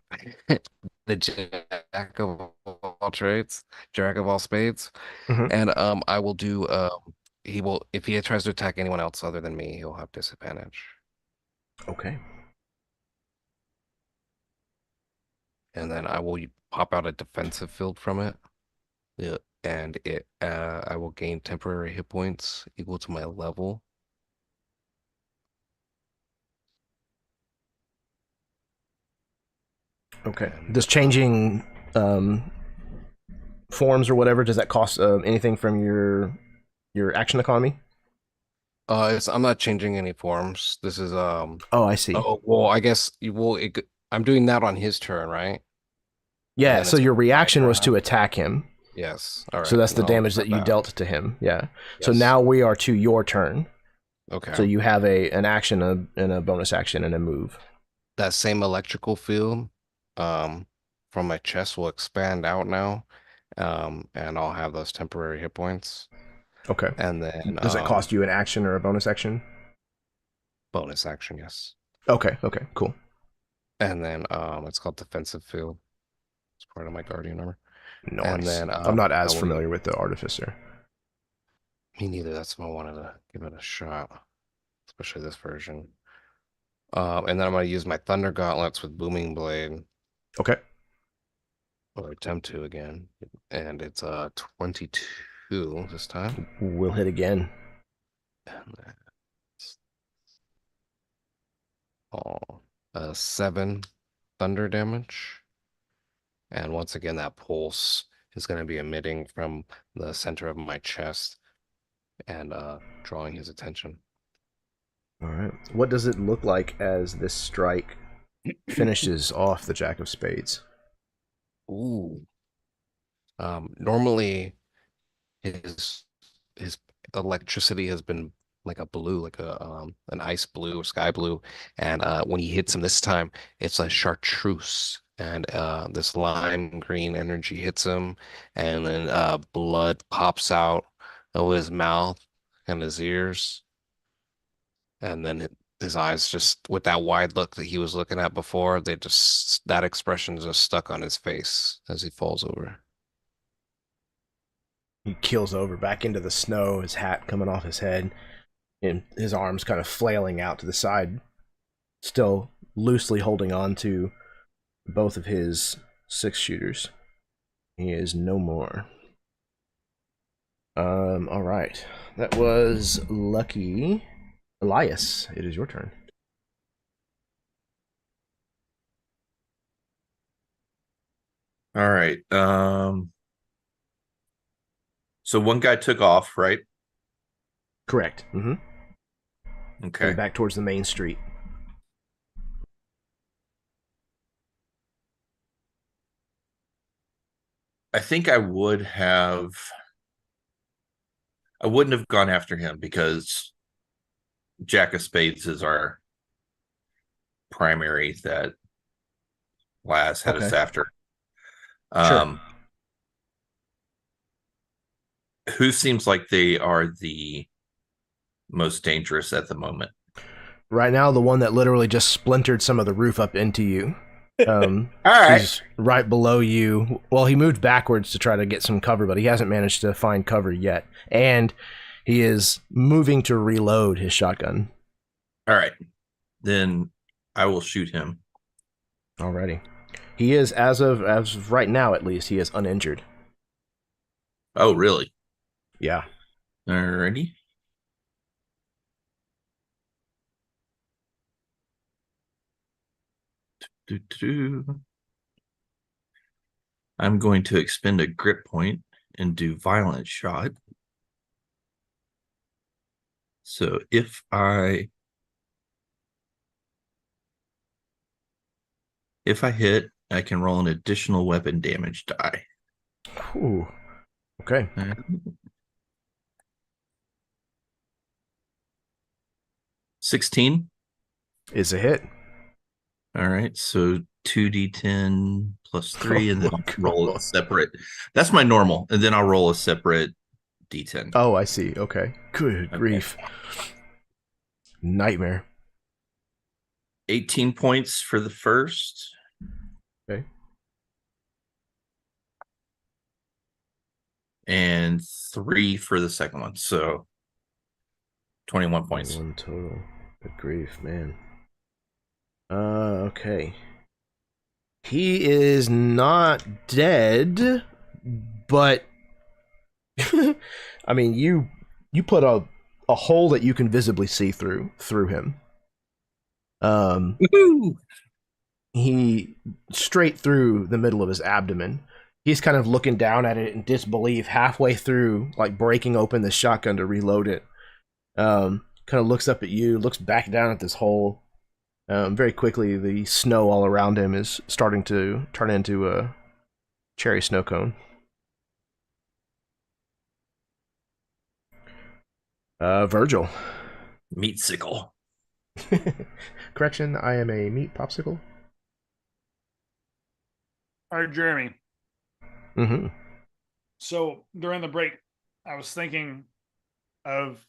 the jack of all trades, jack of all spades, and I will do he will, if he tries to attack anyone else other than me, he'll have disadvantage. Okay. And then I will pop out a defensive field from it. Yeah, and I will gain temporary hit points equal to my level. Okay. Does changing forms or whatever, does that cost anything from your action economy? I'm not changing any forms. This is Oh, I see. Oh, well, I guess you will. I'm doing that on his turn, right? Yeah. So your reaction was to attack him. Yes. All right. So that's the damage that you dealt to him. Yeah. Yes. So now we are to your turn. Okay. So you have an action, and a bonus action, and a move. That same electrical field from my chest will expand out now, and I'll have those temporary hit points. Okay. And then does it cost you an action or a bonus action? Bonus action, yes. Okay. Okay. Cool. And then it's called defensive field. It's part of my guardian armor. Nice. And then I'm not as familiar with the artificer. Me neither. That's why I wanted to give it a shot, especially this version. And then I'm going to use my Thunder Gauntlets with Booming Blade. Okay. Or attempt to again. And it's 22 this time. We'll hit again. And that's Oh, 7 thunder damage. And once again, that pulse is going to be emitting from the center of my chest and drawing his attention. All right. What does it look like as this strike finishes off the Jack of Spades? Ooh. Normally his electricity has been like a blue, like a an ice blue or sky blue, and when he hits him this time, it's a chartreuse, and this lime green energy hits him, and then blood pops out of his mouth and his ears, and then his eyes just with that wide look that he was looking at before, they just that expression is just stuck on his face as he falls over. He keels over back into the snow, his hat coming off his head, and his arms kind of flailing out to the side, still loosely holding on to both of his 6-shooters. He is no more. All right. That was Lucky. Elias, it is your turn. All right. So one guy took off, right? Correct. Mm-hmm. Okay. Headed back towards the main street. I think I wouldn't have gone after him because Jack of Spades is our primary that Laz had us after. Sure. Who seems like they are the most dangerous at the moment? Right now, the one that literally just splintered some of the roof up into you. All right. He's right below you. Well, he moved backwards to try to get some cover, but he hasn't managed to find cover yet. And he is moving to reload his shotgun. All right. Then I will shoot him. Alrighty. He is, as of right now at least, he is uninjured. Oh, really? Yeah. Alrighty. I'm going to expend a grit point and do violent shot. So if I hit, I can roll an additional weapon damage die. Ooh. Okay. 16 is a hit. All right, so 2d10 plus 3, and then I'll roll a separate. That's my normal, and then I'll roll a separate d10. Oh, I see. Okay. Good grief. Nightmare. 18 points for the first. Okay. And 3 for the second one, so 21 points. 21 total. Good grief, man. Okay. He is not dead, but I mean, you put a hole that you can visibly see through him. Woo-hoo! He straight through the middle of his abdomen. He's kind of looking down at it in disbelief, halfway through, like breaking open the shotgun to reload it. Kind of looks up at you, looks back down at this hole. Very quickly, the snow all around him is starting to turn into a cherry snow cone. Virgil. Meat sickle. Correction, I am a meat popsicle. All right, Jeremy. Mm-hmm. So during the break, I was thinking of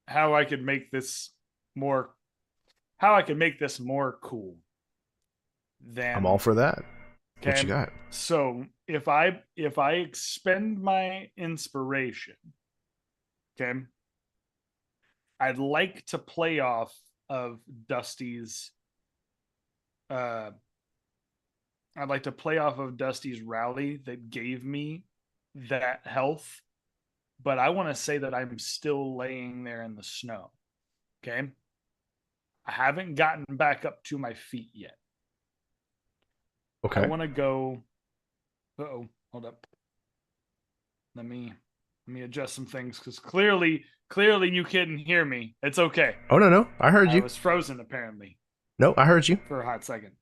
how I could make this more cool. Then I'm all for that. Okay. What you got? So if I expend my inspiration, okay, I'd like to play off of Dusty's rally that gave me that health, but I want to say that I'm still laying there in the snow. Okay. I haven't gotten back up to my feet yet. Okay. I want to go. Uh-oh, hold up. Let me adjust some things because clearly you couldn't hear me. It's okay. Oh no, I heard I you. was frozen apparently No, I heard you. for a hot second.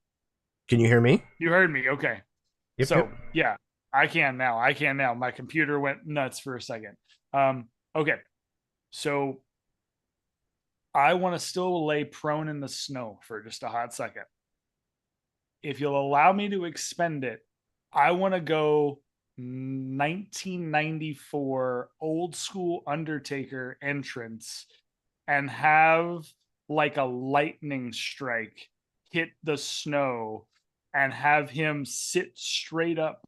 Can you hear me? You heard me, okay. Yep, So yep. yeah, I can now. My computer went nuts for a second. Okay. So I want to still lay prone in the snow for just a hot second. If you'll allow me to expend it, I want to go 1994 old school Undertaker entrance and have like a lightning strike hit the snow and have him sit straight up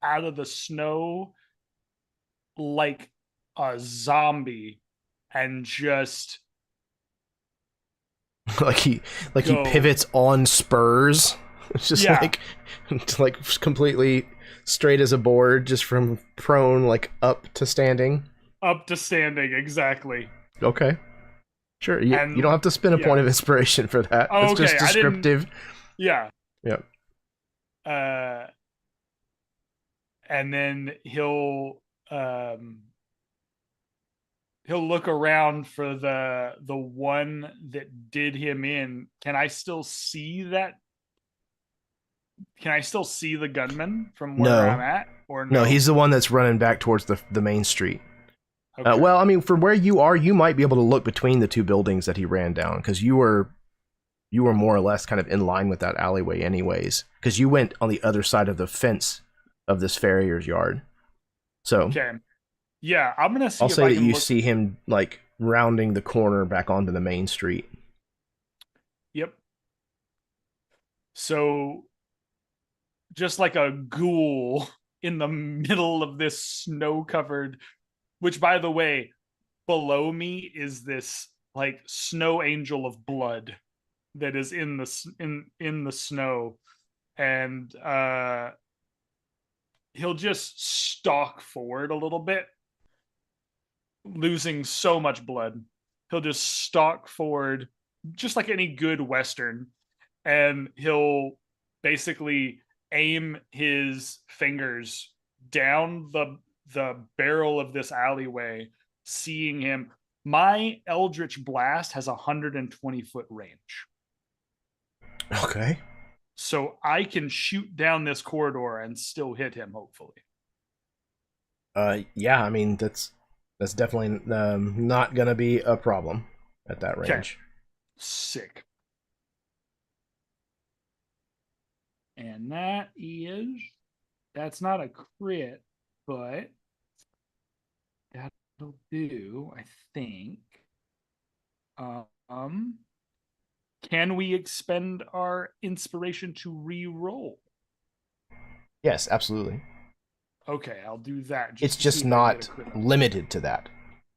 out of the snow like a zombie and just like he go. pivots on spurs. It's just Yeah. like completely straight as a board, just from prone like up to standing. Up to standing, exactly. Okay. Sure. You don't have to spin a point of inspiration for that. Oh, It's just okay, descriptive. Yeah. Yep. And then he'll look around for the one that did him in. Can I still see that? Can I still see the gunman from where No. I'm at? Or no? No, he's the one that's running back towards the main street. Okay. Well, I mean, from where you are, you might be able to look between the two buildings that he ran down, because you were more or less kind of in line with that alleyway anyways, because you went on the other side of the fence of this farrier's yard. So Okay. Yeah, I'm gonna see. I'll if say I that can you look... see him like rounding the corner back onto the main street. Yep. So, just like a ghoul in the middle of this snow-covered, which, by the way, below me is this like snow angel of blood that is in the snow, and he'll just stalk forward a little bit, losing so much blood. He'll just stalk forward, just like any good Western, and he'll basically aim his fingers down the barrel of this alleyway, seeing him. My Eldritch Blast has 120-foot range. Okay. So I can shoot down this corridor and still hit him, hopefully. Yeah, I mean, that's definitely not gonna be a problem at that range. Okay. Sick. And that's not a crit, but that'll do, I think. Can we expend our inspiration to re-roll? Yes, absolutely. Okay, I'll do that. It's to just see if I get not a crit on it. limited to that.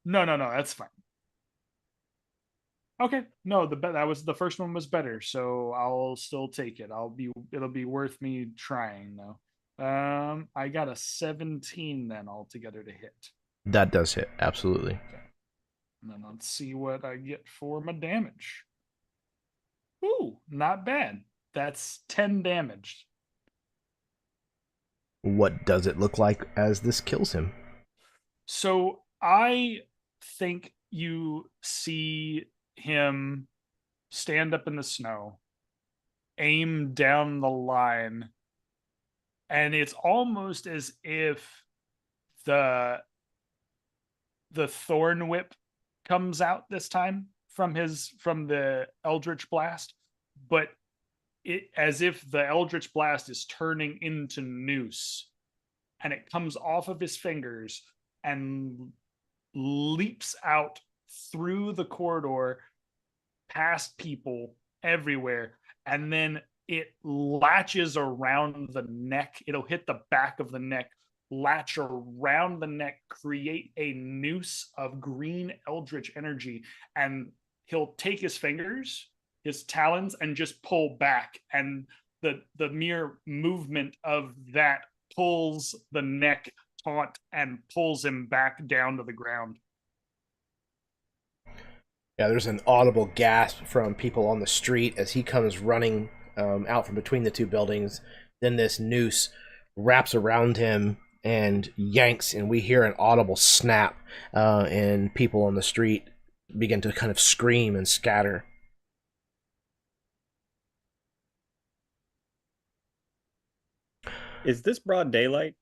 No, that's fine. Okay, no, that was the first one was better, so I'll still take it. It'll be worth me trying though. I got a 17 then altogether to hit. That does hit, absolutely. Okay. And then let's see what I get for my damage. Ooh, not bad. That's 10 damage. What does it look like as this kills him? So I think you see him stand up in the snow, aim down the line, and it's almost as if the thorn whip comes out this time from the Eldritch Blast, but it as if the Eldritch Blast is turning into noose, and it comes off of his fingers and leaps out through the corridor, past people everywhere, and then it latches around the neck. It'll hit the back of the neck, latch around the neck, create a noose of green eldritch energy, and he'll take his fingers, his talons, and just pull back, and the mere movement of that pulls the neck taut and pulls him back down to the ground. Yeah, there's an audible gasp from people on the street as he comes running out from between the two buildings. Then this noose wraps around him and yanks, and we hear an audible snap, and people on the street begin to kind of scream and scatter. Is this broad daylight?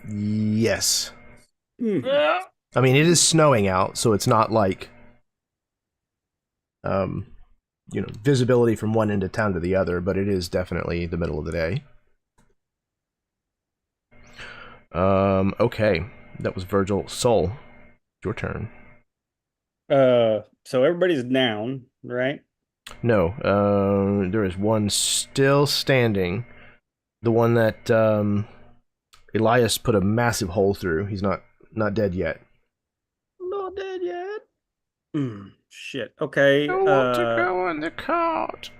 Yes. Ah! I mean, it is snowing out, so it's not like, visibility from one end of town to the other, but it is definitely the middle of the day. Okay. That was Virgil. Soul, your turn. So everybody's down, right? No, there is one still standing. The one that Elias put a massive hole through. He's not dead yet. Not dead yet. Shit. Okay. I want to go on the cart.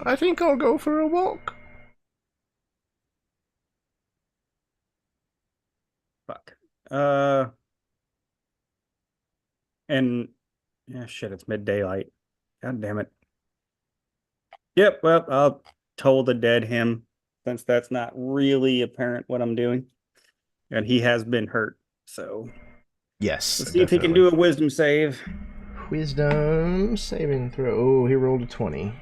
I think I'll go for a walk. Fuck. And yeah, shit. It's mid daylight. God damn it. Yep. Well, I'll toll the dead him, since that's not really apparent what I'm doing, and he has been hurt. So Yes. let's see if he can do a wisdom save. Wisdom saving throw. Oh, he rolled a 20.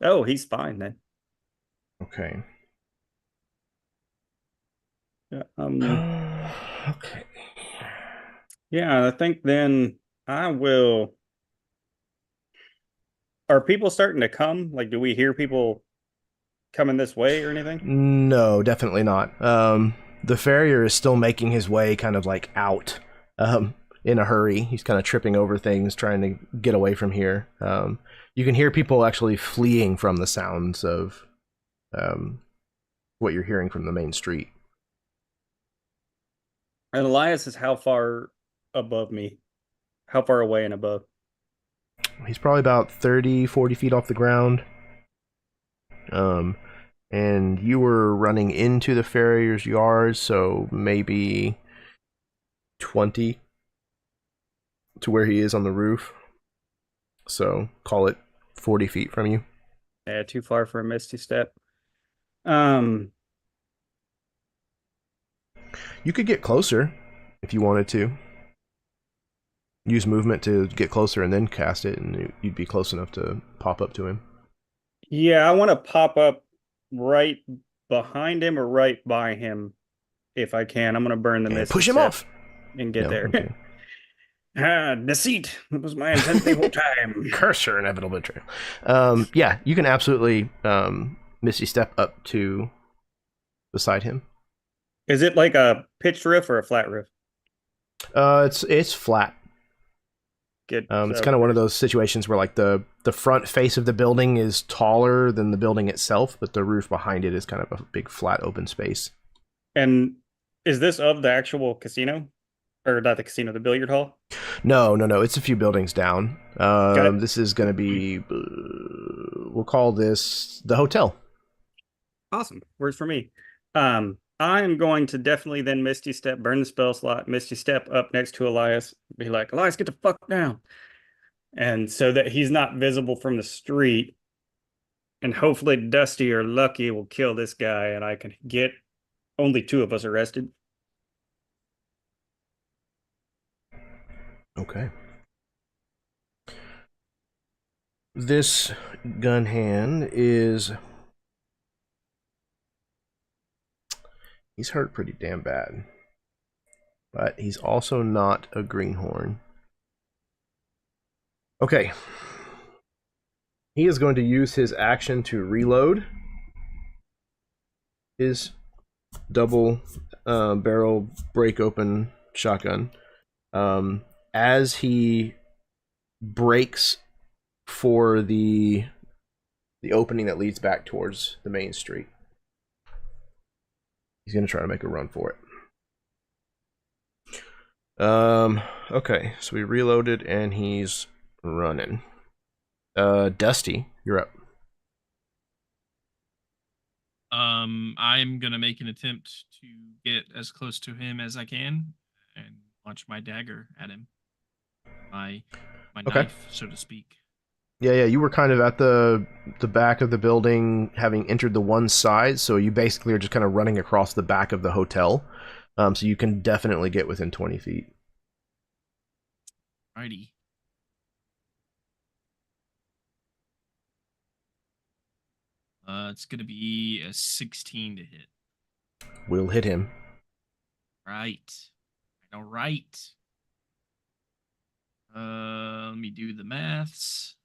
Oh, he's fine then. Okay. Okay. Yeah, I think then I will. Are people starting to come? Like, do we hear people coming this way or anything? No, definitely not. The farrier is still making his way kind of like out in a hurry. He's kind of tripping over things, trying to get away from here. You can hear people actually fleeing from the sounds of what you're hearing from the main street. And Elias is how far above me? How far away and above? He's probably about 30, 40 feet off the ground. And you were running into the farrier's yard, so maybe 20 to where he is on the roof. So call it 40 feet from you. Yeah, too far for a misty step. You could get closer if you wanted to. Use movement to get closer and then cast it, and you'd be close enough to pop up to him. Yeah, I want to pop up right behind him or right by him if I can. I'm going to burn the misty push him step off and get there. Okay. Deceit. That was my intent the whole time. Curse your inevitable betrayal. Yeah, you can absolutely misty step up to beside him. Is it like a pitched roof or a flat roof? It's flat. Good. It's kind of one of those situations where like the front face of the building is taller than the building itself, but the roof behind it is kind of a big flat open space. And is this of the actual casino? Or not the casino, the billiard hall? No. It's a few buildings down. This is going to be, we'll call this the hotel. Awesome. Works for me. I'm going to definitely then Misty Step, burn the spell slot, Misty Step up next to Elias, be like, Elias, get the fuck down. And so that he's not visible from the street. And hopefully Dusty or Lucky will kill this guy and I can get only 2 of us arrested. Okay. This gun hand is... He's hurt pretty damn bad. But he's also not a greenhorn. Okay. He is going to use his action to reload his double barrel break open shotgun. As he breaks for the opening that leads back towards the main street. He's going to try to make a run for it. Okay, so we reloaded and he's running. Dusty, you're up. I'm gonna make an attempt to get as close to him as I can and launch my dagger at him. My Okay. knife, so to speak. Yeah. You were kind of at the back of the building, having entered the one side, so you basically are just kind of running across the back of the hotel. So you can definitely get within 20 feet. Righty. It's gonna be a 16 to hit. We'll hit him. Right. I know, right. Let me do the maths.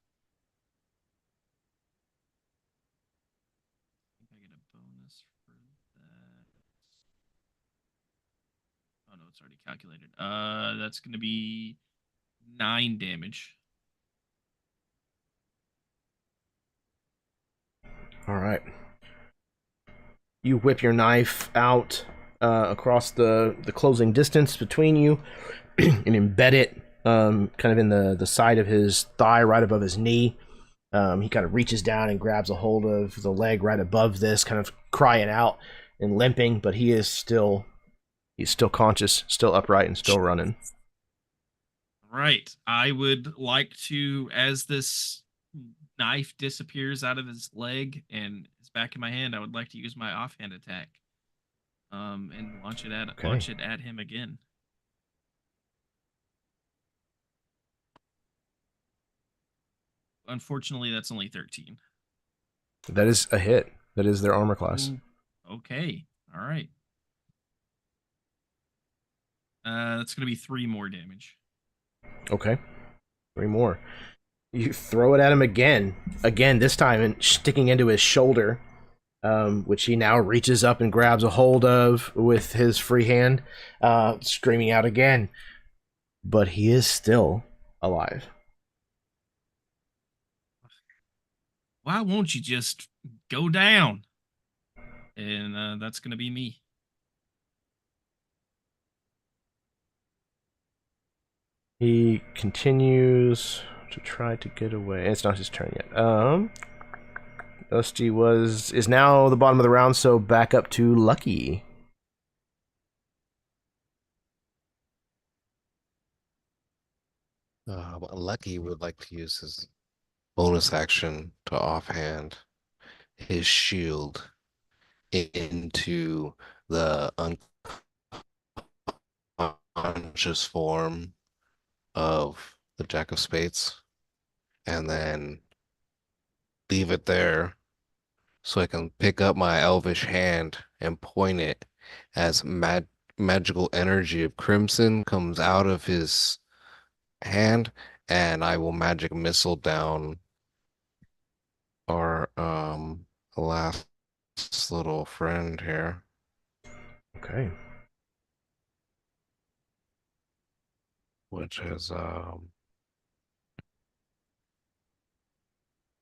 I think I get a bonus for that. Oh no, it's already calculated. That's gonna be 9 damage. All right. You whip your knife out across the closing distance between you and embed it kind of in the side of his thigh right above his knee. He kind of reaches down and grabs a hold of the leg right above this, kind of crying out and limping, but he's still conscious, still upright, and still running. Right. I would like to, as this knife disappears out of his leg and is back in my hand, I would like to use my offhand attack. And launch it at him again. Unfortunately, that's only 13. That is a hit. That is their armor class. Okay. All right. That's going to be 3 more damage. Okay. 3 more. You throw it at him again. This time and sticking into his shoulder, which he now reaches up and grabs a hold of with his free hand, screaming out again. But he is still alive. Why won't you just go down? And that's going to be me. He continues to try to get away. It's not his turn yet. Dusty is now the bottom of the round, so back up to Lucky. Lucky would like to use his bonus action to offhand his shield into the unconscious form of the Jack of Spades, and then leave it there so I can pick up my elvish hand and point it as magical energy of crimson comes out of his hand, and I will magic missile down our last little friend here. Okay. Which is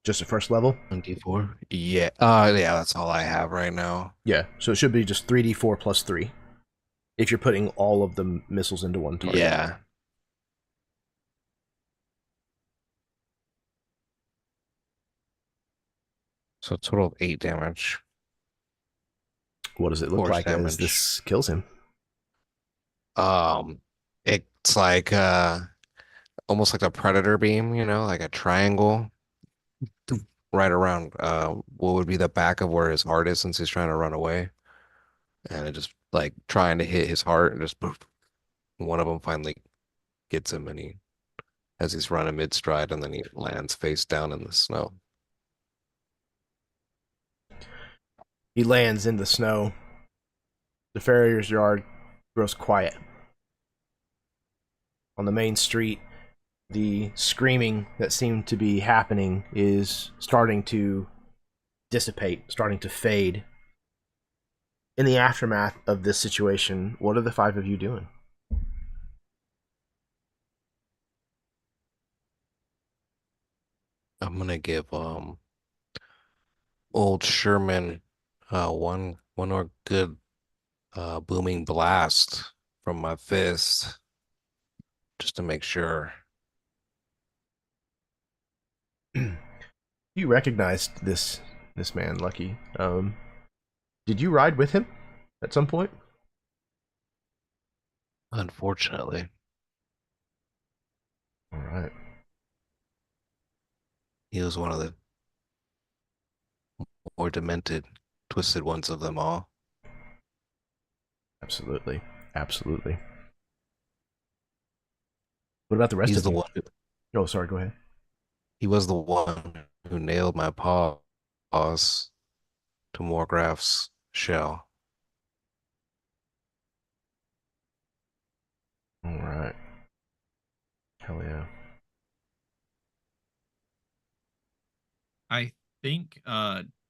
Just a first level? 24. Yeah. Yeah, that's all I have right now. Yeah, so it should be just 3d4 plus 3. If you're putting all of the missiles into one target. Yeah. So a total of 8 damage. What does it look Force like damage. as this kills him? It's like almost like a predator beam, like a triangle right around what would be the back of where his heart is since he's trying to run away. And it just like trying to hit his heart, and just poof, one of them finally gets him, and as he's running mid stride, and then he lands face down in the snow. He lands in the snow. The farrier's yard grows quiet. On the main street, the screaming that seemed to be happening is starting to dissipate, starting to fade. In the aftermath of this situation, what are the 5 of you doing? I'm gonna give old Sherman one more good booming blast from my fist, just to make sure. You recognized this man, Lucky. Did you ride with him at some point? Unfortunately, All right. he was one of the more demented, twisted ones of them all. Absolutely. Absolutely. What about the rest He's of the you? one. Oh, sorry. Go ahead. He was the one who nailed my paws to Morgraph's shell. All right. Hell yeah. I think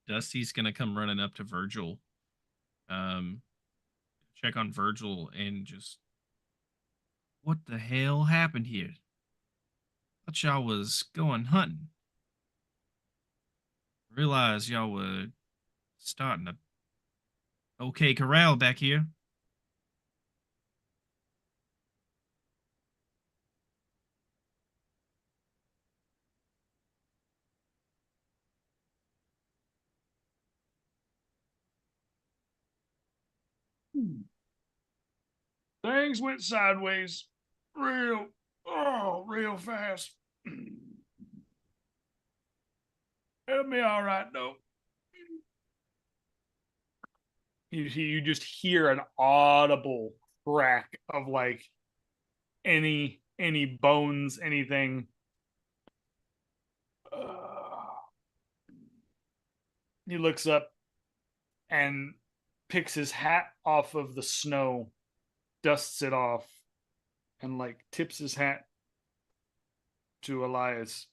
Dusty's gonna come running up to Virgil, um, check on Virgil, and just what the hell happened here? Thought y'all was going hunting. Realized y'all were starting a okay corral back here. Things went sideways real fast. It'll be all right, though. You just hear an audible crack of like any bones, anything. He looks up and picks his hat off of the snow, dusts it off, and like tips his hat to Elias.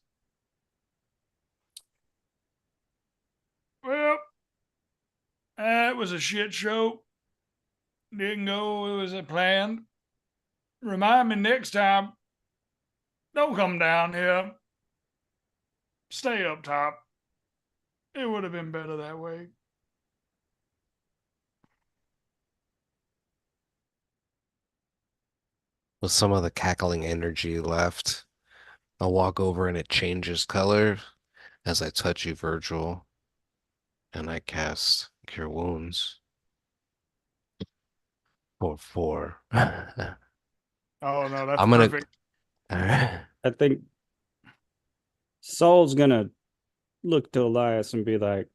Well, that was a shit show. Didn't go as planned. Remind me next time. Don't come down here. Stay up top. It would have been better that way. With some of the cackling energy left, I'll walk over and it changes color as I touch you, Virgil, and I cast Cure Wounds for 4. Oh no, that's I'm gonna. perfect. I think Saul's gonna look to Elias and be like,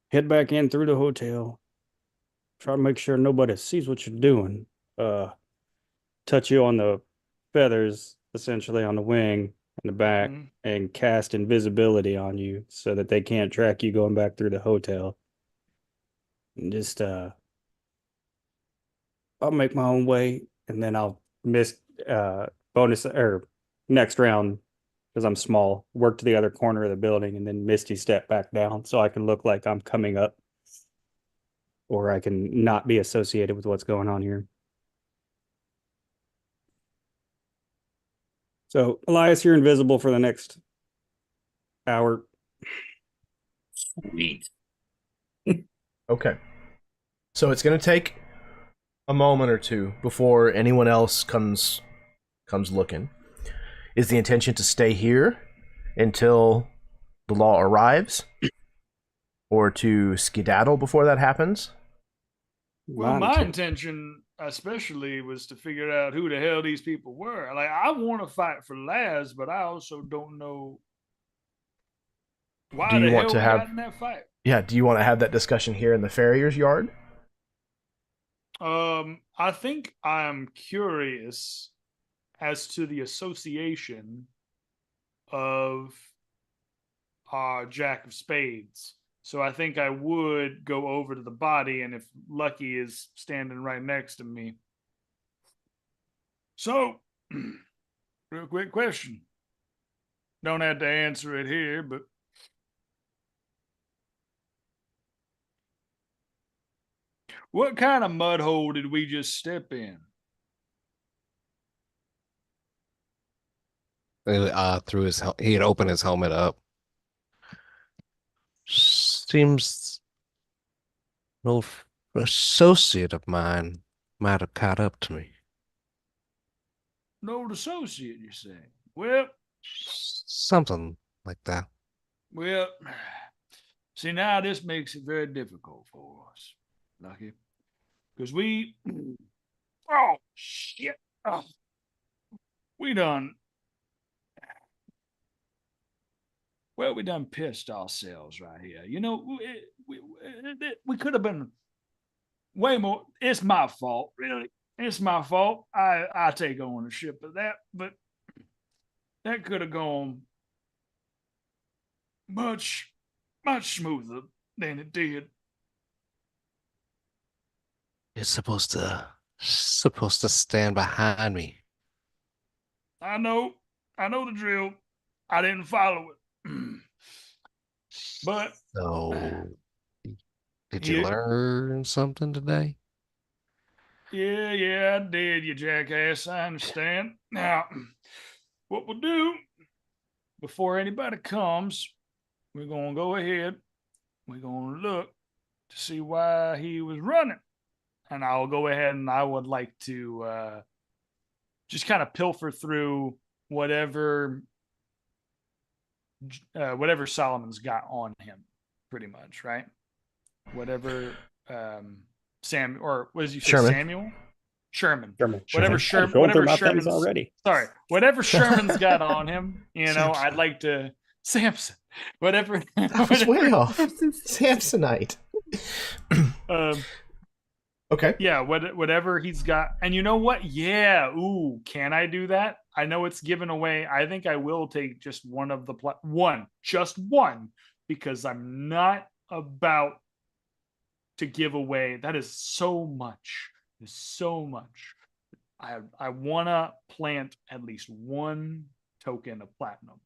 head back in through the hotel. Try to make sure nobody sees what you're doing. Touch you on the feathers, essentially on the wing and the back, and cast invisibility on you so that they can't track you going back through the hotel. And just I'll make my own way, and then I'll miss bonus or next round because I'm small. Work to the other corner of the building, and then Misty step back down so I can look like I'm coming up, or I can not be associated with what's going on here. So, Elias, you're invisible for the next hour. Sweet. Okay. So it's going to take a moment or two before anyone else comes looking. Is the intention to stay here until the law arrives, or to skedaddle before that happens? Well, my intention, especially, was to figure out who the hell these people were. Like, I want to fight for Laz, but I also don't know why the hell we got in that fight. Yeah, do you want to have that discussion here in the farrier's yard? I think I'm curious as to the association of Jack of Spades. So I think I would go over to the body, and if Lucky is standing right next to me. So, real quick question. Don't have to answer it here, but what kind of mud hole did we just step in? Through he had opened his helmet up. Seems no associate of mine might have caught up to me. An old associate, you say? Well, something like that. Well, see, now this makes it very difficult for us, Lucky. Because oh shit, oh, we done pissed ourselves right here. You know, we could have been way more. It's my fault, really. It's my fault. I take ownership of that, but that could have gone much smoother than it did. You're supposed to stand behind me. I know the drill. I didn't follow it. But So, did you learn something today? Yeah, I did, you jackass. I understand. Now, what we'll do before anybody comes, we're gonna go ahead. We're gonna look to see why he was running, and I'll go ahead and I would like to just kind of pilfer through whatever Solomon's got on him, pretty much, right? Whatever Sam, or what did you say, Sherman. Samuel? Sherman. Whatever Sherman's already. Sorry, whatever Sherman's got on him, you know, I'd like to Samson. Whatever. That was way off. Samsonite. Okay. Yeah, whatever he's got. And you know what? Yeah. Ooh, can I do that? I know it's given away. I think I will take just one of the just one, because I'm not about to give away. That is so much. There's so much. I want to plant at least one token of platinum.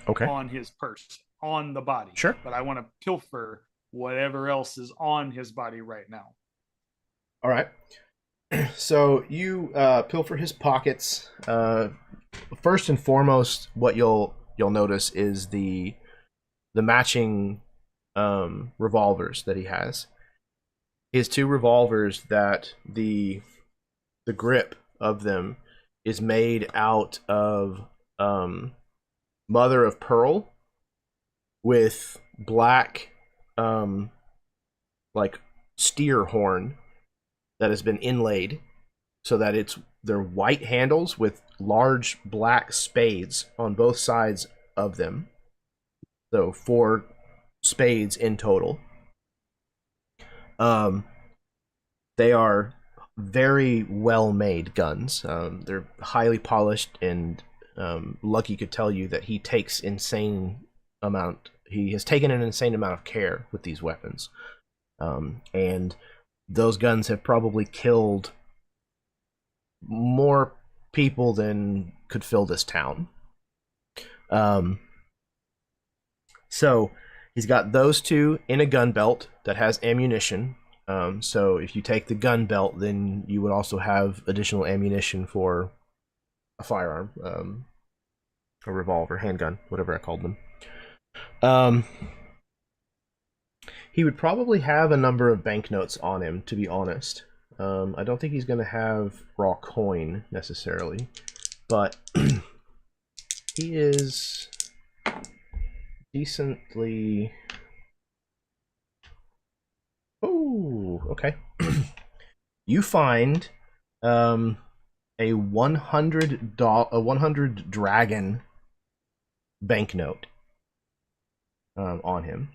Okay. On his person, on the body. Sure. But I want to pilfer whatever else is on his body right now. All right. So you pilfer his pockets. First and foremost, what you'll notice is the matching revolvers that he has. His two revolvers, that the grip of them is made out of mother of pearl with black like steer horn that has been inlaid, so that they're white handles with large black spades on both sides of them. So 4 spades in total. They are very well made guns. They're highly polished, and Lucky could tell you that he has taken an insane amount of care with these weapons. And those guns have probably killed more people than could fill this town. So he's got those two in a gun belt that has ammunition. So if you take the gun belt, then you would also have additional ammunition for a firearm, a revolver, handgun, whatever I called them. He would probably have a number of banknotes on him, to be honest. I don't think he's going to have raw coin necessarily, but he is decently... Oh, okay. You find a 100 dragon banknote on him.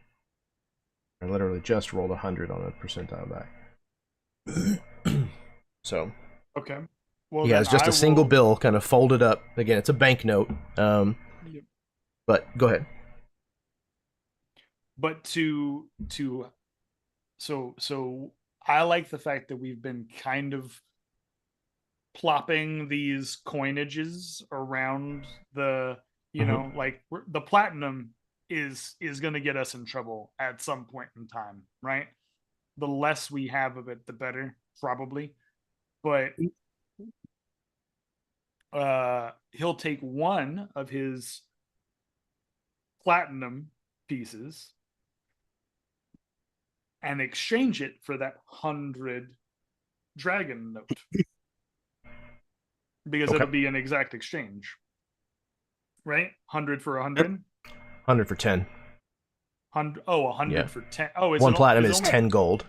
I literally just rolled 100 on a percentile die. So okay, well, he has just a single bill kind of folded up. Again, it's a banknote. But go ahead. But so I like the fact that we've been kind of plopping these coinages around the, you know, like the platinum is going to get us in trouble at some point in time, right? The less we have of it, the better, probably. But he'll take one of his platinum pieces and exchange it for that 100 dragon note. Because it'll be an exact exchange. Right? 100 for 100? 100 for 10. 100 for 10. Oh, one platinum is 10 gold.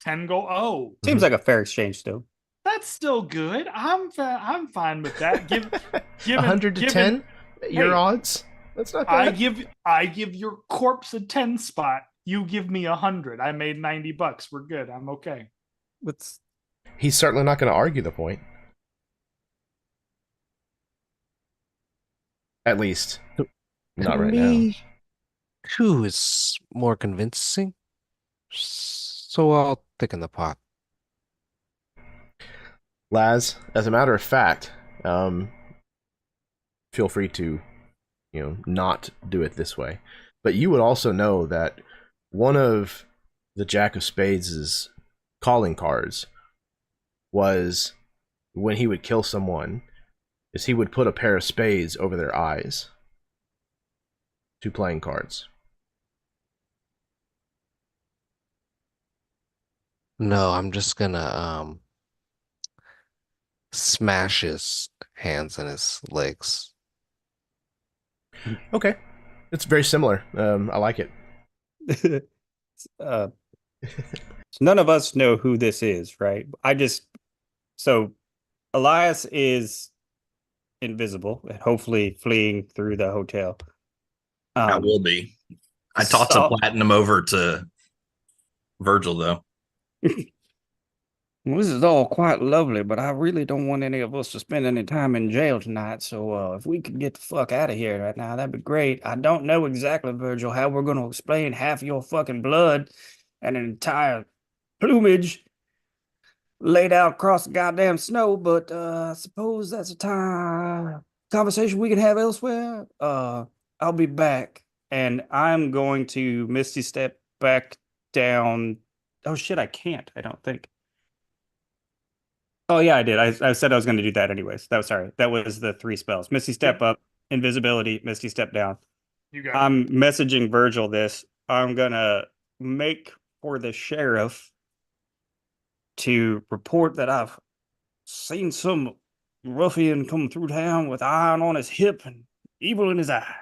10 gold. Oh, Seems like a fair exchange still. that's still good. I'm fine with that. Give 100 to 10? Your hey, odds? That's not I bad. give your corpse a 10 spot. You give me 100. I made $90. We're good. I'm okay. What's He's certainly not going to argue the point. At least, not right now. 2 is more convincing. So I'll thicken the pot. Laz, as a matter of fact, feel free to, not do it this way. But you would also know that one of the Jack of Spades' calling cards was when he would kill someone, is he would put a pair of spades over their eyes. 2 playing cards. No, I'm just gonna smash his hands and his legs. Okay. It's very similar. I like it. so none of us know who this is, right? So Elias is invisible and hopefully fleeing through the hotel. I will be. I tossed some platinum over to Virgil, though. Well, this is all quite lovely, but I really don't want any of us to spend any time in jail tonight. So if we could get the fuck out of here right now, that'd be great. I don't know exactly, Virgil, how we're going to explain half your fucking blood and an entire plumage laid out across the goddamn snow, but I suppose that's a conversation we can have elsewhere. I'll be back. And I'm going to Misty Step back down. Oh shit, I can't, I don't think. Oh yeah, I did. I said I was going to do that anyways. That was the 3 spells. Misty Step up, invisibility, Misty Step down. You got I'm messaging Virgil this. I'm gonna make for the sheriff to report that I've seen some ruffian come through town with iron on his hip and evil in his eye.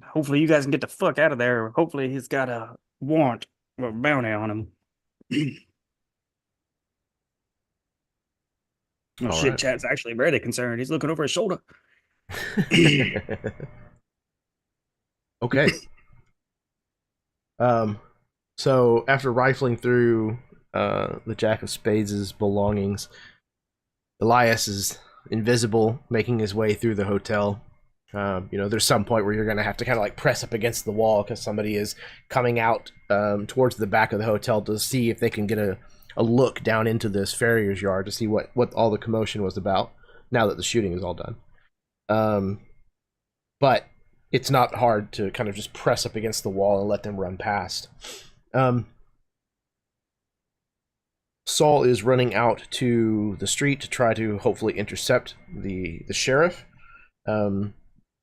Hopefully you guys can get the fuck out of there. Hopefully he's got a warrant or a bounty on him. Oh All shit, right. Chad's actually very concerned. He's looking over his shoulder. Okay. So after rifling through the Jack of Spades' belongings, Elias is invisible, making his way through the hotel. There's some point where you're going to have to kind of like press up against the wall because somebody is coming out towards the back of the hotel to see if they can get a look down into this farrier's yard to see what all the commotion was about now that the shooting is all done. But it's not hard to kind of just press up against the wall and let them run past. Saul is running out to the street to try to hopefully intercept the sheriff.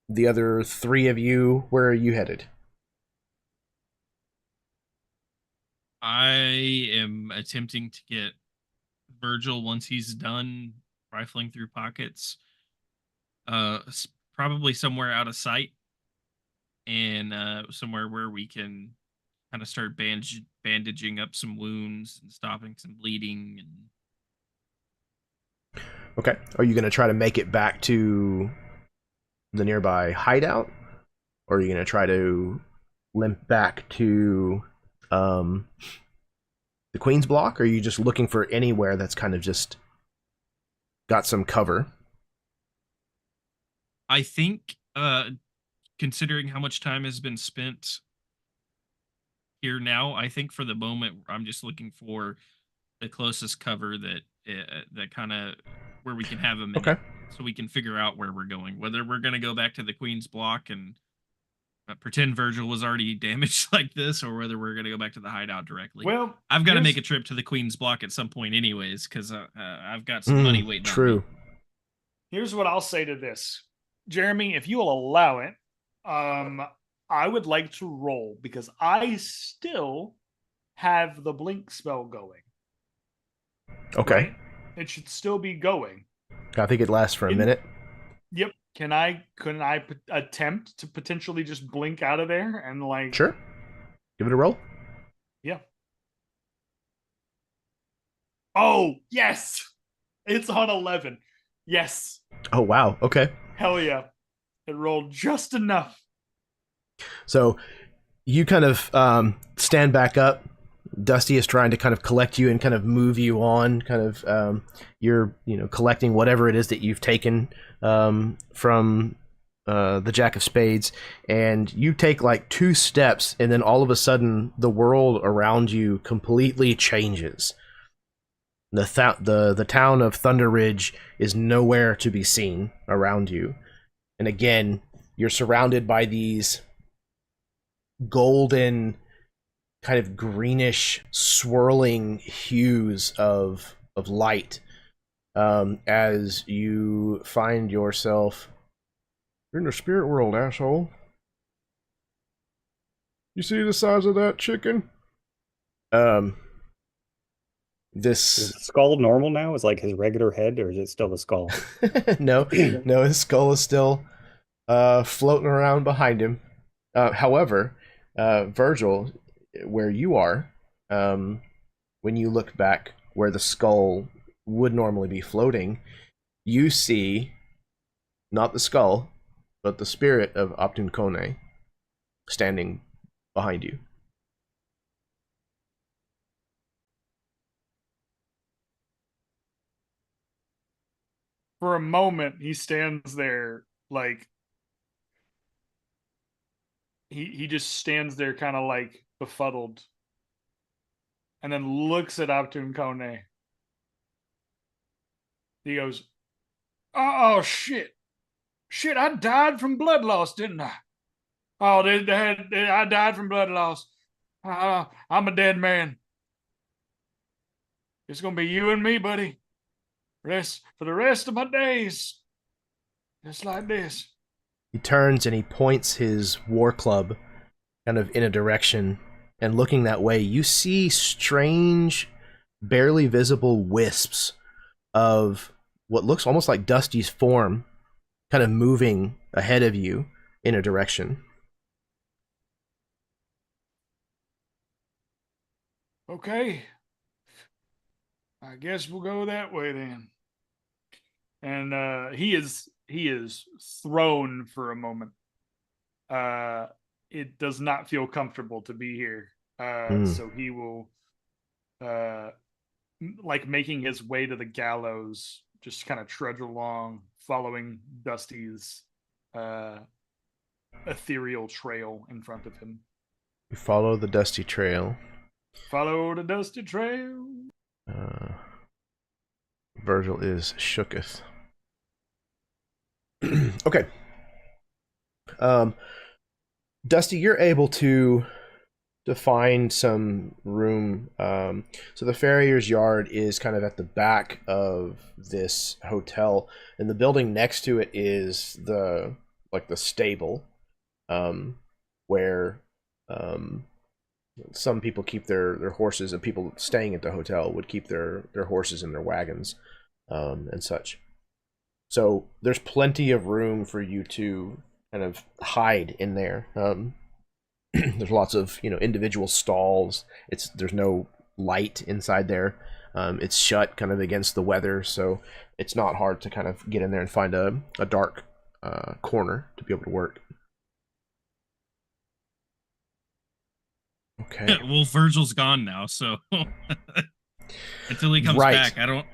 The other 3 of you, where are you headed? I am attempting to get Virgil once he's done rifling through pockets. Probably somewhere out of sight and somewhere where we can kind of start bandaging up some wounds and stopping some bleeding. And Okay. Are you going to try to make it back to the nearby hideout? Or are you going to try to limp back to the Queen's Block? Or are you just looking for anywhere that's kind of just got some cover? I think, considering how much time has been spent here now, I think for the moment I'm just looking for the closest cover that kind of where we can have a minute, Okay. so we can figure out where we're going. Whether we're going to go back to the Queen's Block and pretend Virgil was already damaged like this, or whether we're going to go back to the hideout directly. Well, I've got to make a trip to the Queen's Block at some point, anyways, because I've got some money waiting. True. On me. Here's what I'll say to this, Jeremy, if you will allow it. I would like to roll because I still have the blink spell going. Okay. Right? It should still be going. I think it lasts for a minute. Yep. Couldn't I attempt to potentially just blink out of there and like? Sure. Give it a roll. Yeah. Oh, yes. It's on 11. Yes. Oh, wow. Okay. Hell yeah. It rolled just enough. So you kind of stand back up. Dusty is trying to kind of collect you and kind of move you on. Kind of you're collecting whatever it is that you've taken from the Jack of Spades, and you take like 2 steps, and then all of a sudden the world around you completely changes. The town of Thunder Ridge is nowhere to be seen around you, and again you're surrounded by these golden, kind of greenish, swirling hues of light as you find yourself. You're in the spirit world, asshole. You see the size of that chicken? This Is the skull normal now? Is like his regular head, or is it still the skull? no, his skull is still floating around behind him. However, Virgil, where you are, when you look back where the skull would normally be floating, you see not the skull, but the spirit of Optun Kone standing behind you. For a moment, he stands there like he just stands there kind of like befuddled, and then looks at Optun Kone. He goes, "Oh shit, I died from blood loss, didn't I? Oh, I died from blood loss. I'm a dead man. It's gonna be you and me, buddy. For the rest of my days, just like this." He turns and he points his war club kind of in a direction, and looking that way, you see strange, barely visible wisps of what looks almost like Dusty's form kind of moving ahead of you in a direction. Okay. I guess we'll go that way then. And he is thrown for a moment. It does not feel comfortable to be here. So he will like making his way to the gallows, just kind of trudge along, following Dusty's ethereal trail in front of him. You follow the Dusty trail. Follow the Dusty trail. Virgil is shooketh. Okay. Dusty, you're able to find some room. So the farrier's yard is kind of at the back of this hotel, and the building next to it is the stable, where some people keep their horses, and people staying at the hotel would keep their horses in their wagons, and such. So there's plenty of room for you to kind of hide in there. There's lots of individual stalls. There's no light inside there. It's shut kind of against the weather, so it's not hard to kind of get in there and find a dark corner to be able to work. Okay. Well, Virgil's gone now, so until he comes Right. back, I don't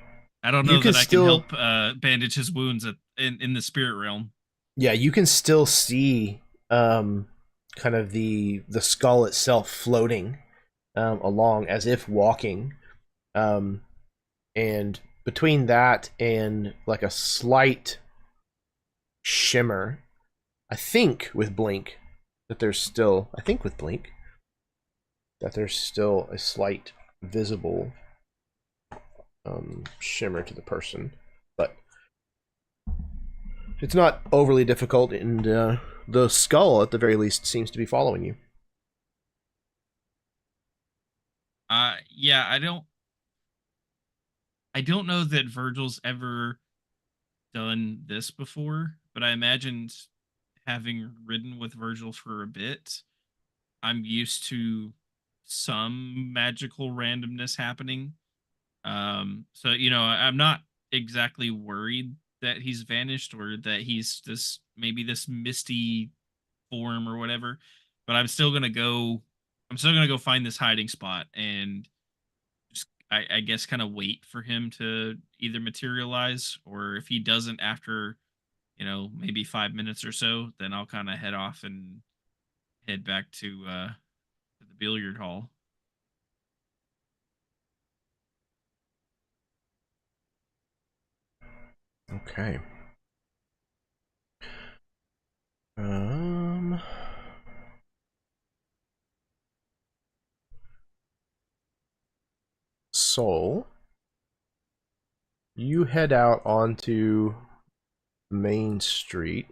know You can that I still- can help bandage his wounds in the spirit realm. Yeah, you can still see kind of the skull itself floating along as if walking, and between that and like a slight shimmer, I think with Blink that there's still a slight visible shimmer to the person, but it's not overly difficult, and the skull at the very least seems to be following you. Yeah, I don't know that Virgil's ever done this before, but I imagined having ridden with Virgil for a bit, I'm used to some magical randomness happening. So I'm not exactly worried that he's vanished or that he's this misty form or whatever, but I'm still gonna go. I'm still gonna go find this hiding spot and just, I guess, kind of wait for him to either materialize, or if he doesn't after, maybe 5 minutes or so, then I'll kind of head off and head back to the billiard hall. Okay. Soul, you head out onto Main Street.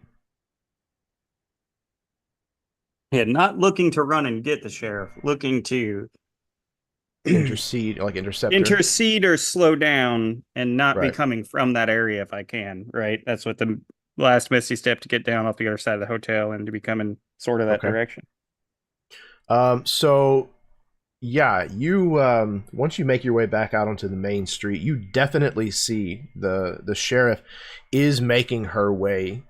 Yeah, not looking to run and get the sheriff, looking to Intercede, like interceptor. intercede or slow down and not be Right. coming from that area if I can, right? That's what the last Misty step, to get down off the other side of the hotel and to be coming sort of that Okay. direction. So yeah, you once you make your way back out onto the main street, you definitely see the sheriff is making her way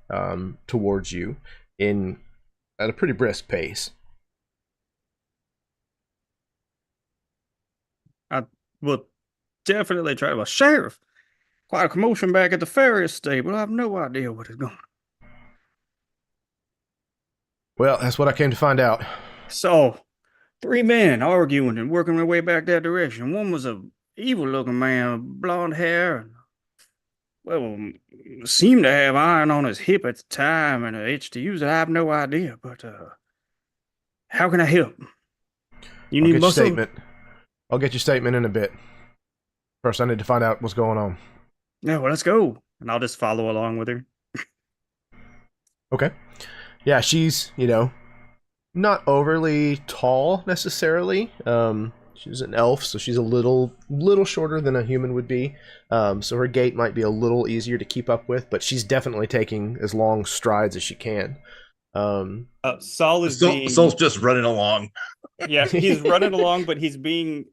towards you at a pretty brisk pace. I will definitely try to. Well, sheriff, quite a commotion back at the ferry stable. I have no idea what is going on. Well, that's what I came to find out. So, 3 men arguing and working their way back that direction. One was a evil-looking man with blonde hair, and, well, seemed to have iron on his hip at the time and an itch to use it. I have no idea, but how can I help? You I'll need get your muscle? statement. I'll get your statement in a bit. First, I need to find out what's going on. Yeah, well, let's go. And I'll just follow along with her. Okay. Yeah, she's, not overly tall necessarily. She's an elf, so she's a little shorter than a human would be. So her gait might be a little easier to keep up with, but she's definitely taking as long strides as she can. Saul is being... Soul's just running along. Yeah, he's running along, but he's being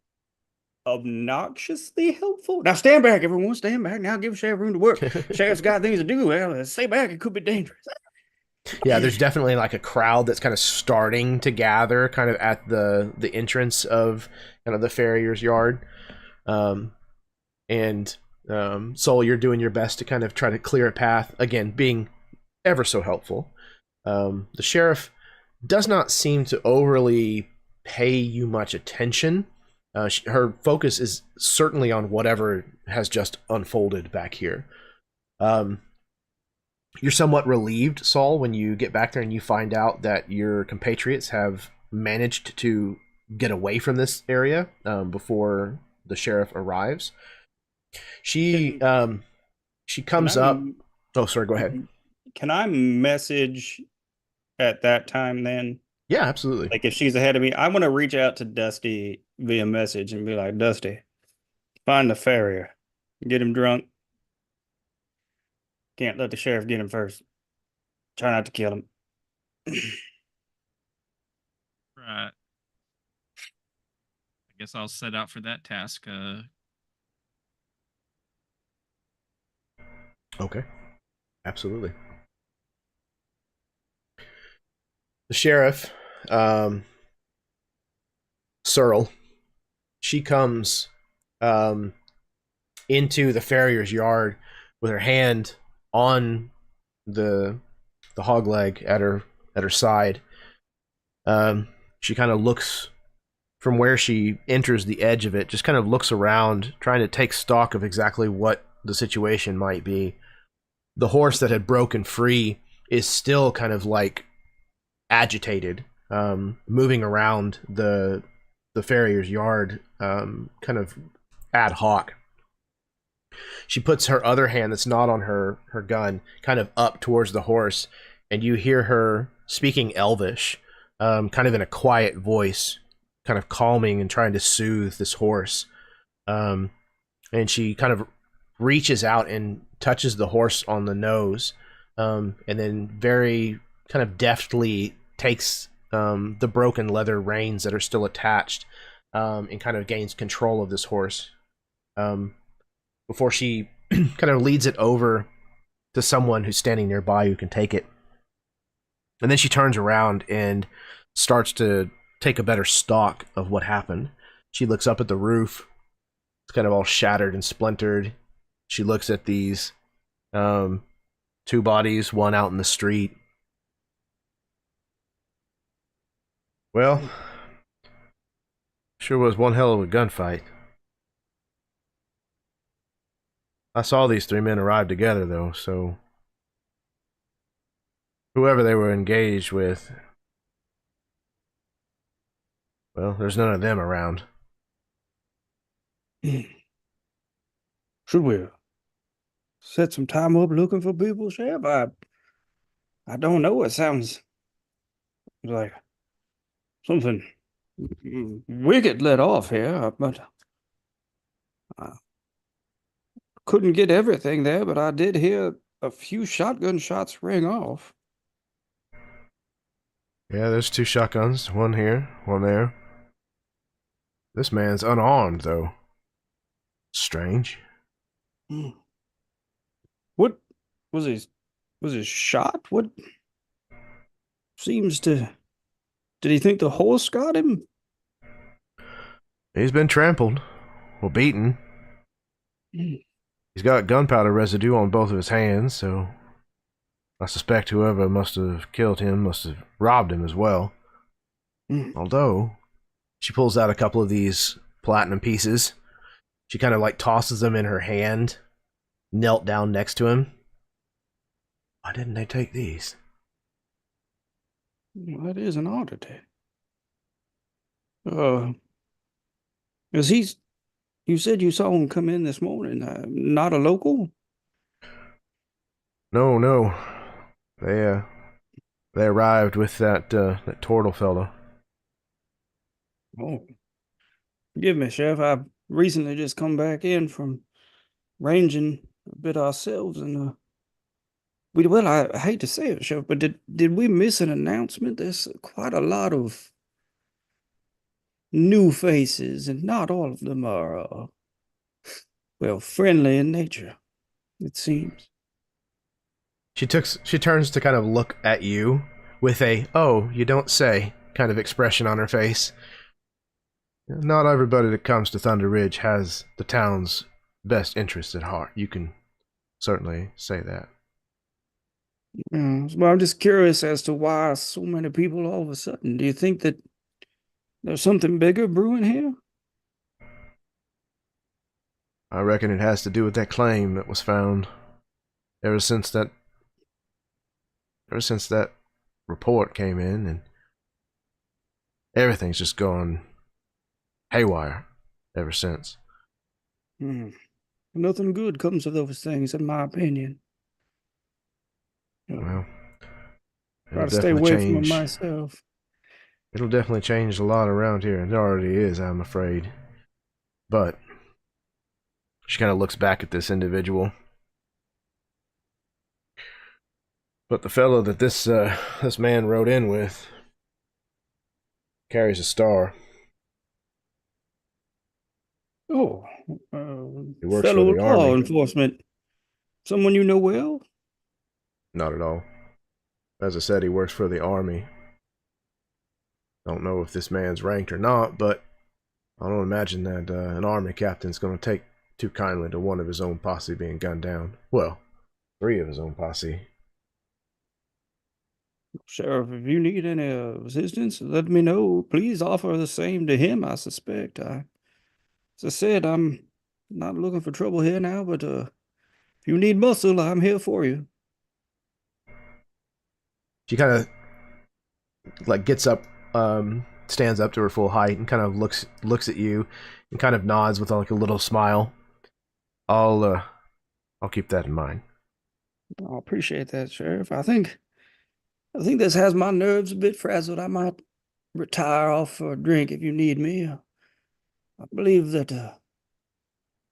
obnoxiously helpful. Now stand back, everyone. Stand back. Now give Sheriff room to work. Sheriff's got things to do. Well, stay back. It could be dangerous. Yeah, there's definitely like a crowd that's kind of starting to gather kind of at the entrance of kind of the farrier's yard. Soul, you're doing your best to kind of try to clear a path, again, being ever so helpful. The sheriff does not seem to overly pay you much attention. Her focus is certainly on whatever has just unfolded back here. You're somewhat relieved, Saul, when you get back there and you find out that your compatriots have managed to get away from this area before the sheriff arrives. She comes up. Oh, sorry, go ahead. Can I message at that time then? Yeah, absolutely. Like if she's ahead of me, I want to reach out to Dusty via message and be like, Dusty, find the farrier, get him drunk. Can't let the sheriff get him first. Try not to kill him. Right. I guess I'll set out for that task. Okay. Absolutely. The sheriff, Searle, she comes into the farrier's yard with her hand on the hog leg at her side. She kind of looks from where she enters the edge of it, just kind of looks around, trying to take stock of exactly what the situation might be. The horse that had broken free is still kind of like agitated, moving around the farrier's yard, kind of ad hoc. She puts her other hand that's not on her gun kind of up towards the horse, and you hear her speaking Elvish, kind of in a quiet voice, kind of calming and trying to soothe this horse. And she kind of reaches out and touches the horse on the nose, and then very kind of deftly takes the broken leather reins that are still attached, and kind of gains control of this horse, before she kind of leads it over to someone who's standing nearby who can take it. And then she turns around and starts to take a better stock of what happened. She looks up at the roof. It's kind of all shattered and splintered. She looks at these two bodies, one out in the street. Well, sure was one hell of a gunfight. I saw these three men arrive together, though, so whoever they were engaged with, well, there's none of them around. Should we set some time up looking for people, Sheriff? I don't know. It sounds like something wicked let off here, but I couldn't get everything there, but I did hear a few shotgun shots ring off. Yeah, there's two shotguns, one here, one there. This man's unarmed, though. Strange. What was his shot? What seems to... Did he think the horse got him? He's been trampled, or beaten. He's got gunpowder residue on both of his hands, so I suspect whoever must have killed him must have robbed him as well. Although, she pulls out a couple of these platinum pieces. She kind of like tosses them in her hand, knelt down next to him. Why didn't they take these? Well, that is an oddity. Is he... You said you saw him come in this morning. Not a local? No. They arrived with that Tortle fella. Oh. Forgive me, Sheriff. I've recently just come back in from ranging a bit ourselves, and I hate to say it, Sheriff, but did we miss an announcement? There's quite a lot of new faces, and not all of them are, friendly in nature, it seems. She turns to kind of look at you with a, "Oh, you don't say," kind of expression on her face. Not everybody that comes to Thunder Ridge has the town's best interests at heart. You can certainly say that. Well, I'm just curious as to why so many people all of a sudden. Do you think that there's something bigger brewing here? I reckon it has to do with that claim that was found. Ever since that report came in, and everything's just gone haywire ever since. Nothing good comes of those things, in my opinion. Well, try to stay away from them myself. It'll definitely change a lot around here, and it already is, I'm afraid. But she kind of looks back at this individual. But the fellow that this man rode in with carries a star. Oh, He works fellow for the law army. enforcement. Someone you know well? Not at all. As I said, he works for the army. Don't know if this man's ranked or not, but I don't imagine that an army captain's going to take too kindly to one of his own posse being gunned down. Well, 3 of his own posse. Sheriff, if you need any assistance, let me know. Please offer the same to him, I suspect. As I said, I'm not looking for trouble here now, but if you need muscle, I'm here for you. She kind of like gets up, stands up to her full height, and kind of looks at you, and kind of nods with like a little smile. I'll keep that in mind. I appreciate that, Sheriff. I think this has my nerves a bit frazzled. I might retire off for a drink if you need me. I believe that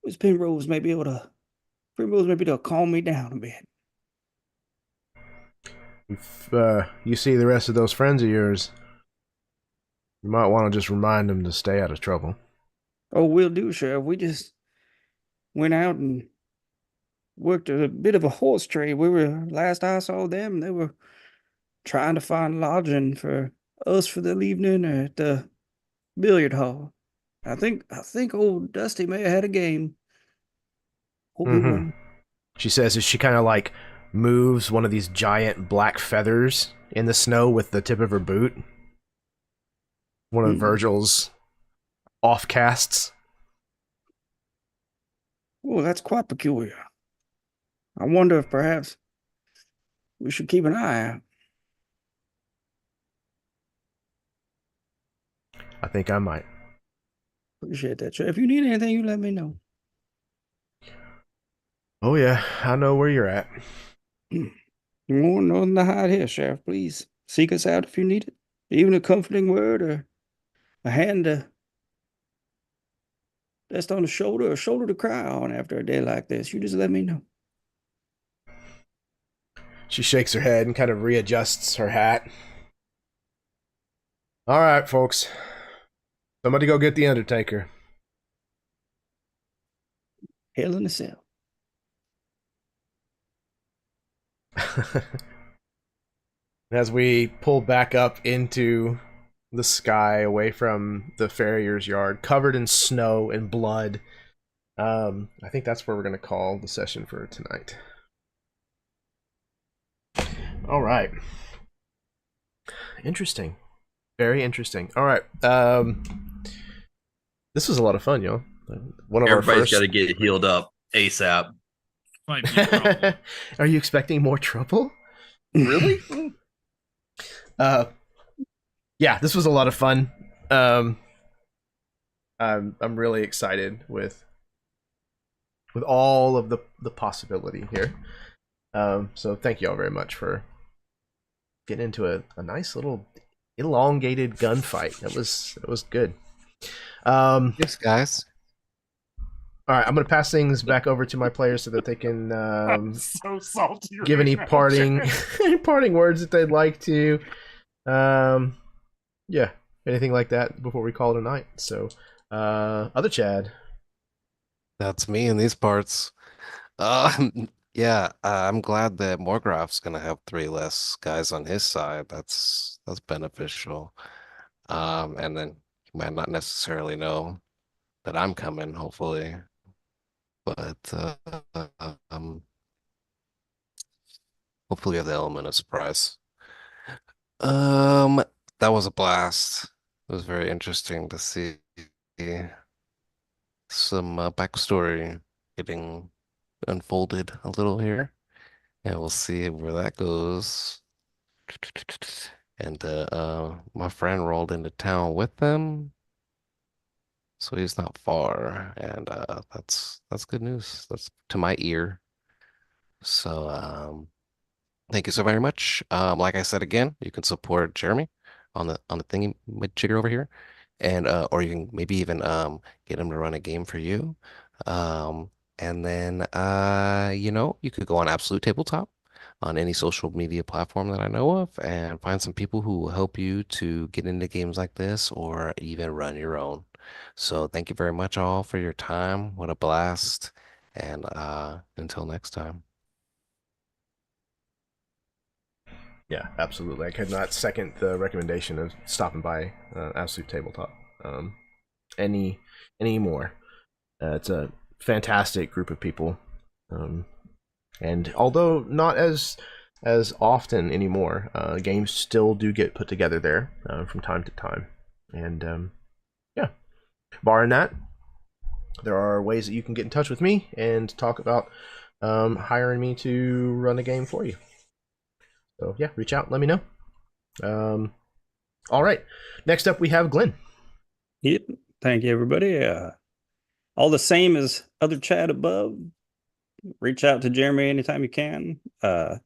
Miss Primrose may be able to calm me down a bit. If you see the rest of those friends of yours, You might want to just remind them to stay out of trouble. Oh, will do, Sheriff. We just went out and worked a bit of a horse trade. Last I saw them, they were trying to find lodging for us for the evening at the billiard hall. I think old Dusty may have had a game. Hope he won. She says as she kind of like moves one of these giant black feathers in the snow with the tip of her boot. One of Virgil's offcasts. Oh, that's quite peculiar. I wonder if perhaps we should keep an eye out. I think I might. Appreciate that, Sheriff. If you need anything, you let me know. Oh yeah, I know where you're at. More nothing to hide here, Sheriff. Please seek us out if you need it. Even a comforting word or a hand to rest on the shoulder or a shoulder to cry on after a day like this. You just let me know. She shakes her head and kind of readjusts her hat. All right, folks. Somebody go get the Undertaker. Hell in a cell. As we pull back up into the sky away from the farrier's yard, covered in snow and blood, I think that's where we're going to call the session for tonight. All right. Interesting. Very interesting. All right. This was a lot of fun, yo. One of Everybody's got our to get healed up ASAP. Might be a problem. first. Are you expecting more trouble? Really? Yeah, this was a lot of fun. I'm really excited with all of the possibility here. So thank you all very much for getting into a nice little elongated gunfight. It was good. Yes, guys. All right, I'm gonna pass things back over to my players so that they can I'm so salty. give any right now, parting Sheriff. parting words that they'd like to. Yeah, anything like that before we call it a night. So, other Chad. That's me in these parts. Yeah, I'm glad that Morgraph's gonna have 3 less guys on his side. That's beneficial. And then he might not necessarily know that I'm coming, hopefully. But hopefully we have the element of surprise. That was a blast. It was very interesting to see some backstory getting unfolded a little here, and we'll see where that goes. And my friend rolled into town with them, so he's not far, and that's good news. That's to my ear. So thank you so very much. Like I said again, you can support Jeremy on the thingy jigger over here, and or you can maybe even get him to run a game for you. And then you could go on Absolute Tabletop on any social media platform that I know of and find some people who will help you to get into games like this or even run your own. So thank you very much all for your time. What a blast. And until next time. Yeah, absolutely. I could not second the recommendation of stopping by Absolute Tabletop any more. It's a fantastic group of people, and although not as often anymore, games still do get put together there from time to time. And yeah, barring that, there are ways that you can get in touch with me and talk about hiring me to run a game for you. So yeah, reach out, let me know. All right, next up we have Glenn. Yep. Thank you, everybody. All the same as other chat above. Reach out to Jeremy anytime you can. To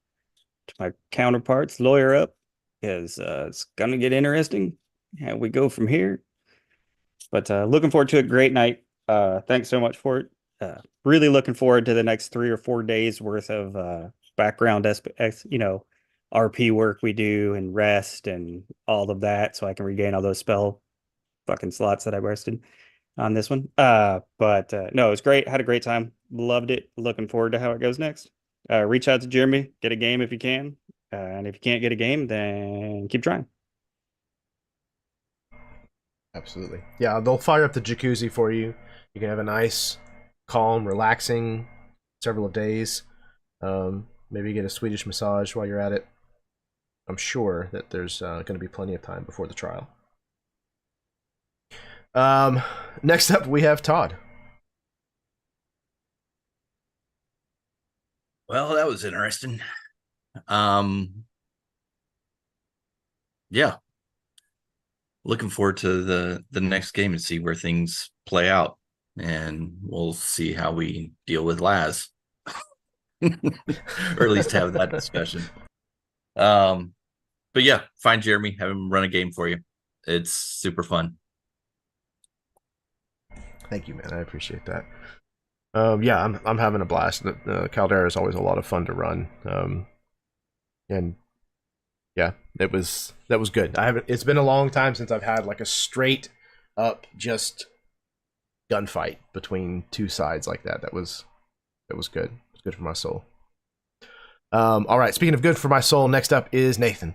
my counterparts, lawyer up, because it's gonna get interesting. And we go from here. But looking forward to a great night. Thanks so much for it. Really looking forward to the next 3 or 4 days worth of background, RP work we do and rest and all of that, so I can regain all those spell fucking slots that I wasted on this one. But no, it was great. Had a great time. Loved it. Looking forward to how it goes next. Reach out to Jeremy, get a game if you can. And if you can't get a game, then keep trying. Absolutely. Yeah, they'll fire up the jacuzzi for you. You can have a nice, calm, relaxing several of days. Maybe get a Swedish massage while you're at it. I'm sure that there's going to be plenty of time before the trial. Next up, we have Todd. Well, that was interesting. Yeah. Looking forward to the next game and see where things play out. And we'll see how we deal with Laz. Or at least have that discussion. But yeah, find Jeremy, have him run a game for you. It's super fun. Thank you, man. I appreciate that. Yeah, I'm having a blast. The Caldera is always a lot of fun to run. And yeah, that was good. It's been a long time since I've had like a straight up just gunfight between two sides like that. That was good. It was good for my soul. All right, speaking of good for my soul, next up is Nathan.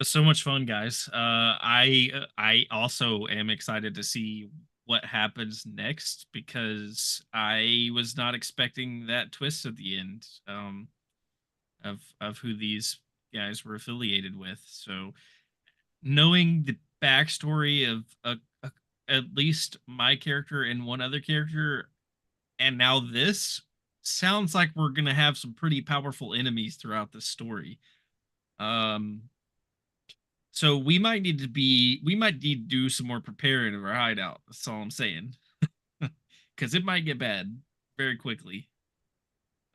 So much fun, guys. I also am excited to see what happens next because I was not expecting that twist at the end of who these guys were affiliated with. So knowing the backstory of at least my character and one other character, and now this sounds like we're gonna have some pretty powerful enemies throughout the story. So we might need to do some more preparing of our hideout. That's all I'm saying. Because it might get bad very quickly.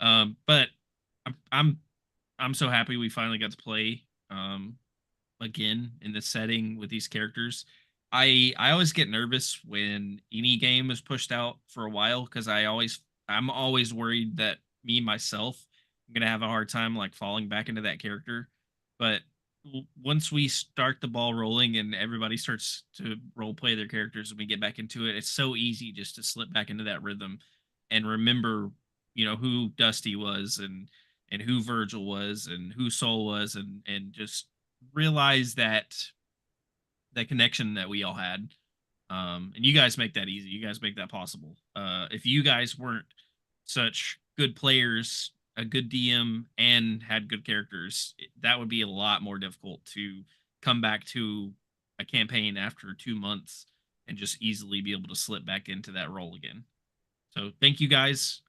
But I'm so happy we finally got to play again in this setting with these characters. I always get nervous when any game is pushed out for a while because I'm always worried that me myself I'm gonna have a hard time like falling back into that character. But once we start the ball rolling and everybody starts to role play their characters and we get back into it, it's so easy just to slip back into that rhythm and remember, who Dusty was and who Virgil was and who Soul was and just realize that connection that we all had. And you guys make that easy. You guys make that possible. If you guys weren't such good players, a good DM, and had good characters, that would be a lot more difficult to come back to a campaign after 2 months and just easily be able to slip back into that role again. So thank you guys.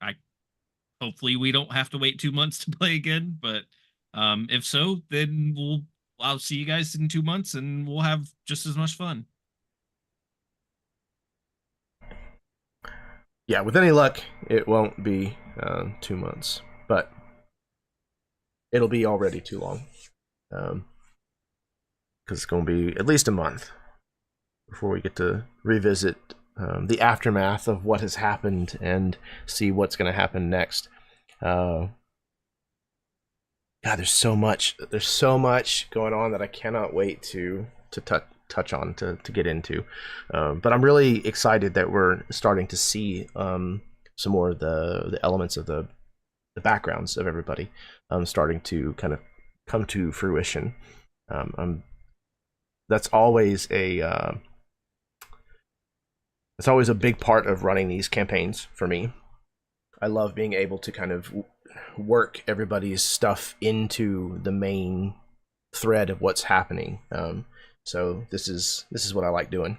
Hopefully we don't have to wait 2 months to play again, but if so, then I'll see you guys in 2 months and we'll have just as much fun. Yeah, with any luck, it won't be 2 months, but it'll be already too long. Because it's going to be at least a month before we get to revisit the aftermath of what has happened and see what's going to happen next. God, there's so much going on that I cannot wait to touch on to get into. But I'm really excited that we're starting to see some more of the elements of the backgrounds of everybody starting to kind of come to fruition. That's always a big part of running these campaigns for me. I love being able to kind of work everybody's stuff into the main thread of what's happening. So this is what I like doing.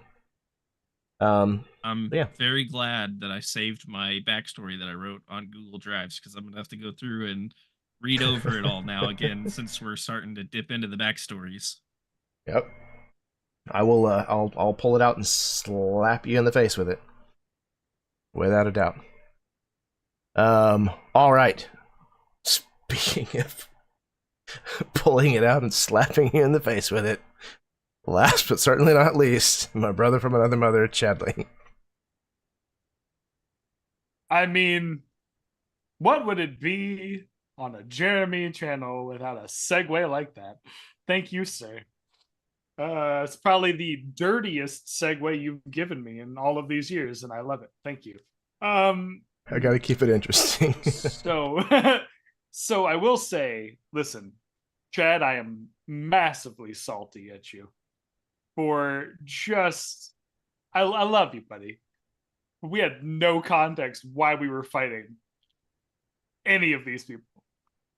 I'm very glad that I saved my backstory that I wrote on Google Drives because I'm gonna have to go through and read over it all now again since we're starting to dip into the backstories. Yep. I will. I'll pull it out and slap you in the face with it, without a doubt. All right. Speaking of pulling it out and slapping you in the face with it, last but certainly not least, my brother from another mother, Chadley. I mean, what would it be on a Jeremy channel without a segue like that? Thank you, sir. It's probably the dirtiest segue you've given me in all of these years, and I love it. Thank you. I gotta keep it interesting. So, so I will say, listen, Chad, I am massively salty at you for just. I love you, buddy. We had no context why we were fighting any of these people.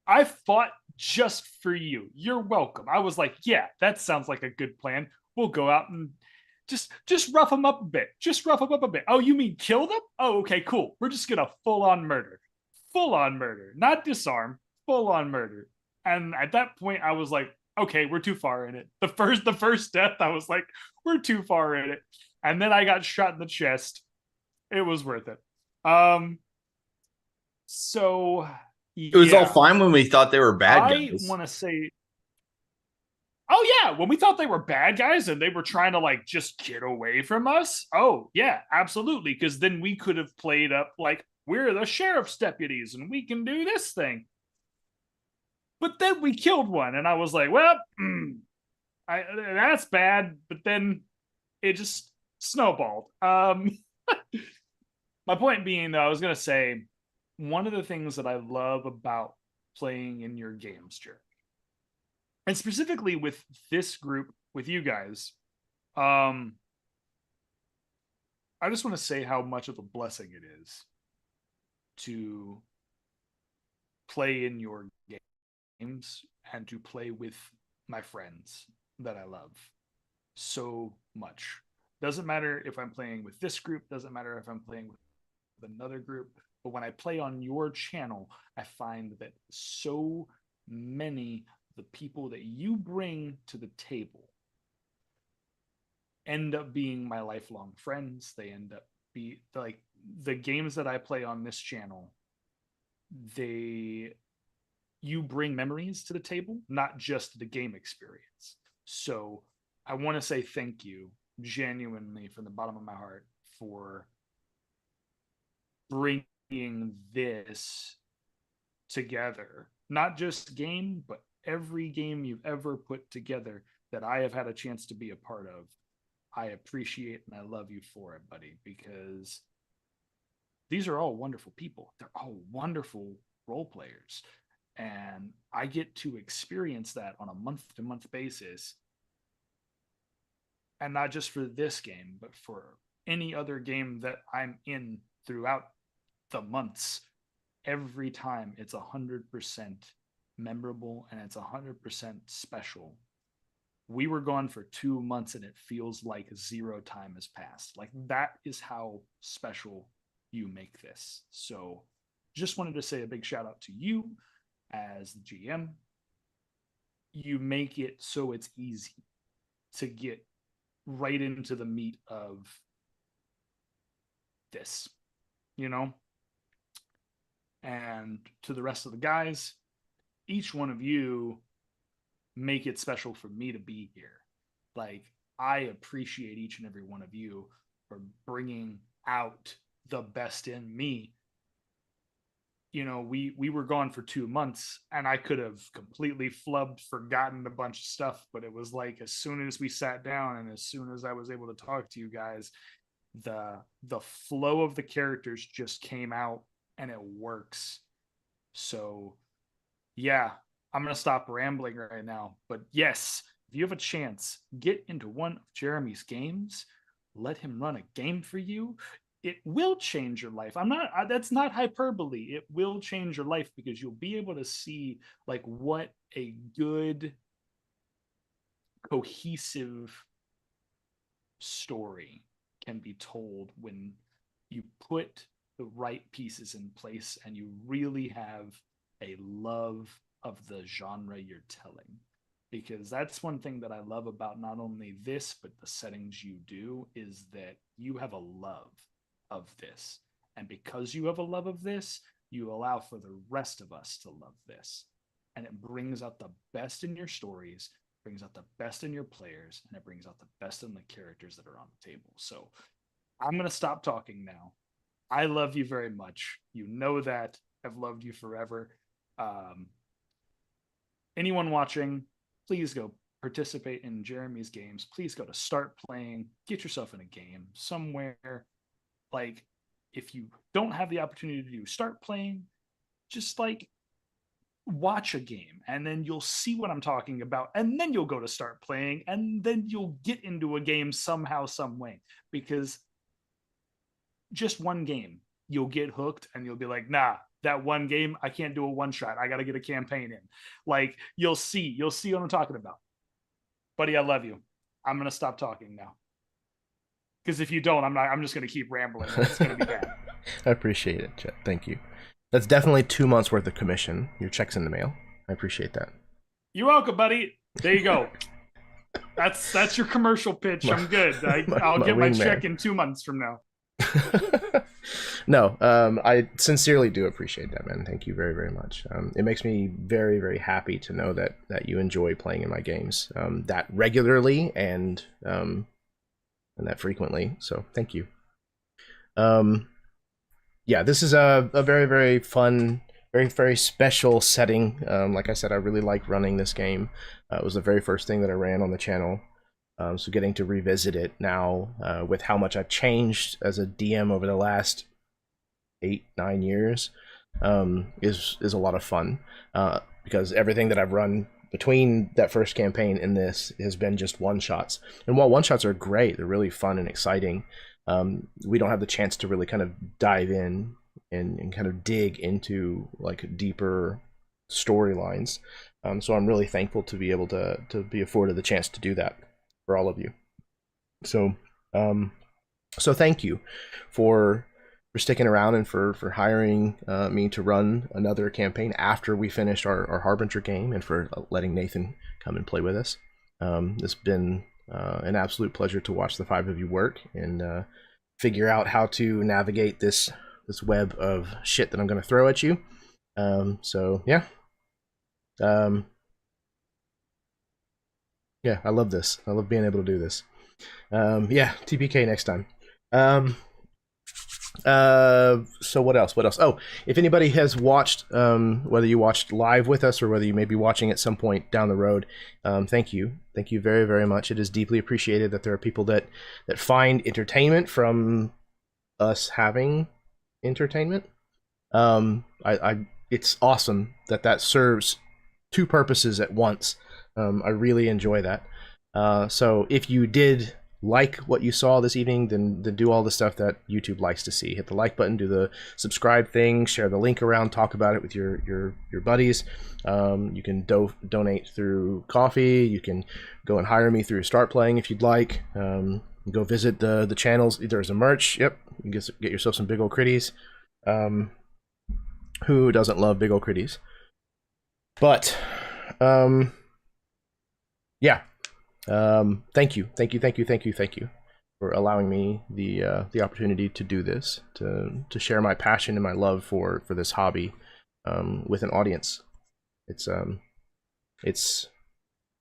I fought just for you. You're welcome. I was like, yeah, that sounds like a good plan. We'll go out and just rough them up a bit. Just rough them up a bit. Oh, you mean kill them? Oh, okay, cool. We're just gonna full on murder. Full on murder. Not disarm, full on murder. And at that point, I was like, okay, we're too far in it. The first death, I was like, we're too far in it. And then I got shot in the chest. It was worth it. So It was all fine when we thought they were bad guys. I want to say, oh yeah, when we thought they were bad guys and they were trying to like just get away from us. Oh yeah, absolutely. Because then we could have played up like we're the sheriff's deputies and we can do this thing. But then we killed one, and I was like, well, that's bad. But then it just snowballed. My point being, though, I was gonna say, one of the things that I love about playing in your games, Jared, and specifically with this group, with you guys, I just want to say how much of a blessing it is to play in your games and to play with my friends that I love so much. Doesn't matter if I'm playing with this group, doesn't matter if I'm playing with another group. But when I play on your channel, I find that so many of the people that you bring to the table end up being my lifelong friends. They end up be like the games that I play on this channel. You bring memories to the table, not just the game experience. So I want to say thank you genuinely from the bottom of my heart for bringing this together, not just game, but every game you've ever put together that I have had a chance to be a part of. I appreciate and I love you for it, buddy, because these are all wonderful people. They're all wonderful role players, and I get to experience that on a month-to-month basis, and not just for this game, but for any other game that I'm in throughout the months. Every time it's 100% memorable and it's 100% special. We were gone for 2 months and it feels like zero time has passed. Like, that is how special you make this. So just wanted to say a big shout out to you as the GM. You make it so it's easy to get right into the meat of this, you know? And to the rest of the guys, each one of you make it special for me to be here. Like, I appreciate each and every one of you for bringing out the best in me. You know, we were gone for 2 months and I could have completely flubbed, forgotten a bunch of stuff, but it was like as soon as we sat down and as soon as I was able to talk to you guys, the flow of the characters just came out and it works. So yeah, I'm going to stop rambling right now. But yes, if you have a chance, get into one of Jeremy's games. Let him run a game for you. It will change your life. That's not hyperbole. It will change your life because you'll be able to see like what a good, cohesive story can be told when you put the right pieces in place and you really have a love of the genre you're telling. Because that's one thing that I love about not only this, but the settings you do, is that you have a love of this. And because you have a love of this, you allow for the rest of us to love this. And it brings out the best in your stories, brings out the best in your players, and it brings out the best in the characters that are on the table. So I'm going to stop talking now. I love you very much. You know that. I've loved you forever. Anyone watching, please go participate in Jeremy's games, please go to Start Playing, get yourself in a game somewhere. Like, if you don't have the opportunity to do Start Playing, just like watch a game, and then you'll see what I'm talking about, and then you'll go to Start Playing, and then you'll get into a game somehow, some way, because just one game, you'll get hooked and you'll be like, nah, that one game, I can't do a one shot. I got to get a campaign in. Like, you'll see what I'm talking about. Buddy, I love you. I'm going to stop talking now. Because if you don't, I'm just going to keep rambling. It's going to be bad. I appreciate it, Chet. Thank you. That's definitely 2 months worth of commission. Your check's in the mail. I appreciate that. You're welcome, buddy. There you go. That's your commercial pitch. I'm good. I'll get my check in 2 months from now. No, I sincerely do appreciate that, man. Thank you very, very much. It makes me very, very happy to know that you enjoy playing in my games that regularly and that frequently. So thank you. Yeah, this is a very, very fun, very, very special setting. Like I said, I really like running this game. It was the very first thing that I ran on the channel. So getting to revisit it now with how much I've changed as a DM over the last 8-9 years is a lot of fun because everything that I've run between that first campaign and this has been just one-shots. And while one-shots are great, they're really fun and exciting, we don't have the chance to really kind of dive in and kind of dig into like deeper storylines. So I'm really thankful to be able to be afforded the chance to do that for all of you. So so thank you for sticking around and for hiring me to run another campaign after we finished our Harbinger game, and for letting Nathan come and play with us. It's been an absolute pleasure to watch the 5 of you work and figure out how to navigate this web of shit that I'm going to throw at you. So yeah. Yeah, I love this. I love being able to do this. Yeah, TPK next time. So what else? Oh, if anybody has watched, whether you watched live with us or whether you may be watching at some point down the road, thank you. Thank you very, very much. It is deeply appreciated that there are people that find entertainment from us having entertainment. It's awesome that serves 2 purposes at once. I really enjoy that. So if you did like what you saw this evening, then do all the stuff that YouTube likes to see. Hit the like button, do the subscribe thing, share the link around, talk about it with your buddies. You can donate through Coffee. You can go and hire me through Start Playing if you'd like. Go visit the channels. There's a merch. Yep, you can get yourself some big old critties. Who doesn't love big old critties? But yeah. Thank you for allowing me the opportunity to do this, to share my passion and my love for this hobby with an audience. It's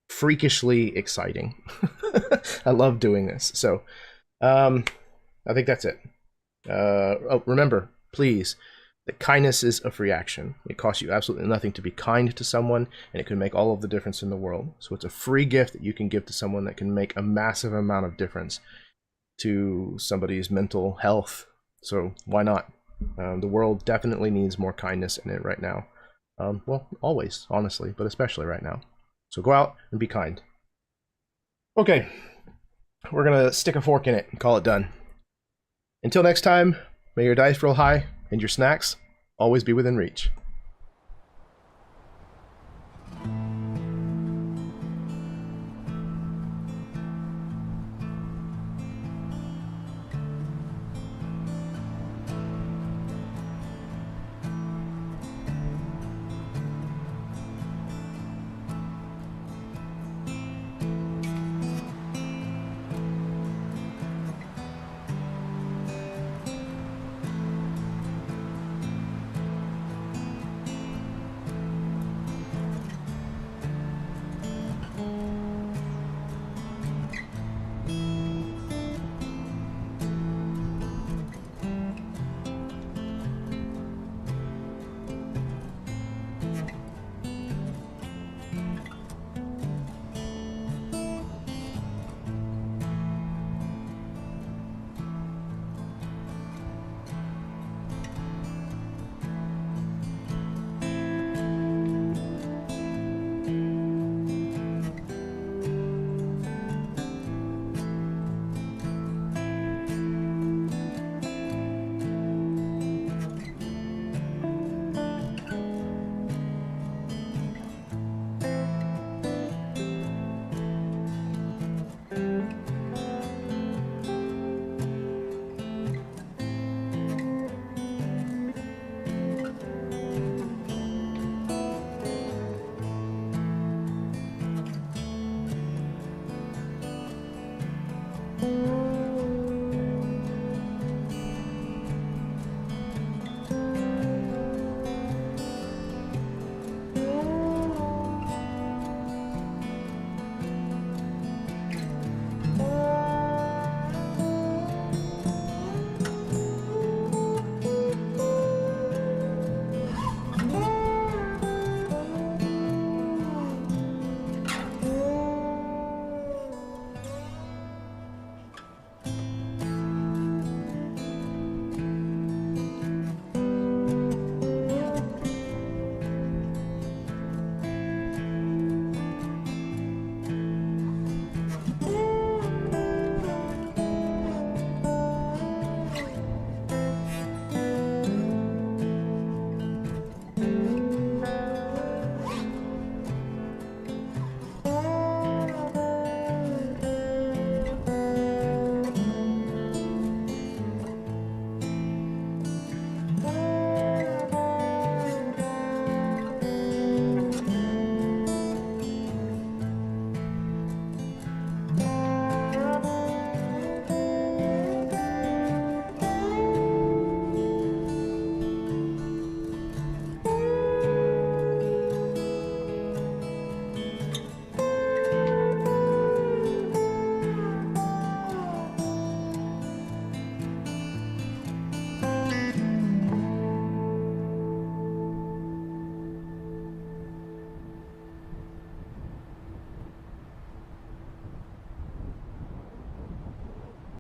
freakishly exciting. I love doing this. So I think that's it. Oh, remember, please, that kindness is a free action. It costs you absolutely nothing to be kind to someone, and it can make all of the difference in the world. So it's a free gift that you can give to someone that can make a massive amount of difference to somebody's mental health. So why not? The world definitely needs more kindness in it right now. Well, always, honestly, but especially right now. So go out and be kind. Okay, we're going to stick a fork in it and call it done. Until next time, may your dice roll high and your snacks always be within reach.